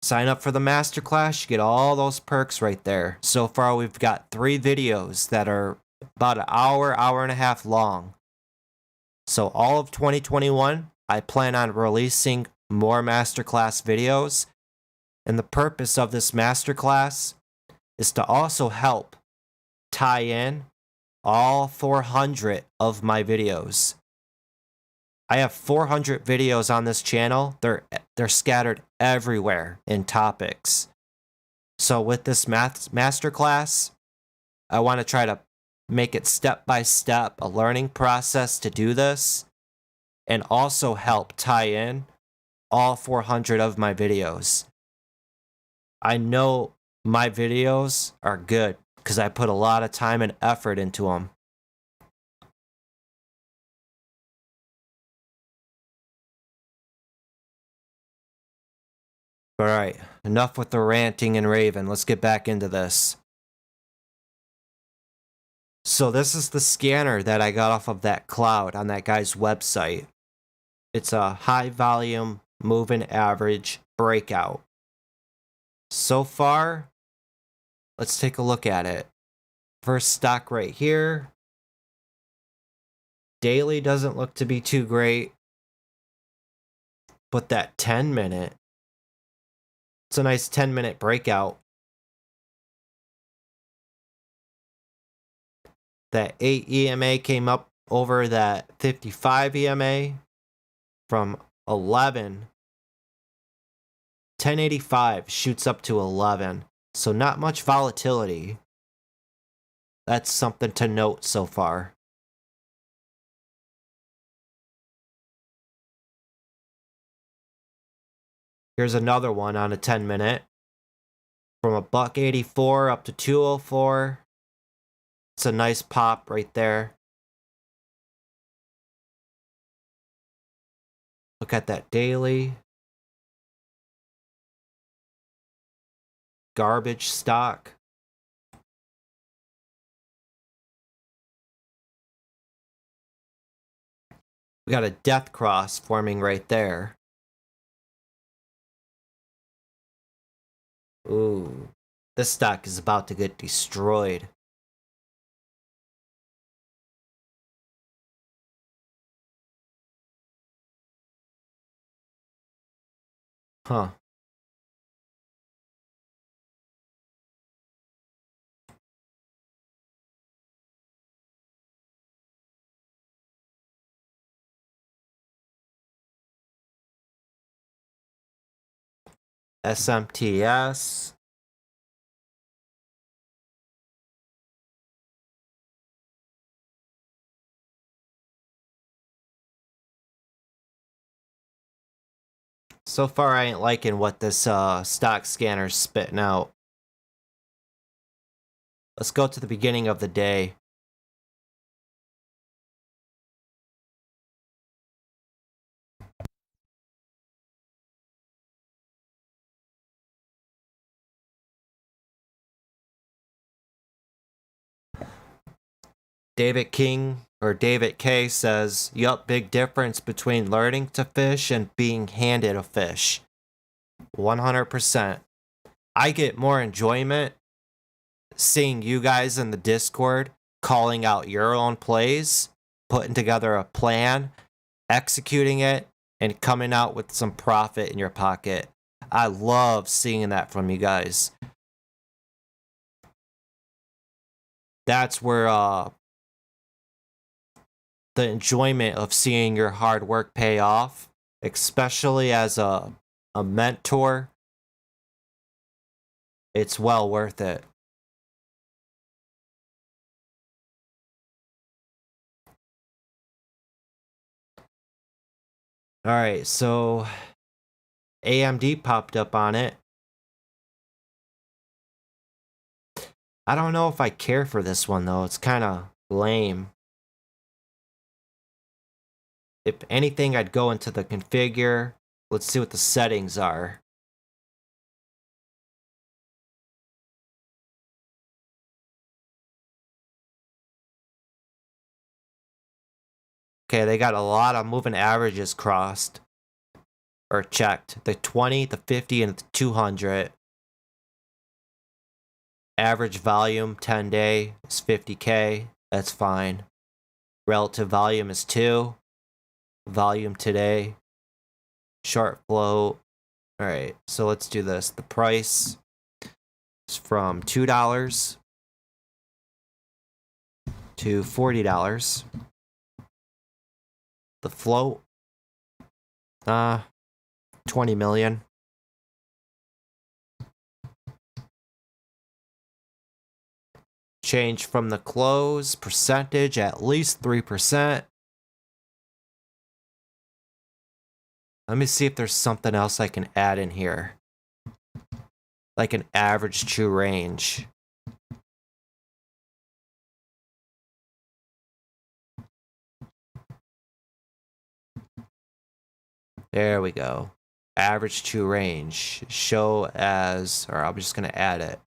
S1: Sign up for the masterclass, you get all those perks right there. So far, we've got 3 videos that are about an hour, hour and a half long. So all of 2021, I plan on releasing more masterclass videos. And the purpose of this masterclass is to also help tie in all 400 of my videos. I have 400 videos on this channel. They're scattered everywhere in topics. So with this masterclass, I want to try to make it step by step, a learning process to do this, and also help tie in all 400 of my videos. I know my videos are good because I put a lot of time and effort into them. Alright, enough with the ranting and raving. Let's get back into this. So this is the scanner that I got off of that cloud on that guy's website. It's a high volume moving average breakout. So far, let's take a look at it. First stock right here. Daily doesn't look to be too great. But that 10-minute, it's a nice 10-minute breakout. That 8 EMA came up over that 55 EMA from 11. 1085 shoots up to 11. So not much volatility. That's something to note so far. Here's another one on a 10-minute. From $1.84 up to $2.04. It's a nice pop right there. Look at that daily. Garbage stock. We got a death cross forming right there. Ooh, this stock is about to get destroyed. Huh. SMTS. So far, I ain't liking what this stock scanner's spitting out. Let's go to the beginning of the day. David King or David K says, yup, big difference between learning to fish and being handed a fish. 100%. I get more enjoyment seeing you guys in the Discord calling out your own plays, putting together a plan, executing it, and coming out with some profit in your pocket. I love seeing that from you guys. That's where the enjoyment of seeing your hard work pay off, especially as a mentor, it's well worth it. All right, so AMD popped up on it. I don't know if I care for this one though. It's kind of lame. If anything, I'd go into the configure. Let's see what the settings are. Okay, they got a lot of moving averages crossed or checked. The 20, the 50, and the 200. Average volume 10 day is 50K. That's fine. Relative volume is 2. Volume today. Short float. Alright, so let's do this. The price is from $2 to $40. The float, 20 million. Change from the close, percentage at least 3%. Let me see if there's something else I can add in here. Like an average true range. There we go. Average true range. Show as, or I'm just going to add it.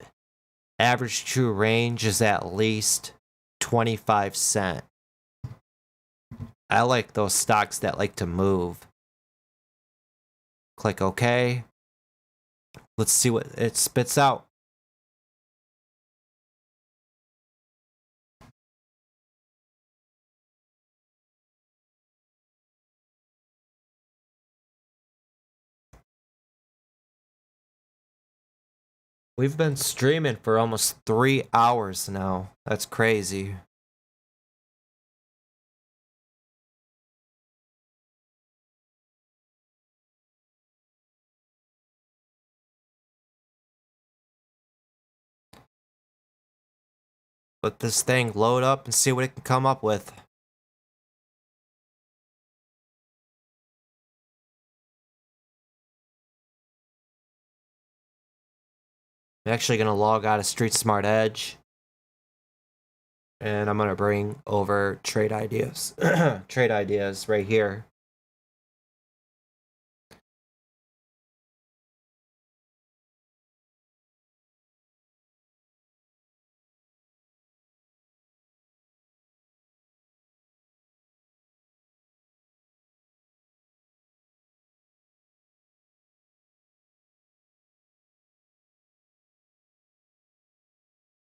S1: Average true range is at least 25 cents. I like those stocks that like to move. Click OK. Let's see what it spits out. We've been streaming for almost 3 hours now. That's crazy. Let this thing load up and see what it can come up with. I'm actually going to log out of StreetSmart Edge. And I'm going to bring over trade ideas. Trade ideas right here.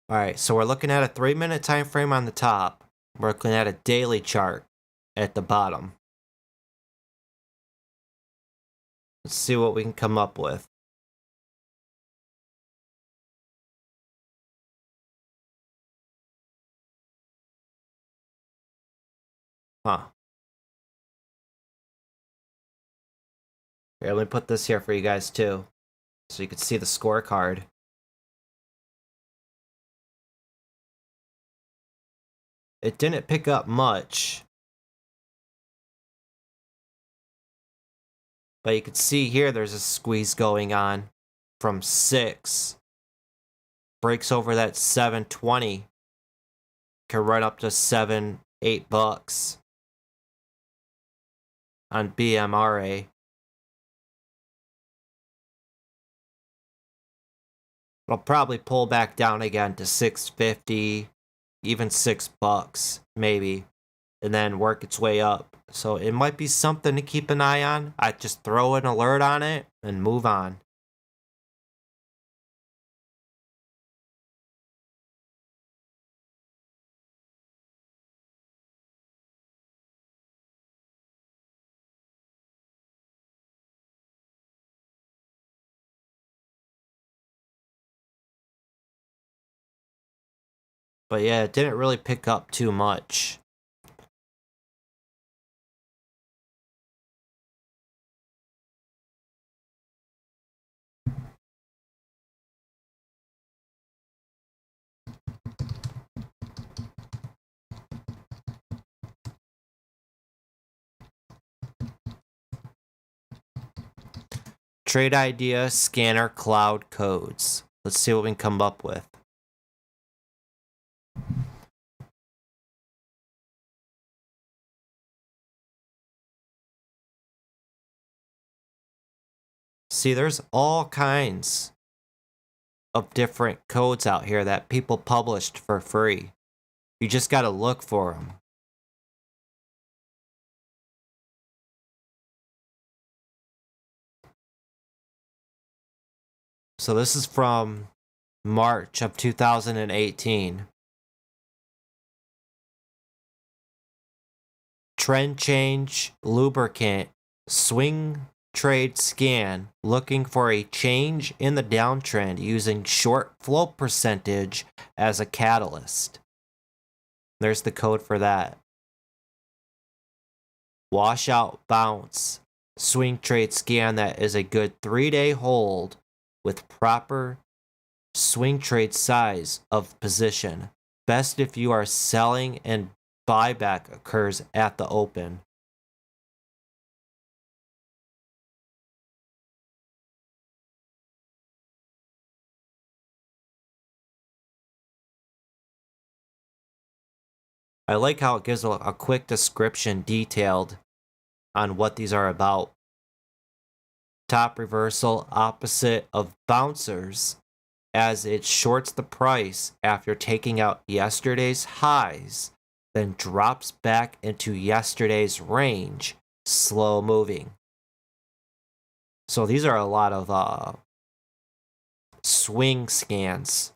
S1: All right, so we're looking at a 3-minute time frame on the top. We're looking at a daily chart at the bottom. Let's see what we can come up with. Huh. Here, let me put this here for you guys too, so you can see the scorecard. It didn't pick up much, but you can see here there's a squeeze going on from 6. Breaks over that 720. Can run up to $7-8 on BMRA. It'll probably pull back down again to 650, even $6, maybe, and then work its way up. So it might be something to keep an eye on. I just throw an alert on it and move on. But yeah, it didn't really pick up too much. Trade idea, scanner, cloud codes. Let's see what we can come up with. See, there's all kinds of different codes out here that people published for free. You just gotta look for them. So this is from March of 2018. Trend change, lubricant, swing trade scan, looking for a change in the downtrend using short flow percentage as a catalyst. There's the code for that. Washout bounce, swing trade scan that is a good 3-day hold with proper swing trade size of position. Best if you are selling and buyback occurs at the open. I like how it gives a quick description detailed on what these are about. Top reversal opposite of bouncers as it shorts the price after taking out yesterday's highs, then drops back into yesterday's range, slow moving. So these are a lot of swing scans.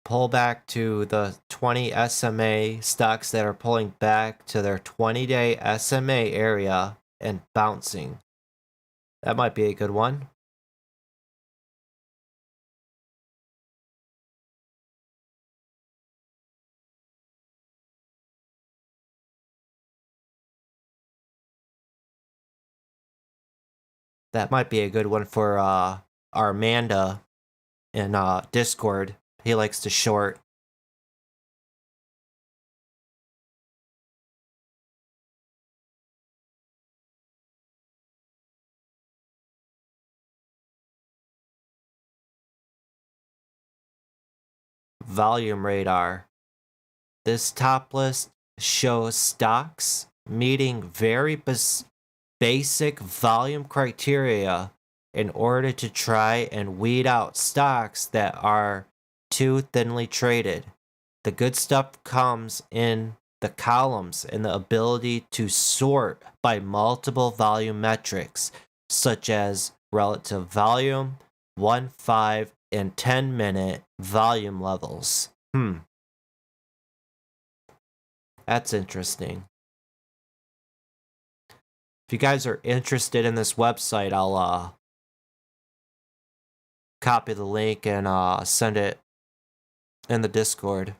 S1: Pull back to the 20 SMA stocks that are pulling back to their 20-day SMA area and bouncing. That might be a good one. That might be a good one for Armanda in Discord. He likes to short. Volume radar. This top list shows stocks meeting very basic volume criteria in order to try and weed out stocks that are too thinly traded. The good stuff comes in the columns and the ability to sort by multiple volume metrics, such as relative volume, 1, 5, and 10-minute volume levels. That's interesting. If you guys are interested in this website, I'll copy the link and send it in the Discord.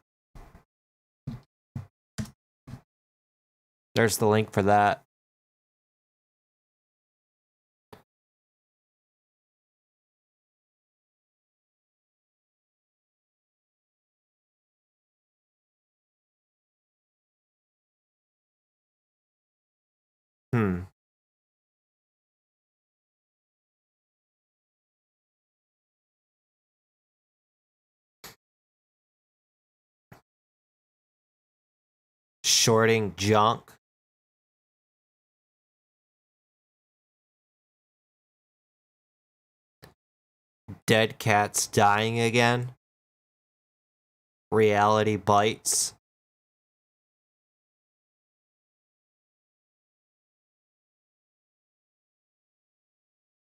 S1: There's the link for that. Shorting junk. Dead cats dying again. Reality bites.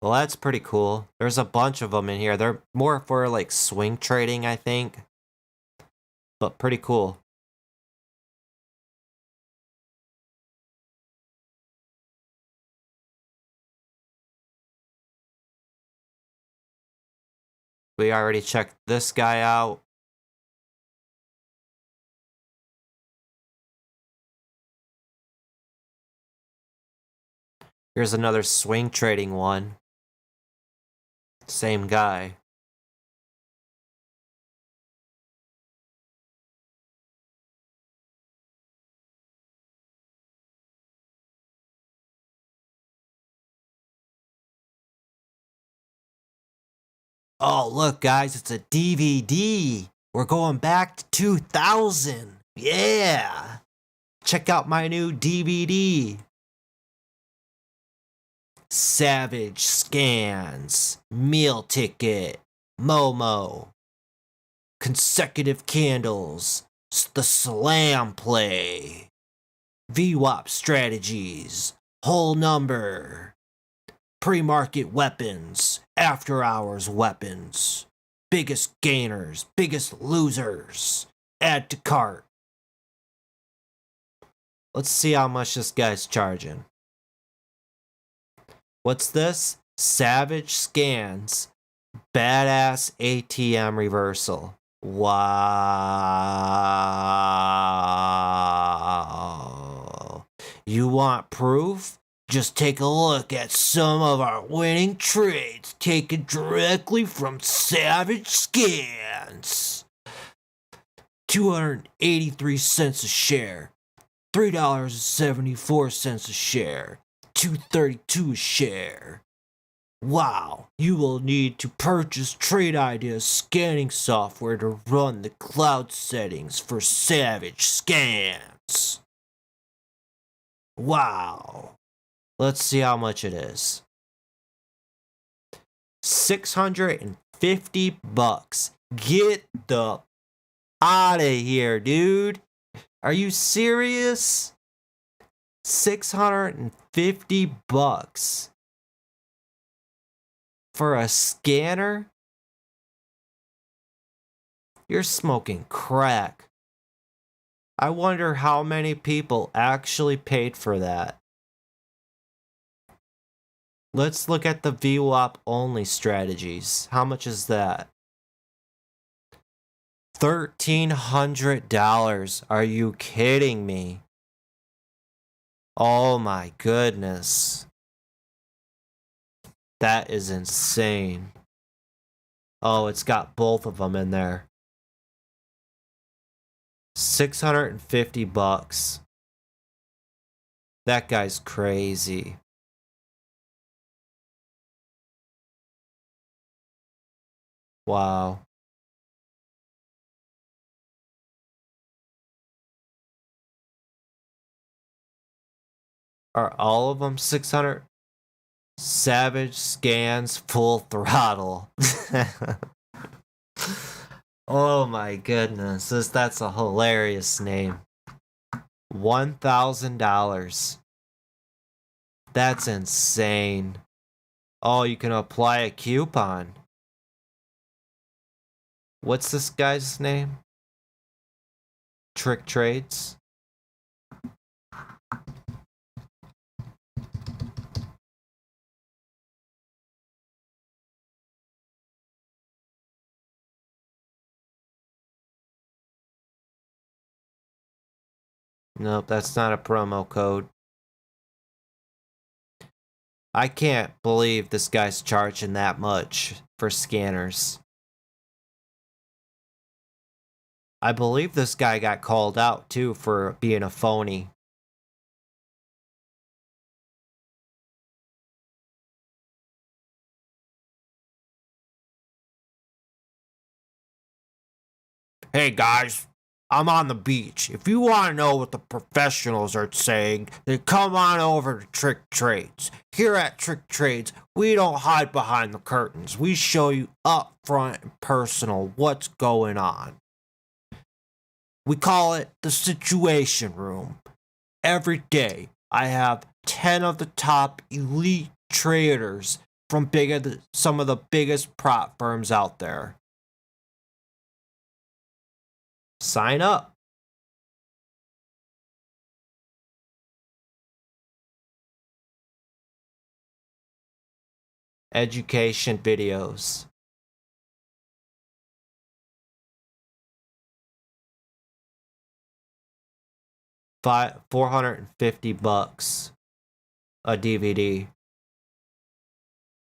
S1: Well, that's pretty cool. There's a bunch of them in here. They're more for like swing trading, I think. But pretty cool. We already checked this guy out. Here's another swing trading one. Same guy. Oh, look, guys, it's a DVD. We're going back to 2000. Yeah. Check out my new DVD. Savage Scans, Meal Ticket, Momo, Consecutive Candles, The Slam Play, VWAP Strategies, Whole Number, Pre-Market Weapons, After Hours Weapons, Biggest Gainers, Biggest Losers, Add to Cart. Let's see how much this guy's charging. What's this? Savage Scans, Badass ATM Reversal. Wow. You want proof? Just take a look at some of our winning trades taken directly from Savage Scans. 283 cents a share, $3.74 a share, $2.32 a share. Wow, you will need to purchase Trade Ideas scanning software to run the cloud settings for Savage Scans. Wow. Let's see how much it is. $650. Get the out of here, dude. Are you serious? $650 for a scanner? You're smoking crack. I wonder how many people actually paid for that. Let's look at the VWAP only strategies. How much is that? $1,300. Are you kidding me? Oh my goodness. That is insane. Oh, it's got both of them in there. $650. That guy's crazy. Wow. Are all of them 600? Savage scans full throttle. Oh my goodness, that's a hilarious name. $1,000. That's insane. Oh, you can apply a coupon. What's this guy's name? Trick Trades. Nope, that's not a promo code. I can't believe this guy's charging that much for scanners. I believe this guy got called out too for being a phony. Hey guys, I'm on the beach. If you want to know what the professionals are saying, then come on over to Trick Trades. Here at Trick Trades, we don't hide behind the curtains. We show you up front and personal what's going on. We call it the Situation Room. Every day, I have 10 of the top elite traders from some of the biggest prop firms out there. Sign up. Education videos. $450 a DVD.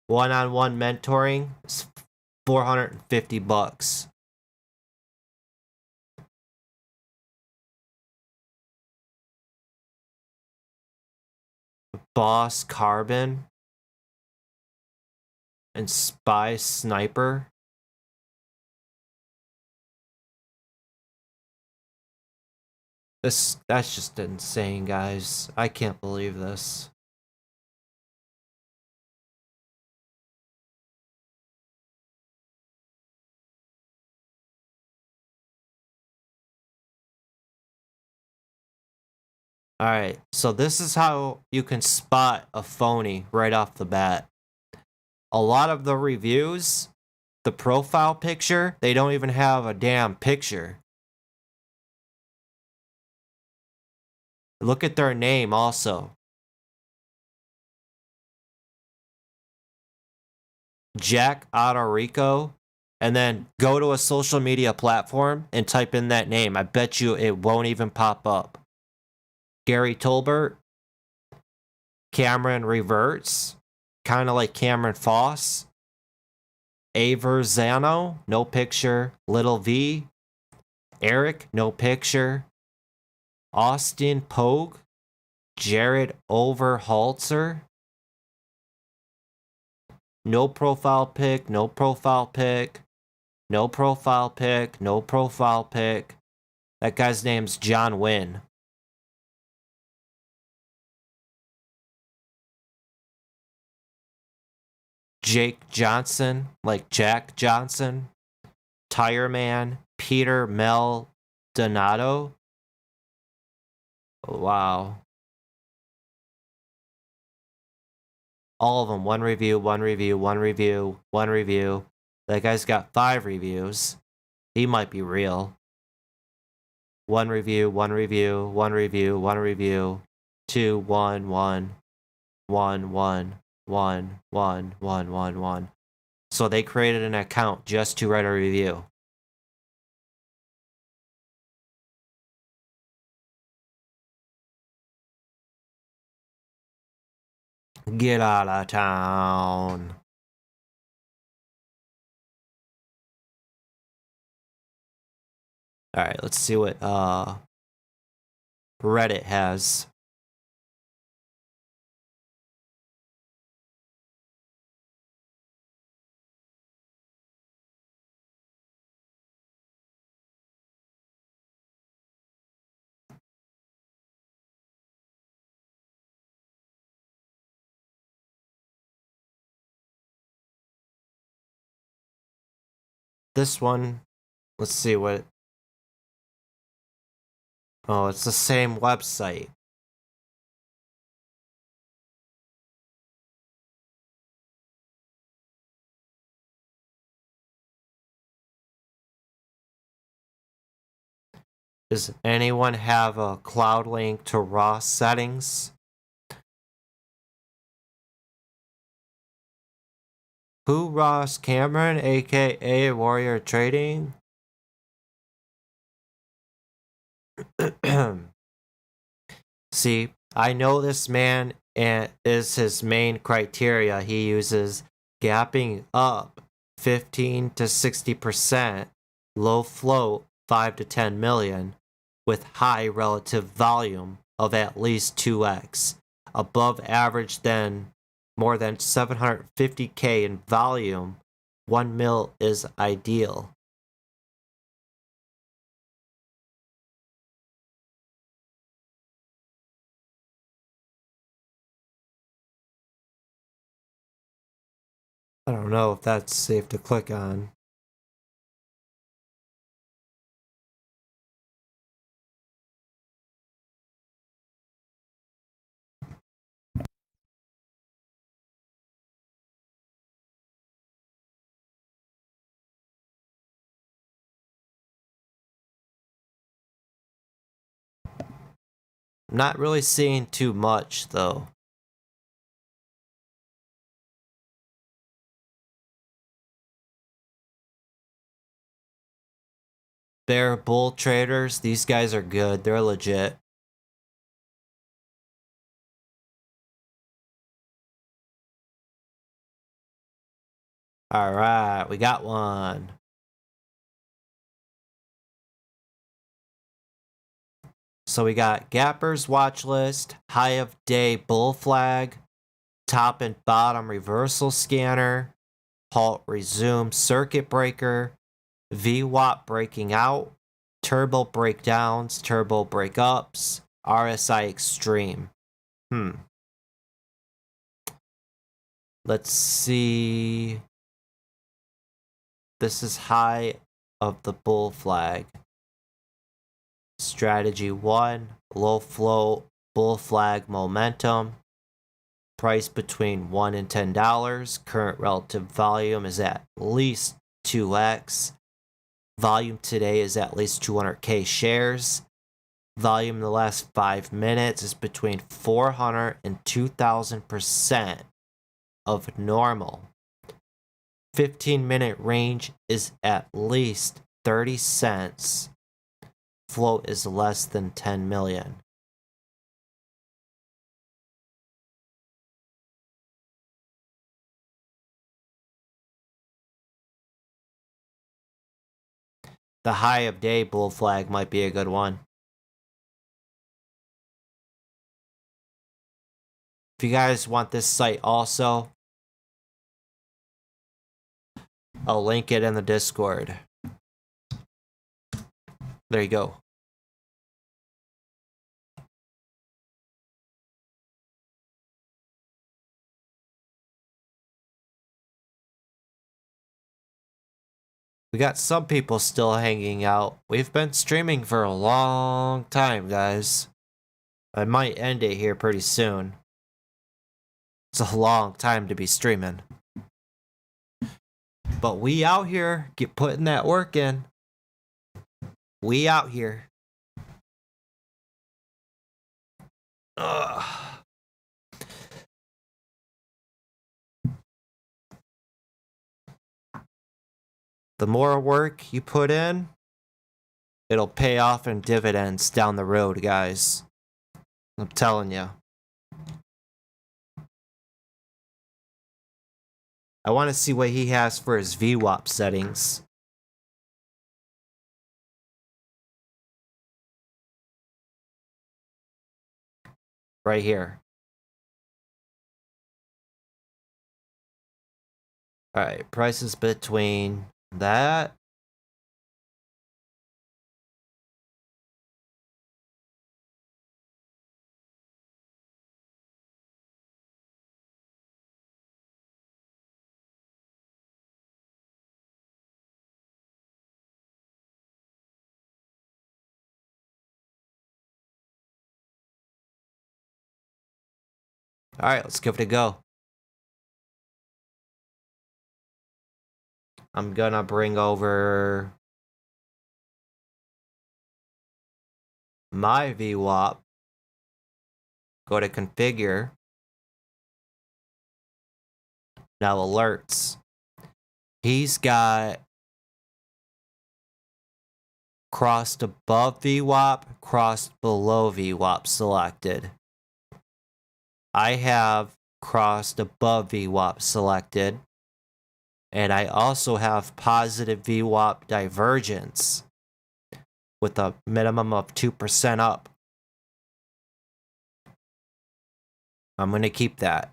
S1: One-on-one mentoring is $450. Boss Carbon and Spy Sniper. That's just insane, guys. I can't believe this. Alright, so this is how you can spot a phony right off the bat. A lot of the reviews, the profile picture, they don't even have a damn picture. Look at their name also. Jack Ottorico, and then go to a social media platform and type in that name. I bet you it won't even pop up. Gary Tolbert, Cameron Reverts, kind of like Cameron Foss. Averzano, no picture. Little V, Eric, no picture. Austin Pogue, Jared Overholzer. No profile pic, no profile pic. No profile pic, no profile pic. That guy's name's John Wynn. Jake Johnson, like Jack Johnson. Tire Man, Peter Maldonado. Wow. All of them, one review, one review, one review, one review. That guy's got 5 reviews. He might be real. One review, one review, one review, one review. 2, 1, 1, 1, 1, 1, 1, 1, 1, 1. So they created an account just to write a review. Get out of town. Alright, let's see what Reddit has. this one, let's see what. Oh, it's the same website. Does anyone have a cloud link to raw settings? Who Ross Cameron, aka Warrior Trading? See, I know this man and is his main criteria. He uses gapping up 15 to 60%, low float 5 to 10 million, with high relative volume of at least 2x, above average then more than 750k in volume. 1 mil is ideal. I don't know if that's safe to click on. I'm not really seeing too much though. Bear bull traders, these guys are good. They're legit. All right, we got one. So we got Gapper's watch list, high of day bull flag, top and bottom reversal scanner, halt resume circuit breaker, VWAP breaking out, turbo breakdowns, turbo breakups, RSI extreme. Let's see. This is high of the bull flag. Strategy 1, low flow bull flag momentum. Price between $1 and $10. Current relative volume is at least 2x. Volume today is at least 200k shares. Volume in the last 5 minutes is between 400 and 2000% of normal. 15-minute range is at least 30 cents. Float is less than 10 million. The high of day bull flag might be a good one. If you guys want this site also, I'll link it in the Discord. There you go. We got some people still hanging out. We've been streaming for a long time, guys. I might end it here pretty soon. It's a long time to be streaming. But we out here, get putting that work in. We out here. Ugh. The more work you put in, it'll pay off in dividends down the road, guys. I'm telling you. I want to see what he has for his VWAP settings. Right here. Alright, prices between that. All right, let's give it a go. I'm gonna bring over my VWAP. Go to configure. Now alerts. He's got crossed above VWAP, crossed below VWAP selected. I have crossed above VWAP selected. And I also have positive VWAP divergence with a minimum of 2% up. I'm going to keep that.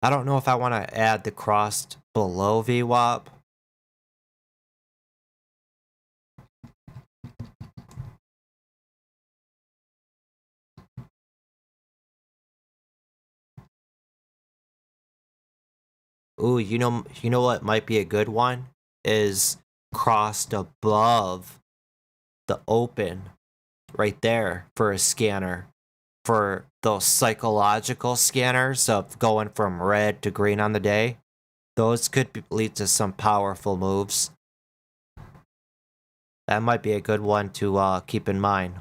S1: I don't know if I want to add the crossed below VWAP. Ooh, you know what might be a good one? Is crossed above the open right there for a scanner. For those psychological scanners of going from red to green on the day, those could lead to some powerful moves. That might be a good one to keep in mind.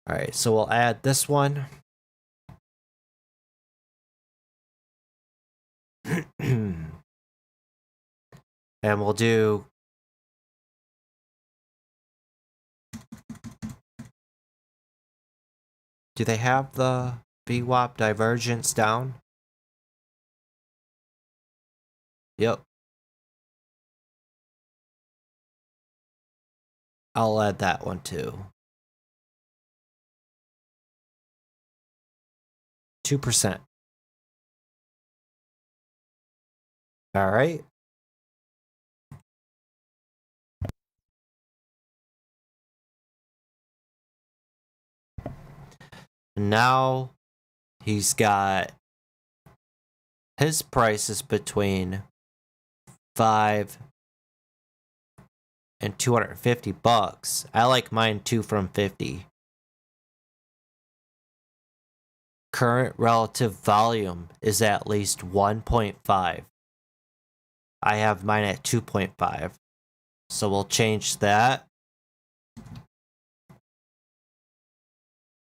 S1: Alright, so we'll add this one. And we'll do they have the VWAP divergence down? Yep. I'll add that one too. 2%. Alright. Now he's got his prices between $5 and $250. I like mine 2 from 50. Current relative volume is at least 1.5. I have mine at 2.5. So we'll change that.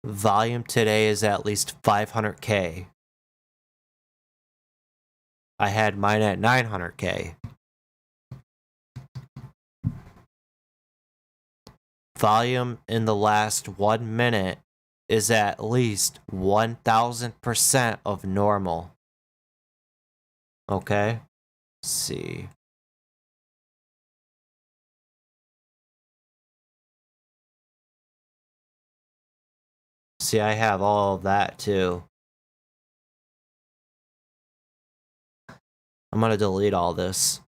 S1: Volume today is at least 500K. I had mine at 900K. Volume in the last 1 minute is at least 1000% of normal. Okay? Let's see. See, I have all of that too. I'm gonna delete all this.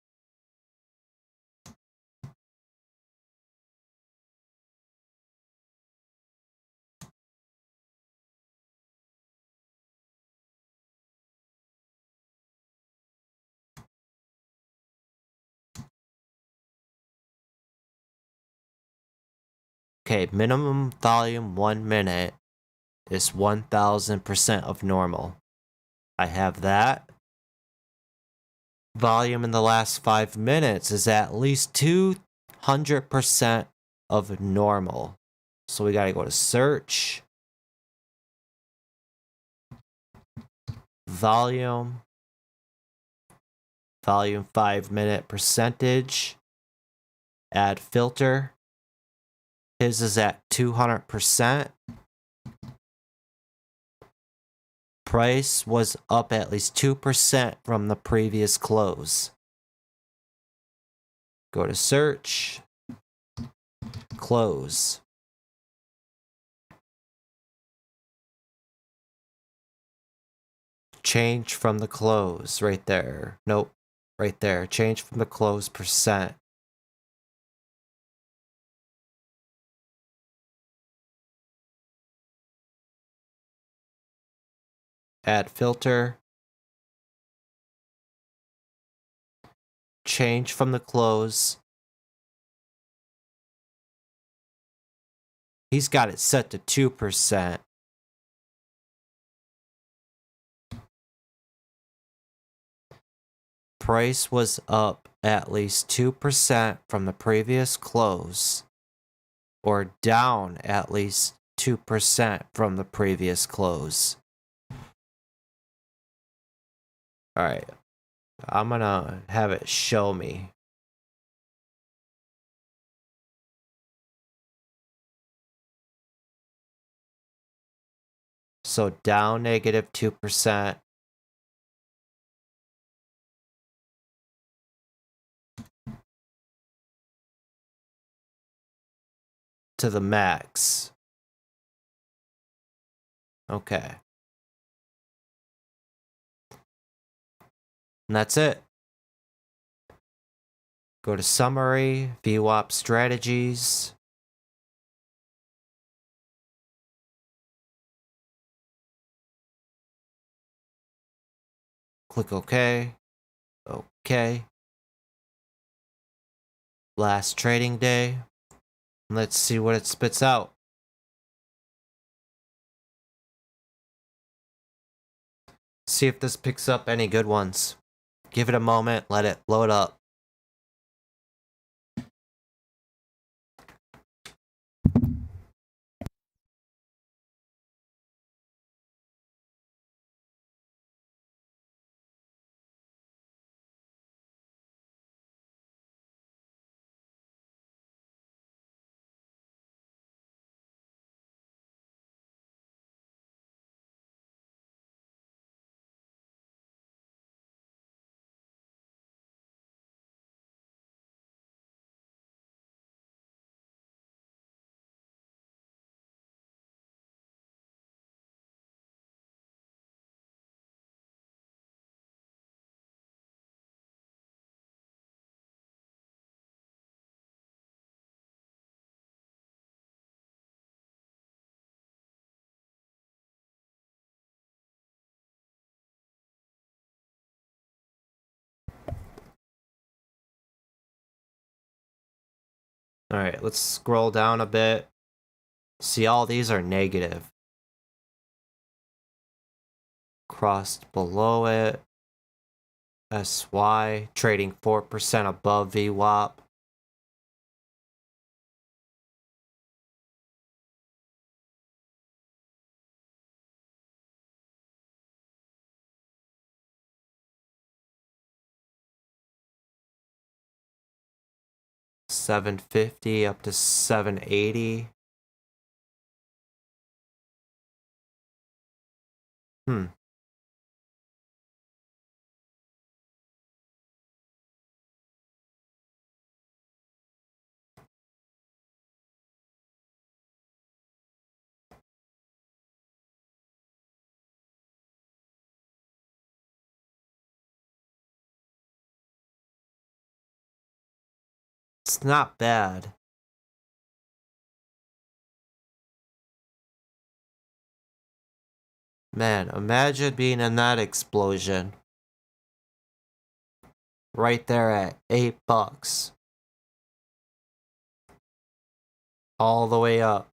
S1: Okay, minimum volume 1 minute is 1000% of normal. I have that. Volume in the last 5 minutes is at least 200% of normal. So we gotta go to search. Volume 5 minute percentage. Add filter. His is at 200%. Price was up at least 2% from the previous close. Go to search. Close. Change from the close right there. Nope. Right there. Change from the close percent. Add filter. Change from the close He's got it set to 2%. Price was up at least 2% from the previous close, or down at least 2% from the previous close. Alright, I'm gonna have it show me. So down negative 2%. To the max. Okay. And that's it. Go to Summary, VWAP Strategies. Click OK. OK. Last trading day. Let's see what it spits out. See if this picks up any good ones. Give it a moment, let it load up. Alright, let's scroll down a bit. See, all these are negative. Crossed below it. SY, trading 4% above VWAP. $750 up to $780. It's not bad. Man, imagine being in that explosion. Right there at $8. All the way up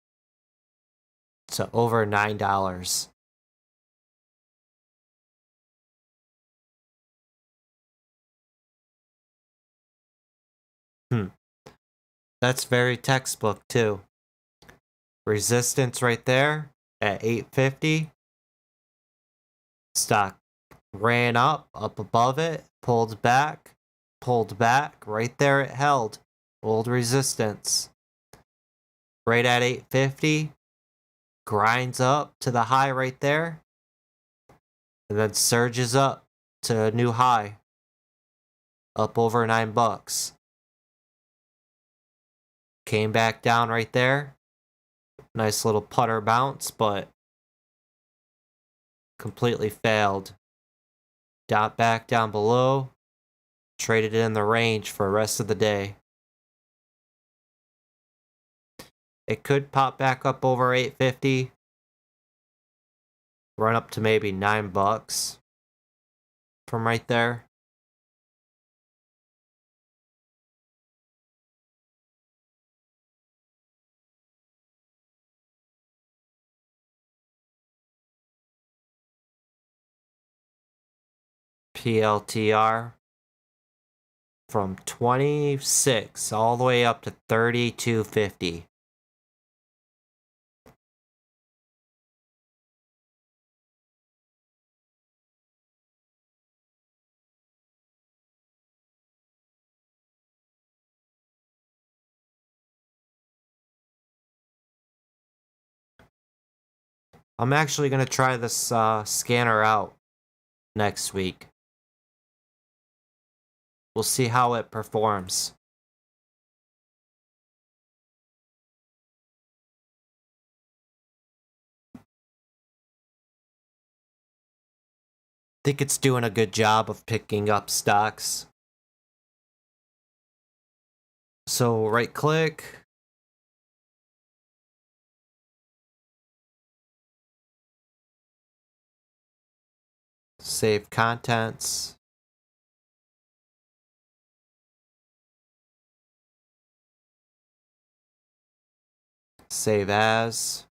S1: to over $9. That's very textbook too. Resistance right there at 850. Stock ran up above it, pulled back, right there it held. Old resistance. Right at 850. Grinds up to the high right there. And then surges up to a new high. Up over $9. Came back down right there. Nice little putter bounce, but completely failed. Dot back down below. Traded it in the range for the rest of the day. It could pop back up over 850. Run up to maybe $9 from right there. PLTR from 26 all the way up to 32.50. I'm actually going to try this scanner out next week. We'll see how it performs. Think it's doing a good job of picking up stocks. So right click. Save contents. Save as.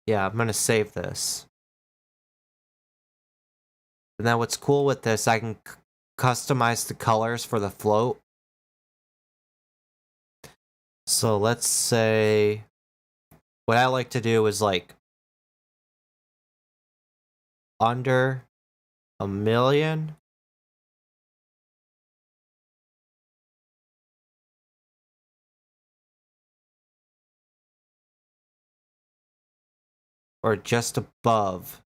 S1: Yeah, I'm going to save this. And then what's cool with this, I can customize the colors for the float. So let's say what I like to do is like under $1 million. Or just above.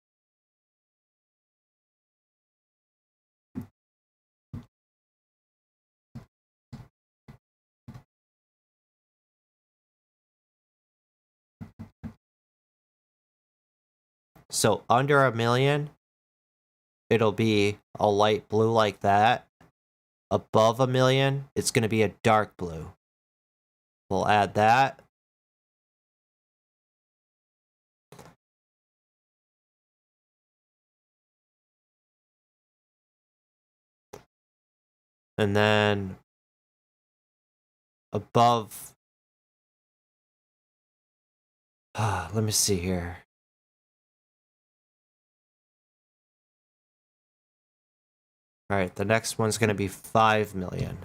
S1: So under $1 million, it'll be a light blue like that. Above $1 million, it's going to be a dark blue. We'll add that. And then above, let me see here. All right, the next one's going to be 5 million.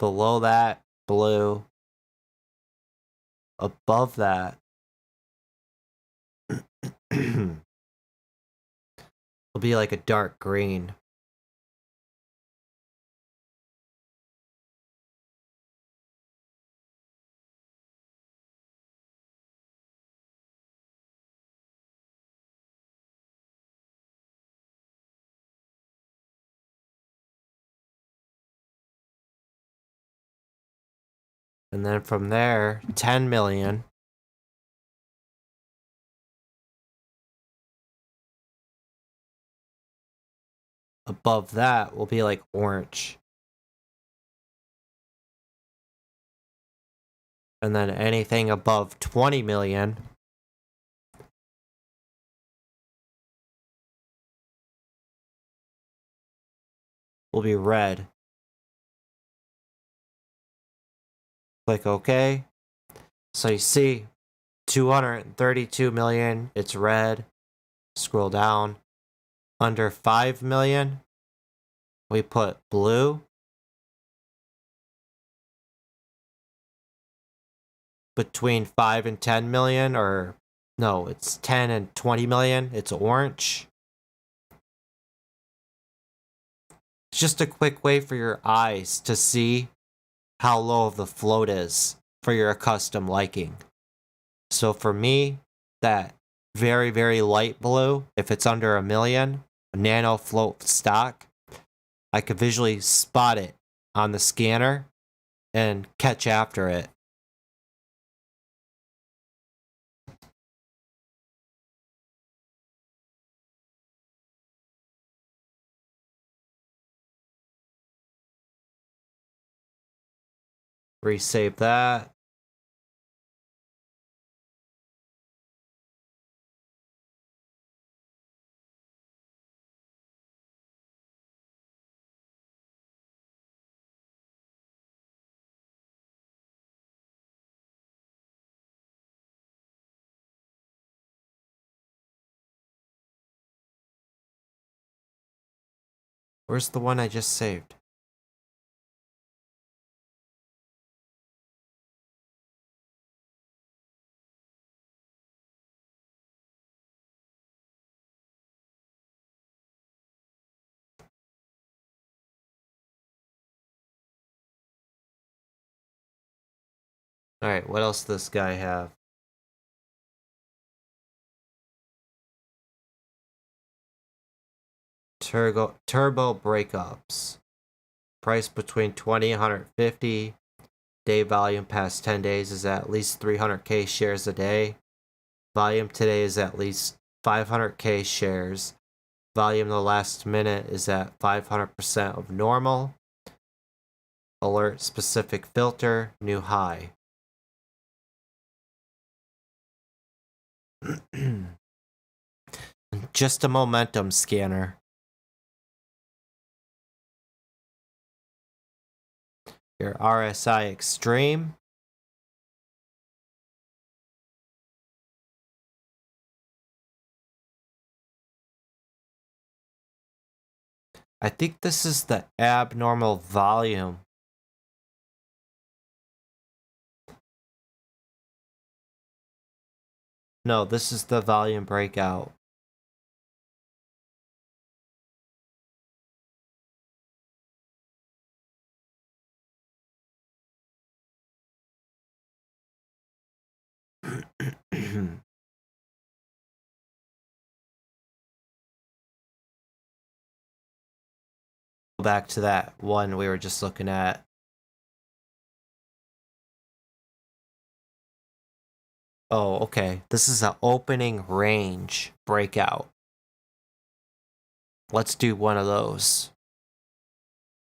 S1: Below that, blue. Above that, it'll be like a dark green. And then from there, 10 million. Above that will be like orange. And then anything above 20 million will be red. Click OK. So you see 232 million, it's red. Scroll down. Under 5 million, we put blue. Between 5 and 10 million, or no, it's 10 and 20 million, it's orange. It's just a quick way for your eyes to see how low the float is for your custom liking. So for me, that very, very light blue, if it's under $1 million, a nano float stock, I could visually spot it on the scanner and catch after it. Resave that. Where's the one I just saved? Alright, what else does this guy have? Turbo breakups. Price between 20 and 150. Day volume past 10 days is at least 300k shares a day. Volume today is at least 500k shares. Volume the last minute is at 500% of normal. Alert specific filter, new high. Just a momentum scanner. Your RSI extreme. I think this is the abnormal volume. No, this is the volume breakout. Back to that one we were just looking at. Oh, okay. This is an opening range breakout. Let's do one of those.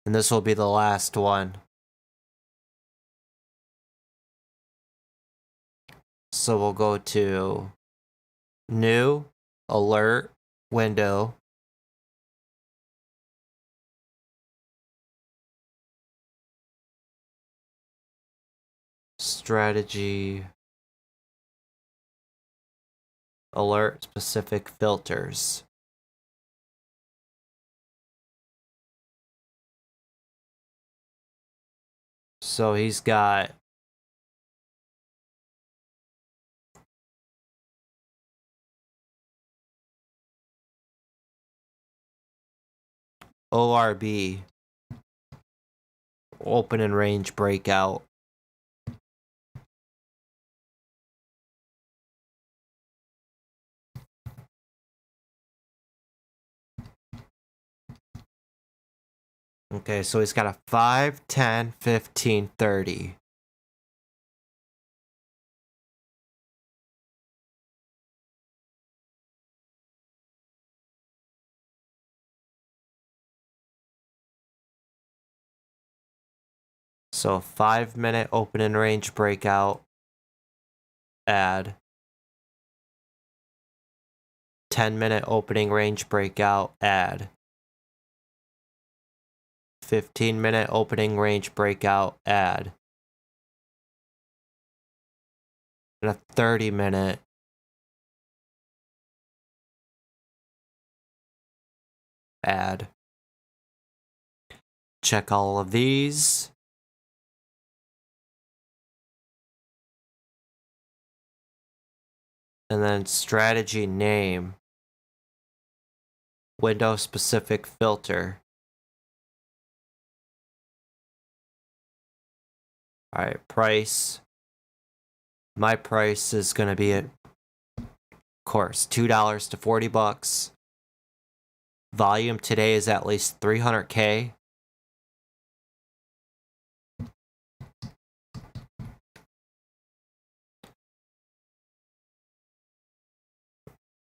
S1: And this will be the last one. So we'll go to new, alert, window. Strategy. Alert specific filters. So he's got ORB, open and range breakout. Okay, so he's got a 5, 10, 15, 30. So 5-minute open and range breakout, add. 10-minute opening range breakout, add. 15-minute opening range breakout, add. And a 30-minute add. Check all of these. And then strategy name. Window specific filter. Alright, price. My price is going to be at, of course, $2 to $40. Volume today is at least 300k.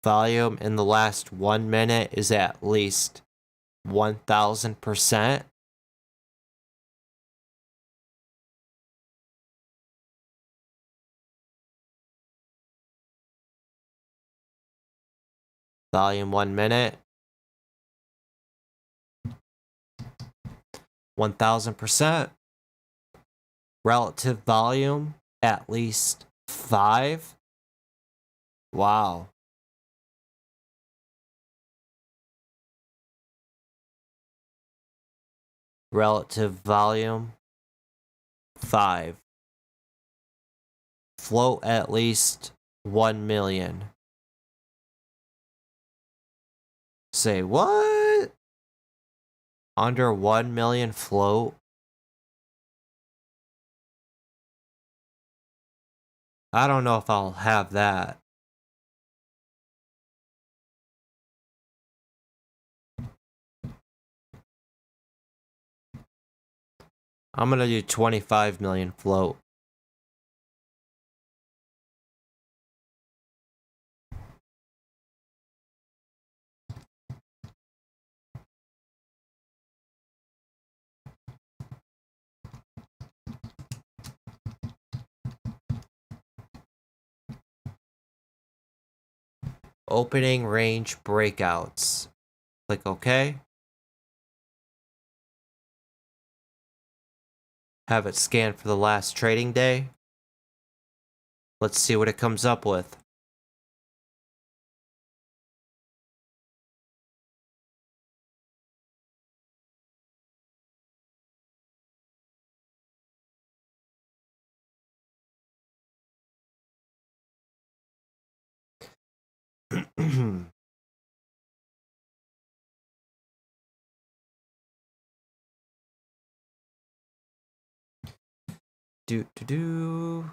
S1: Volume in the last 1 minute is at least 1000%. Volume 1 minute. 1000%. Relative volume at least 5. Wow. Relative volume 5. Float at least 1 million. Say what? Under 1 million float? I don't know if I'll have that. I'm gonna do 25 million float. Opening range breakouts. Click OK. Have it scan for the last trading day. Let's see what it comes up with. do.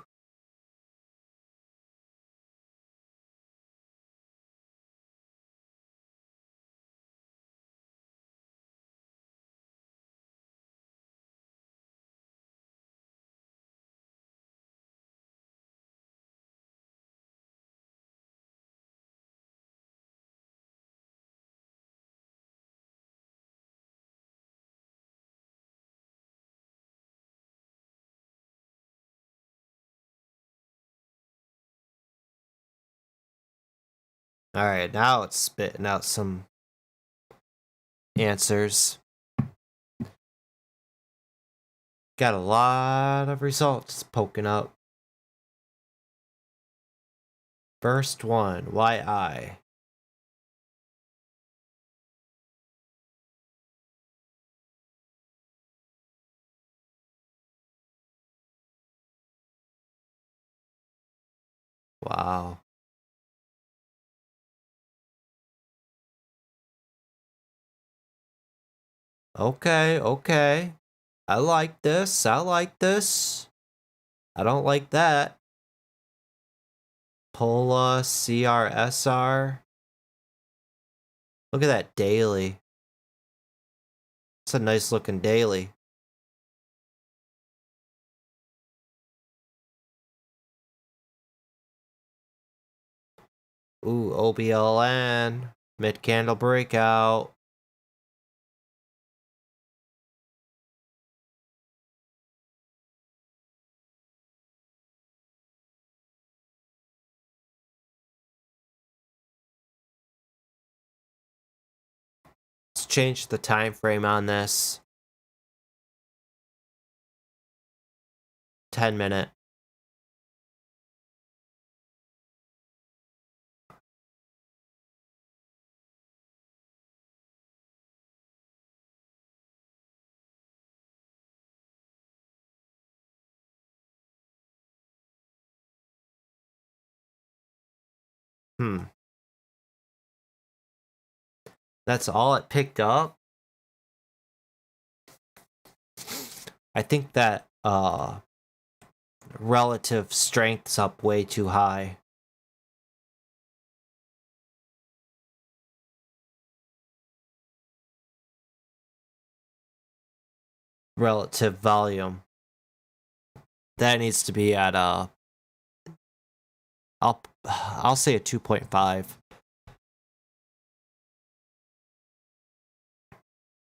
S1: Alright, now it's spitting out some answers. Got a lot of results poking up. First one, YI. Wow. Okay. I like this. I don't like that. Pola, CRSR. Look at that daily. It's a nice looking daily. Ooh, OBLN. Mid candle breakout. Let's change the time frame on this. 10 minute. That's all it picked up. I think that relative strength's up way too high. Relative volume. That needs to be at I'll say a 2.5.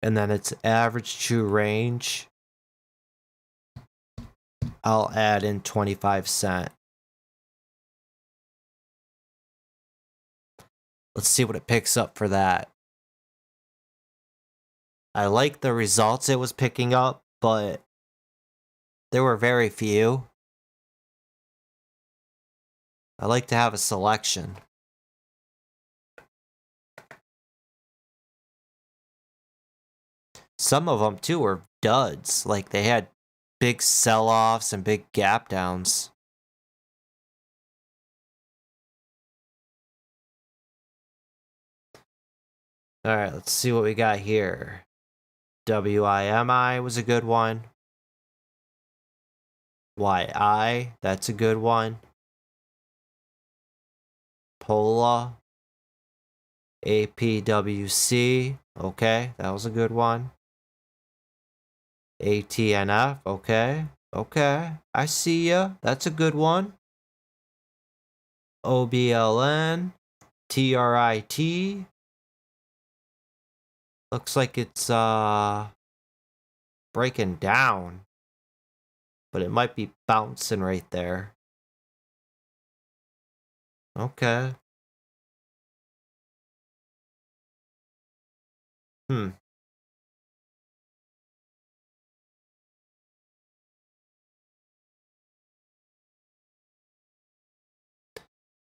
S1: And then its average true range, I'll add in 25 cent. Let's see what it picks up for that. I like the results it was picking up, but there were very few. I like to have a selection. Some of them too were duds, like they had big sell-offs and big gap downs. All right, let's see what we got here. WIMI was a good one. YI, that's a good one. Pola. APWC, okay, that was a good one. ATNF, okay, I see ya, that's a good one. OBLN, TRIT. Looks like it's breaking down, but it might be bouncing right there. Okay.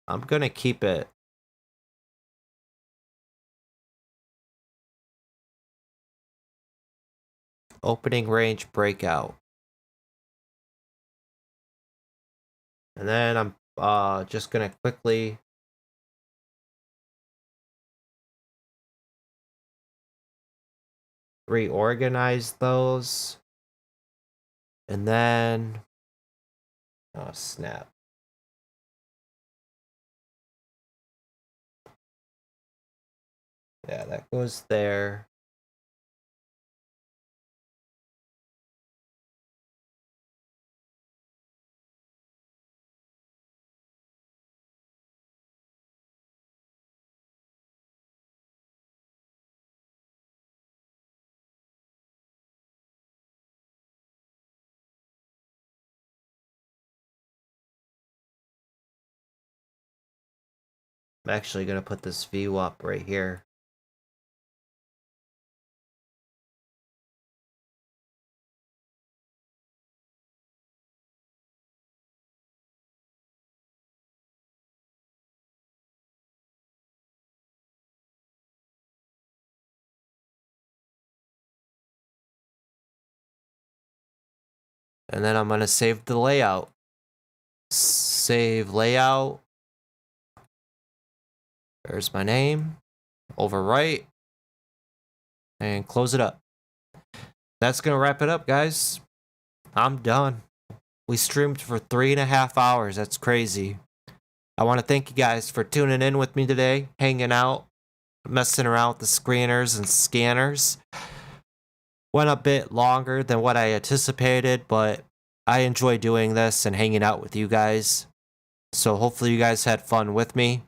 S1: I'm gonna keep it. Opening range breakout. And then I'm just gonna quickly reorganize those. And then, oh snap. Yeah, that goes there. I'm actually gonna put this VWAP right here. And then I'm gonna save the layout. Save layout. There's my name. Overwrite. And close it up. That's gonna wrap it up, guys. I'm done. We streamed for 3.5 hours. That's crazy. I want to thank you guys for tuning in with me today, hanging out, messing around with the screeners and scanners. Went a bit longer than what I anticipated, but I enjoy doing this and hanging out with you guys. So hopefully you guys had fun with me.